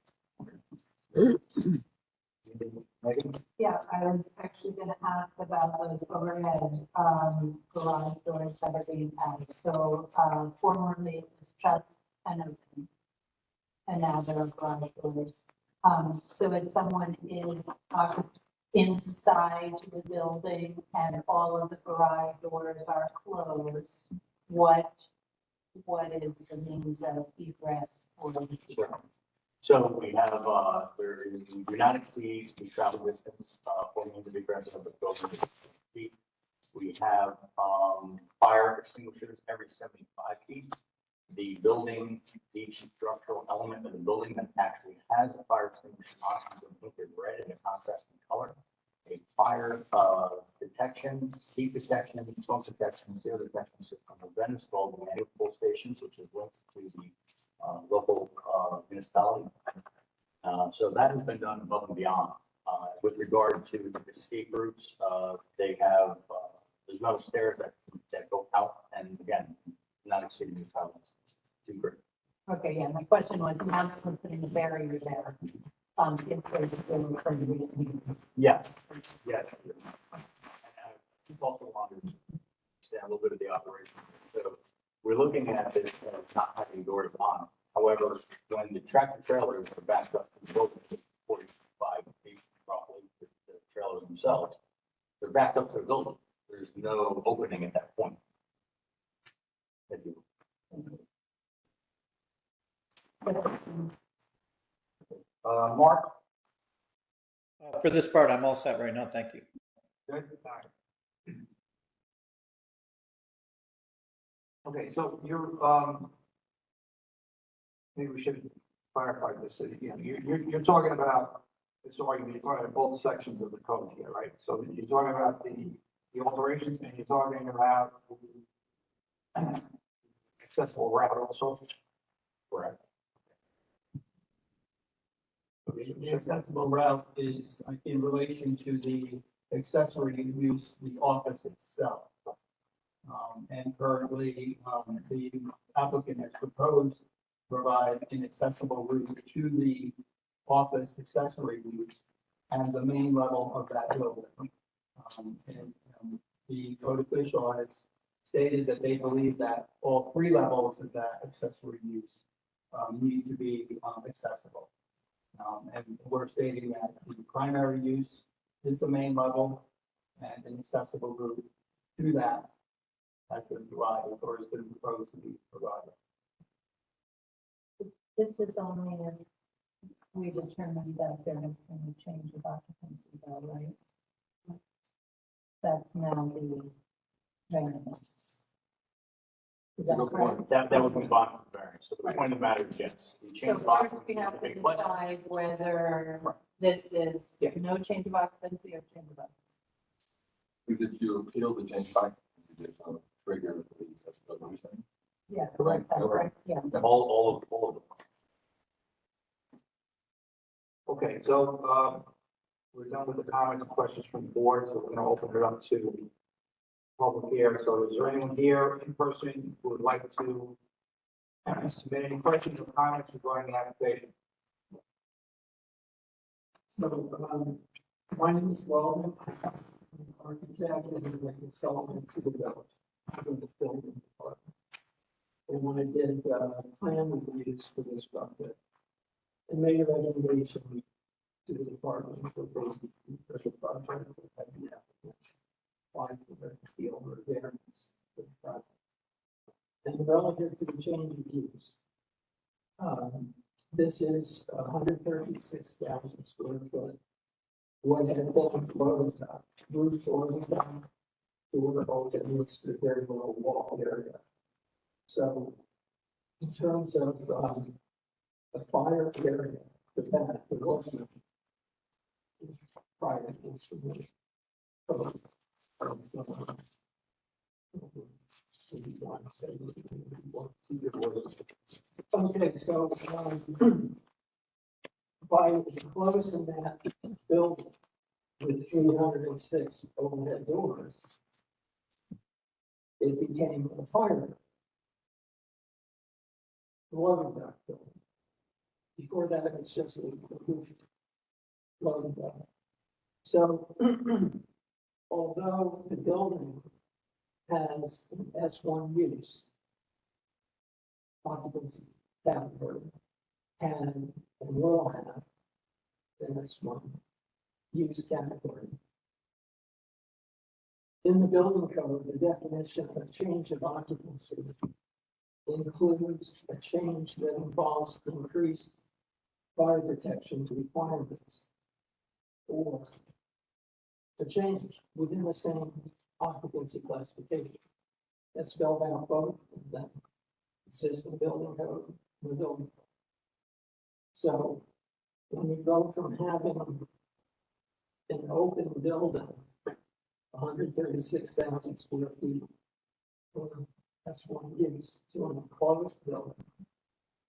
Megan? Yeah, I was actually gonna ask about those overhead, garage doors that are being added. So, formerly it was just an open. And now there are garage doors. So if someone is, inside the building and all of the garage doors are closed, what is the means of egress for the people? So we have, there is, we do not exceed the travel distance, for means of egress of the building. Feet. We have, fire extinguishers every 75 feet. The building, each structural element of the building that actually has a fire extinguisher on it is painted red in a contrasting color. A fire, detection, heat detection, smoke detection, seal detection system have been installed in many full stations, which is linked to the local municipality. So that has been done above and beyond. With regard to the escape routes, they have, there's no stairs that go out, and again, not exceeding the travel distance. Too great. Okay, yeah, my question was, now that we're putting the barrier there, is there still for the reason? Yes, yes. Also wanted to understand a little bit of the operation. So we're looking at this not having doors on. However, when the tractor trailers are backed up to the building, 45 feet roughly, the trailers themselves, they're backed up to the building. There's no opening at that point. Thank you. Mark? For this part, I'm all set right now. Thank you. Good. All right. Okay, so you're, maybe we should clarify this. So, you know, you're talking about this argument, you're talking about both sections of the code here, right? So you're talking about the alterations and you're talking about the accessible route also. Correct. The accessible route is in relation to the accessory use, the office itself. And currently, the applicant has proposed to provide an accessible route to the office accessory use and the main level of that building. The code official has stated that they believe that all three levels of that accessory use need to be accessible. And we're stating that the primary use is the main level and an accessible route to that has been provided or has been proposed to be provided. This is only if we determine that there has been a change of occupancy though, right? That's now the variance. Is that correct? That would combine the variance. So the point of the matter is, yes. The So change of first occupancy we have is a to big question. decide whether this is Yeah. no change of occupancy or change of occupancy. Because if you appeal the change back, it's a trigger for the accessibility. Yes. Correct. That's correct, yeah. All of them. Okay, so, we're done with the comments and questions from the board, so we're gonna open it up to public here. So is there anyone here in person who would like to submit any questions or comments regarding the application? So, my name is Weldon, architect and a consultant to the village, in this building department. And when I did, plan reviews for this project, and made a recommendation to the department for basic special project, that the applicant applied for the field or variance for the project. And relative to the change of use, this is 136,000 square foot. What had been closed up, roof over down, door that looks to very little wall area. So in terms of the fire area, the back, the wasn't private installation. Okay, so by closing that building with 306 overhead doors, it became a fire. Below that building. Before that, it was just a roof loading dock. So although the building has an S1 use, occupancy category, and will have an S1 use category. In the building code, the definition of change of occupancy includes a change that involves increased fire protection requirements or the change within the same occupancy classification. That's spelled out both in the existing building code and the building code. So when you go from having an open building, 136,000 square feet, that's one use, to an enclosed building,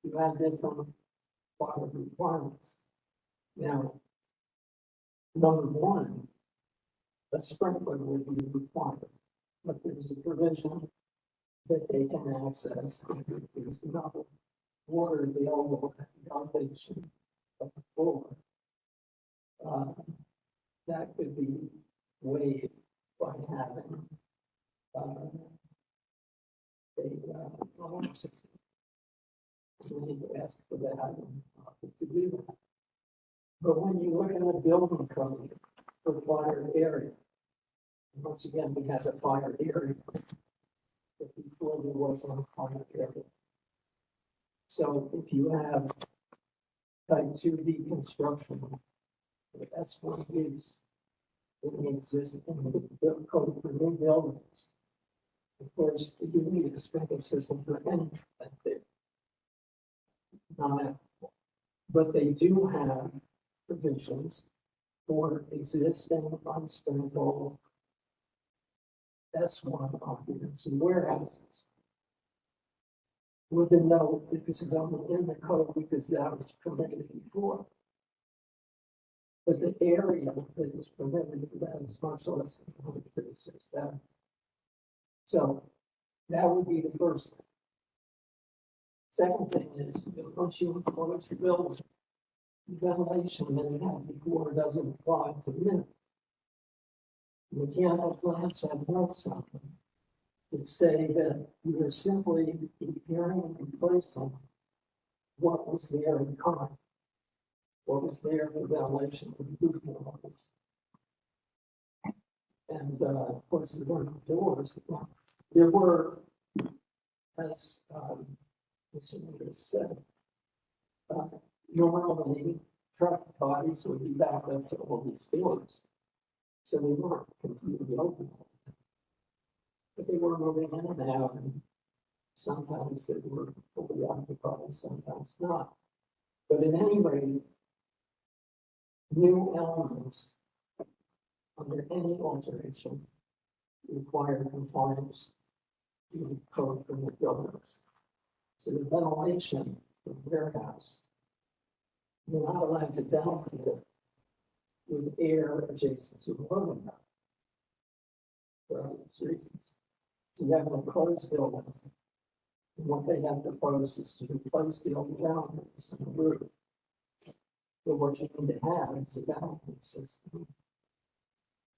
you have different fire requirements. Now, number one, a sprinkler would be required, but there's a provision that they can access if there's enough water available at the elevation of the floor. That could be waived by having alarm system. We need to ask for that to do that. But when you look at a building code for fire area, once again, we have a fire area, but before there was no fire area. So if you have type 2D construction, that's what use in the existing building code for new buildings. Of course, you need a sprinkler system for anything there. Not applicable. But they do have provisions for existing unsprinkled S1 occupancy warehouses. With a note that this is only in the code because that was permitted before. But the area that is permitted for that is much less than 136,000. So that would be the first thing. Second thing is that once you enclose your building, the ventilation that you had before doesn't apply to them. Mechanical plants have notes on them that say that you are simply repairing and replacing what was there in kind, what was there for ventilation for the roof levels. And of course, there were doors. There were, as Mr. Winter said, normally truck bodies would be backed up to all these doors. So they weren't completely open. But they were moving in and out, and sometimes they were fully occupied, sometimes not. But at any rate, new elements under any alteration require compliance to the code from the buildings. So the ventilation of the warehouse, you're not allowed to ventilate it with air adjacent to the loading dock for obvious reasons. So you have an enclosed building, and what they have to propose is to replace the old elements in the roof. But what you need to have is a ventilating system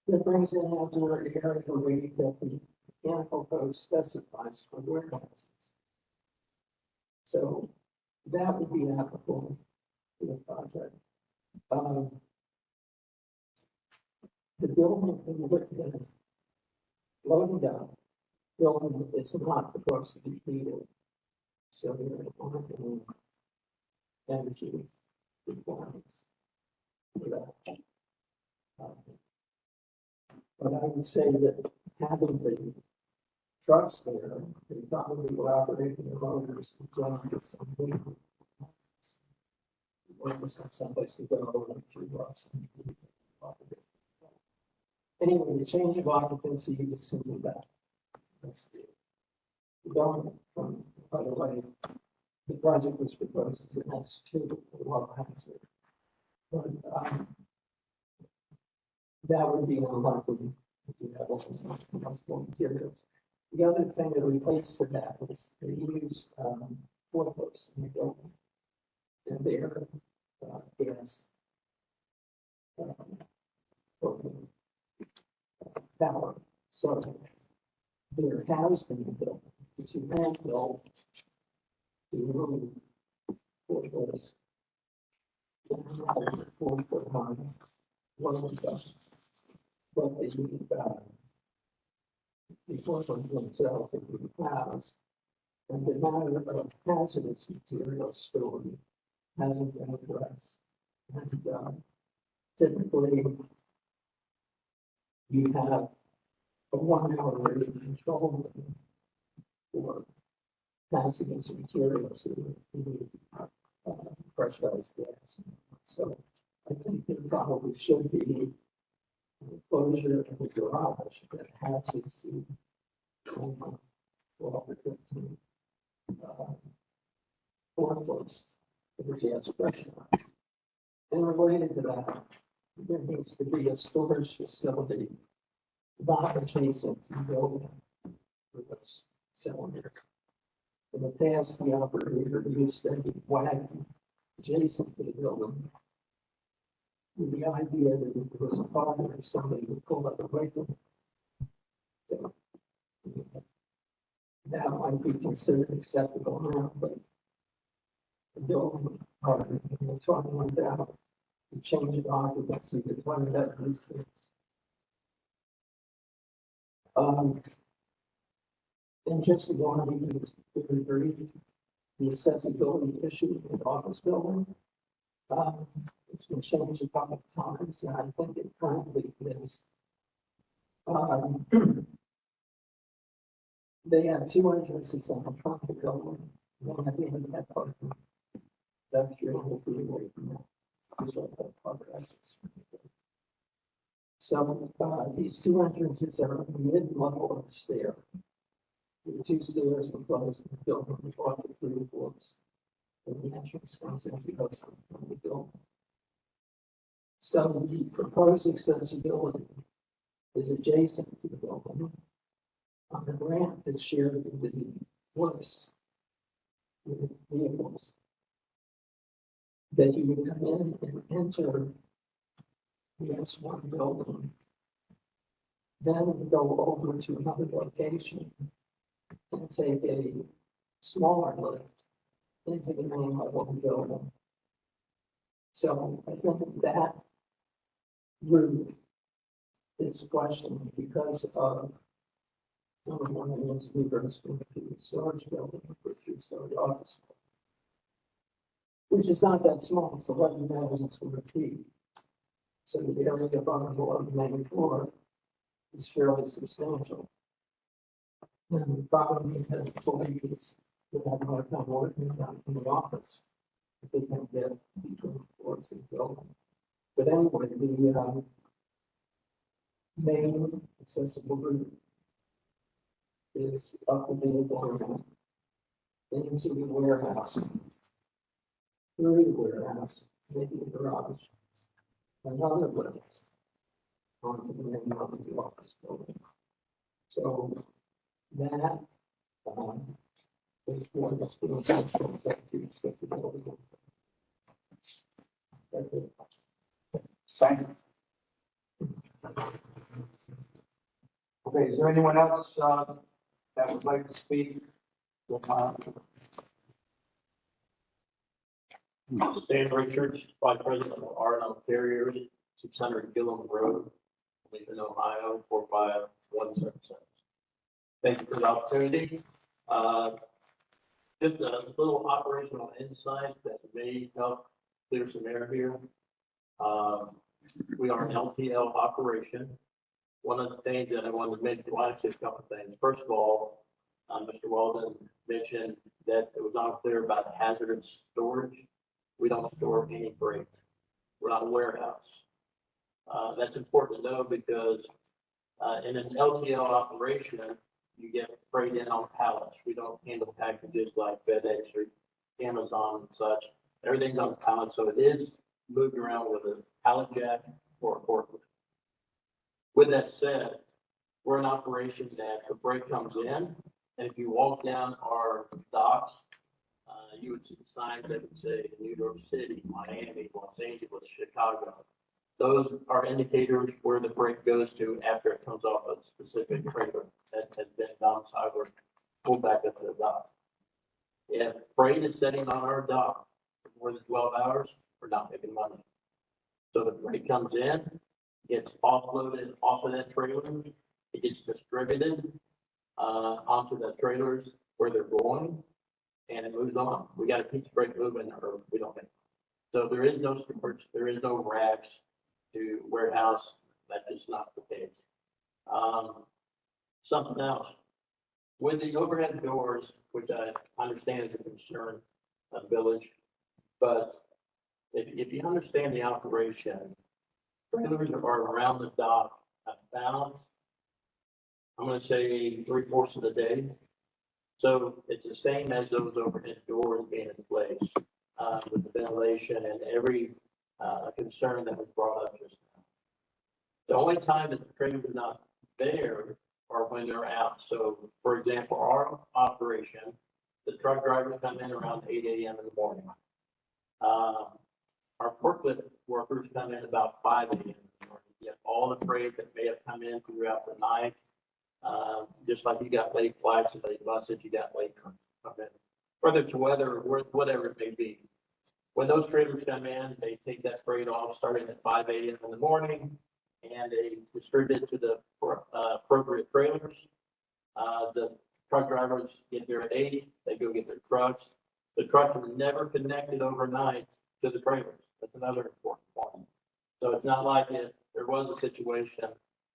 that brings in outdoor air the way that the mechanical code specifies for warehouses. So that would be applicable to the project. The building in the loading dock building is not supposed to be heated. So there aren't any energy requirements for that. But I would say that having the trucks there, they probably will operate the motors and generate some heat. Workers have someplace to go and through us. Anyway, the change of occupancy is simply that. That's the going from, by the way, the project was proposed as an S2 low hazard. But that would be unlikely if you have multiple materials. The other thing that relates to that is they use floor posts in the building. and their gas propane power. So there has been a bill, it's a landfill to remove for those 4 foot high one does. But they need it's work on themselves in the house. And the matter of hazardous material stored hasn't been addressed. And typically, you have a 1 hour rate control for hazardous materials in pressurized gas. So I think there probably should be closure of the garage that has its 12 or 15 forklifts for gas pressure. And related to that, there needs to be a storage facility not adjacent to the building for those cylinders. In the past, the operator used a wagon adjacent to the building, with the idea that if there was a fire or somebody would pull up a rifle. So that might be considered acceptable now, but the building department, we're talking about the change of occupancy, the one that these things. And just to go on these brief, the accessibility issue in the office building. It's been changed a couple of times, and I think it currently is. They have 2 entrances on the front of the building, one at the end of that parking. That's your whole freeway from that. So these 2 entrances are at the mid-level of the stair. The 2 stairs that goes to the building before the 3 floors. And the entrance comes into the building. So the proposed accessibility is adjacent to the building. On the ramp is shared with the works with vehicles. That you would come in and enter the S1 building, then go over to another location and take a smaller lift into the main level of the building. So I think that route is questioned because of number one, it was reverse from the storage building for 3-story office, which is not that small. It's 11,000 square feet. So the area above the main floor is fairly substantial. And the problem is that employees would have a hard time working down in the office if they can't get between the floors of the building. But anyway, the main accessible route is up the main building into the warehouse, through the warehouse, maybe the garage, another lift onto the main level of the office building. So that is what is being accessibility. That's it. Thank you. Okay, is there anyone else that would like to speak? Stan Richards, Vice President of R&L Carriers, 600 Gillum Road, Lincoln, Ohio, 45177. Thank you for the opportunity. Just a little operational insight that may help clear some air here. We are an LTL operation. One of the things that I wanted to mention, well, actually a couple of things. First of all, Mr. Weldon mentioned that it was unclear about hazardous storage. We don't store any freight. We're not a warehouse. That's important to know because in an LTL operation, you get freight in on pallets. We don't handle packages like FedEx or Amazon and such. Everything's on pallets, so it is moved around with a pallet jack or a forklift. With that said, we're an operation that the freight comes in, and if you walk down our docks, you would see signs that would say New York City, Miami, Los Angeles, Chicago. Those are indicators where the freight goes to after it comes off a specific trailer that has been domiciled or pulled back up to the dock. If freight is sitting on our dock for more than 12 hours, we're not making money. So the freight comes in, gets offloaded off of that trailer, it gets distributed onto the trailers where they're going, and it moves on. We got to keep the freight moving or we don't make it. So there is no storage, there is no racks to warehouse. That's just not the case. Something else. With the overhead doors, which I understand is a concern of village, but if you understand the operation, trailers are around the dock about, I'm going to say 3/4 of the day. So it's the same as those overhead doors being in place with the ventilation and every concern that was brought up just now. The only time that the trailers are not there are when they're out. So, for example, our operation, the truck drivers come in around 8 a.m. in the morning. Our forklift workers come in about 5 a.m. in the morning. You have all the freight that may have come in throughout the night. Just like you got late flights and late buses, you got late trucks come in. Whether it's weather or whatever it may be. When those trailers come in, they take that freight off starting at 5 a.m. in the morning, and they distribute it to the appropriate trailers. The truck drivers get there at 8, they go get their trucks. The trucks are never connected overnight to the trailers. That's another important point. So it's not like if there was a situation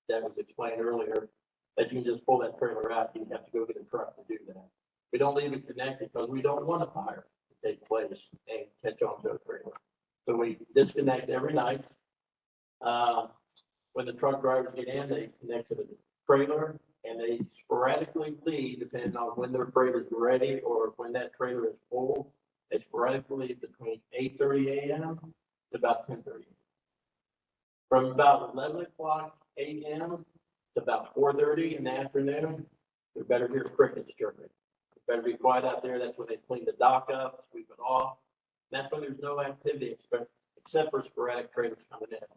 that was explained earlier that you can just pull that trailer out, you have to go get a truck to do that. We don't leave it connected because we don't want a fire to take place and catch on to a trailer. So we disconnect every night. When the truck drivers get in, they connect to the trailer and they sporadically leave depending on when their freight is ready or when that trailer is full. They sporadically leave between 8:30 a.m. to about 10:30. From about 11 o'clock a.m. to about 4:30 in the afternoon, we better hear crickets chirping. Better be quiet out there. That's when they clean the dock up, sweep it off. That's when there's no activity except for sporadic trailers coming in.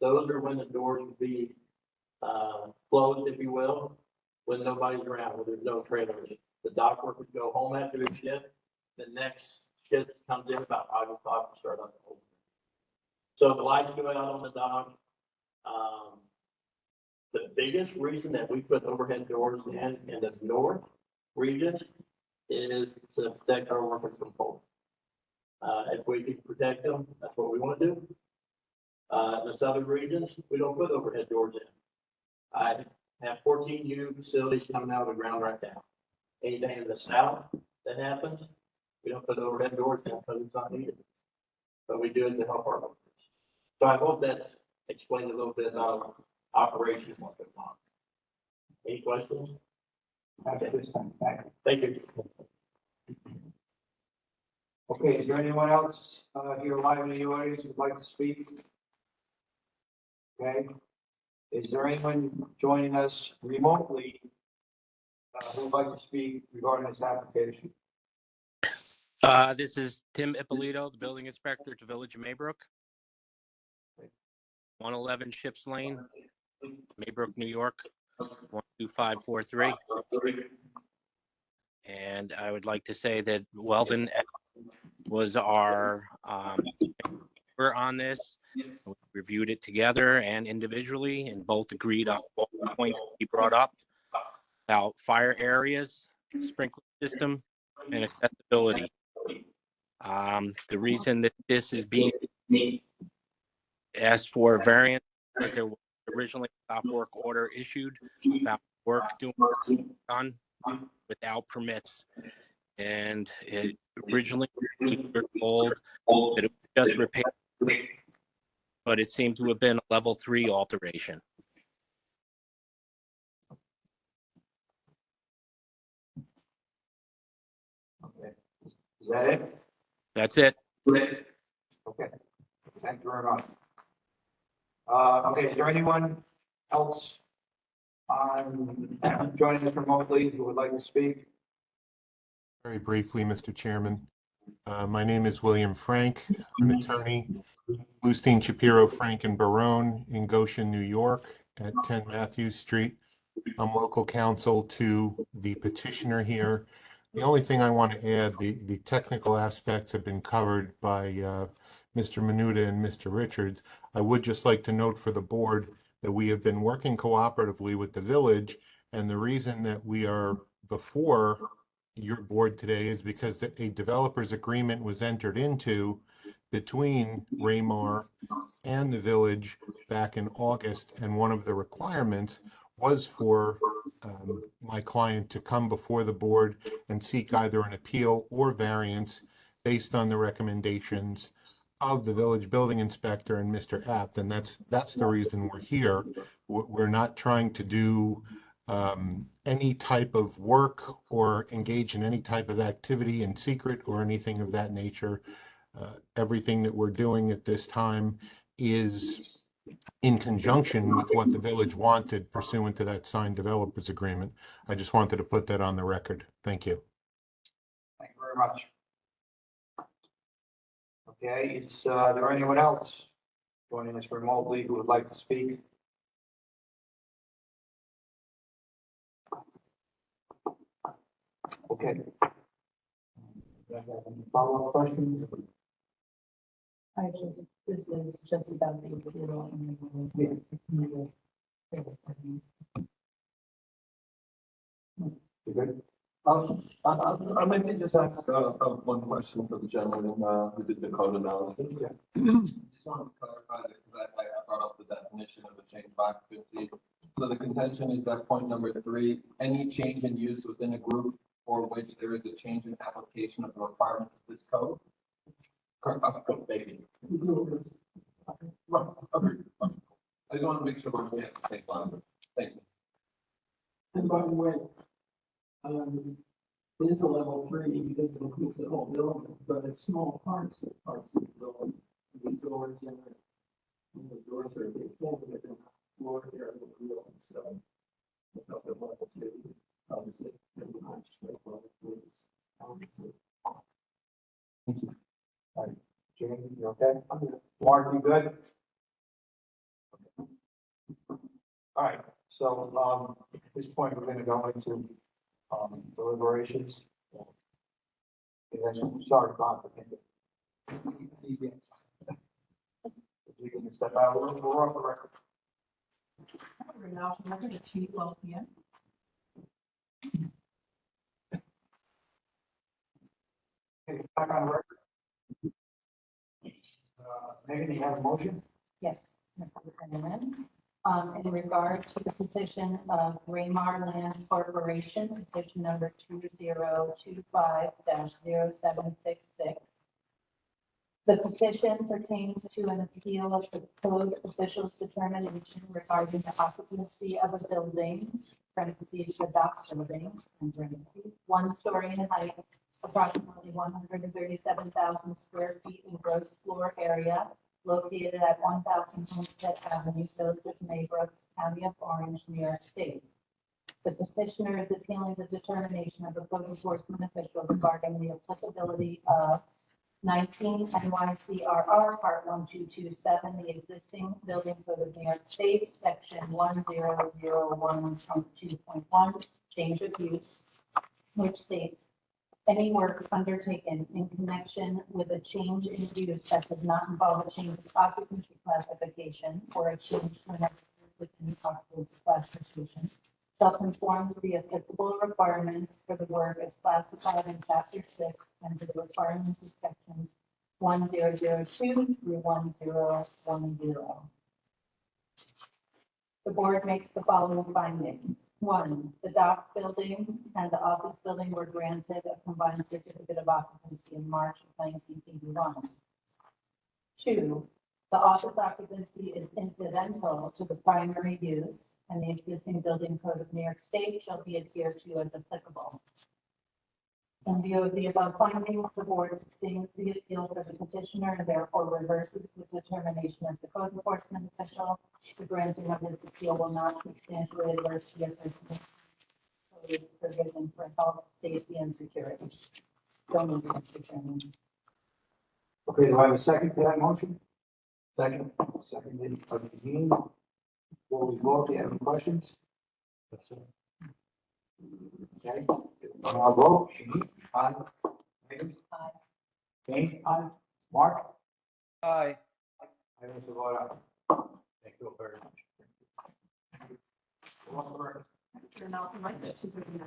Those are when the doors will be closed, if you will, when nobody's around, when there's no trailers. The dock workers go home after their shift. The next shift comes in about 5 o'clock and start up the whole. So the lights go out on the dock. The biggest reason that we put overhead doors in the north region is to protect our workers from cold. If we can protect them, that's what we want to do. In the southern regions, we don't put overhead doors in. I have 14 new facilities coming out of the ground right now. Anything in the south that happens, we don't put overhead doors in because it's not needed. But we do it to help our workers. So I hope that's explained a little bit about operation what goes on. Any questions? Thank you. Okay, is there anyone else here live in the audience who'd like to speak? Okay. Is there anyone joining us remotely who would like to speak regarding this application? This is Tim Ippolito, the building inspector to Village of Maybrook. 111 Ships Lane, Maybrook, New York, 12543. And I would like to say that Weldon was our expert on this. We reviewed it together and individually, and both agreed on all the points he brought up about fire areas, sprinkler system, and accessibility. The reason that this is being asked for a variance because there was originally a stop work order issued about work done without permits. And it originally we were told that it was just repair, but it seemed to have been a level 3 alteration. Okay. Is that it? That's it. Okay. Thank you very much. Okay, is there anyone else joining us remotely who would like to speak? Very briefly, Mr. Chairman. My name is William Frank. I'm an attorney, Bluestein, Shapiro, Frank, and Barone in Goshen, New York at 10 Matthews Street. I'm local counsel to the petitioner here. The only thing I want to add, the technical aspects have been covered by Mr. Menuda and Mr. Richards. I would just like to note for the board that we have been working cooperatively with the village, and the reason that we are before your board today is because a developer's agreement was entered into between Raymar and the village back in August, and one of the requirements was for my client to come before the board and seek either an appeal or variance based on the recommendations of the village building inspector and Mr. Apt, and that's the reason we're here. We're not trying to do any type of work or engage in any type of activity in secret or anything of that nature. Everything that we're doing at this time is in conjunction with what the village wanted pursuant to that signed developers agreement. I just wanted to put that on the record. Thank you. Thank you very much. Okay, is there anyone else joining us remotely who would like to speak? Okay. Any follow-up questions? This is just about the appeal and You good? I maybe just ask one question for the gentleman who did the code analysis. Yeah. Just want to clarify that because I brought up the definition of a change of occupancy. So the contention is that point number 3, any change in use within a group for which there is a change in application of the requirements of this code. Maybe. Right. Okay. I just want to make sure we're on the same line. Thank you. And by the way, it is a level 3 because it includes the whole building, but it's small parts of the building. The doors and the doors are a big thing, but they're not floor area of the building, so. The level 2, obviously, pretty much like level 3 is. Thank you. All right, Jamie, you okay? Mark, you good? All right, so at this point, we're going to go into deliberations. Yes, sorry, Bob. You can step out a little, we're off the record. We're now looking at 2:12 p.m. Okay, back on the record. Megan, you have a motion? Yes, Mr. Chairman. In regard to the petition of Raymar Land Corporation, petition number 2025-0766. The petition pertains to an appeal of the code official's determination regarding the occupancy of a building, parentheses, the dock building, and parentheses, 1 story in height, approximately 137,000 square feet in gross floor area, located at 1000 Homestead Avenue, Village of Maybrook, County of Orange, New York State. The petitioner is appealing the determination of the code enforcement official regarding the applicability of 19 NYCRR Part 1227, the existing building code of New York State, section 1001.2.1, change of use, which states any work undertaken in connection with a change in use that does not involve a change of occupancy classification or a change to an within occupancy classification shall conform to the applicable requirements for the work as classified in Chapter 6 and to the requirements of sections 1002 through 1010. The board makes the following findings. 1, the dock building and the office building were granted a combined certificate of occupancy in March of 1981. 2, the office occupancy is incidental to the primary use, and the existing building code of New York State shall be adhered to as applicable. In view of the above findings, the board sustains the appeal for the petitioner and therefore reverses the determination of the code enforcement official. The granting of this appeal will not substantially adversely affect the provision for health, safety, and security. Okay, do I have a second to that motion? Second. Seconded by Dean. Before we vote, do you have any questions? Okay, I'll vote. Shanit? Aye. Megan? Aye. Jane? Aye. Mark? Aye. I also vote aye. Thank you very much. You're not, might be 2:39 p.m.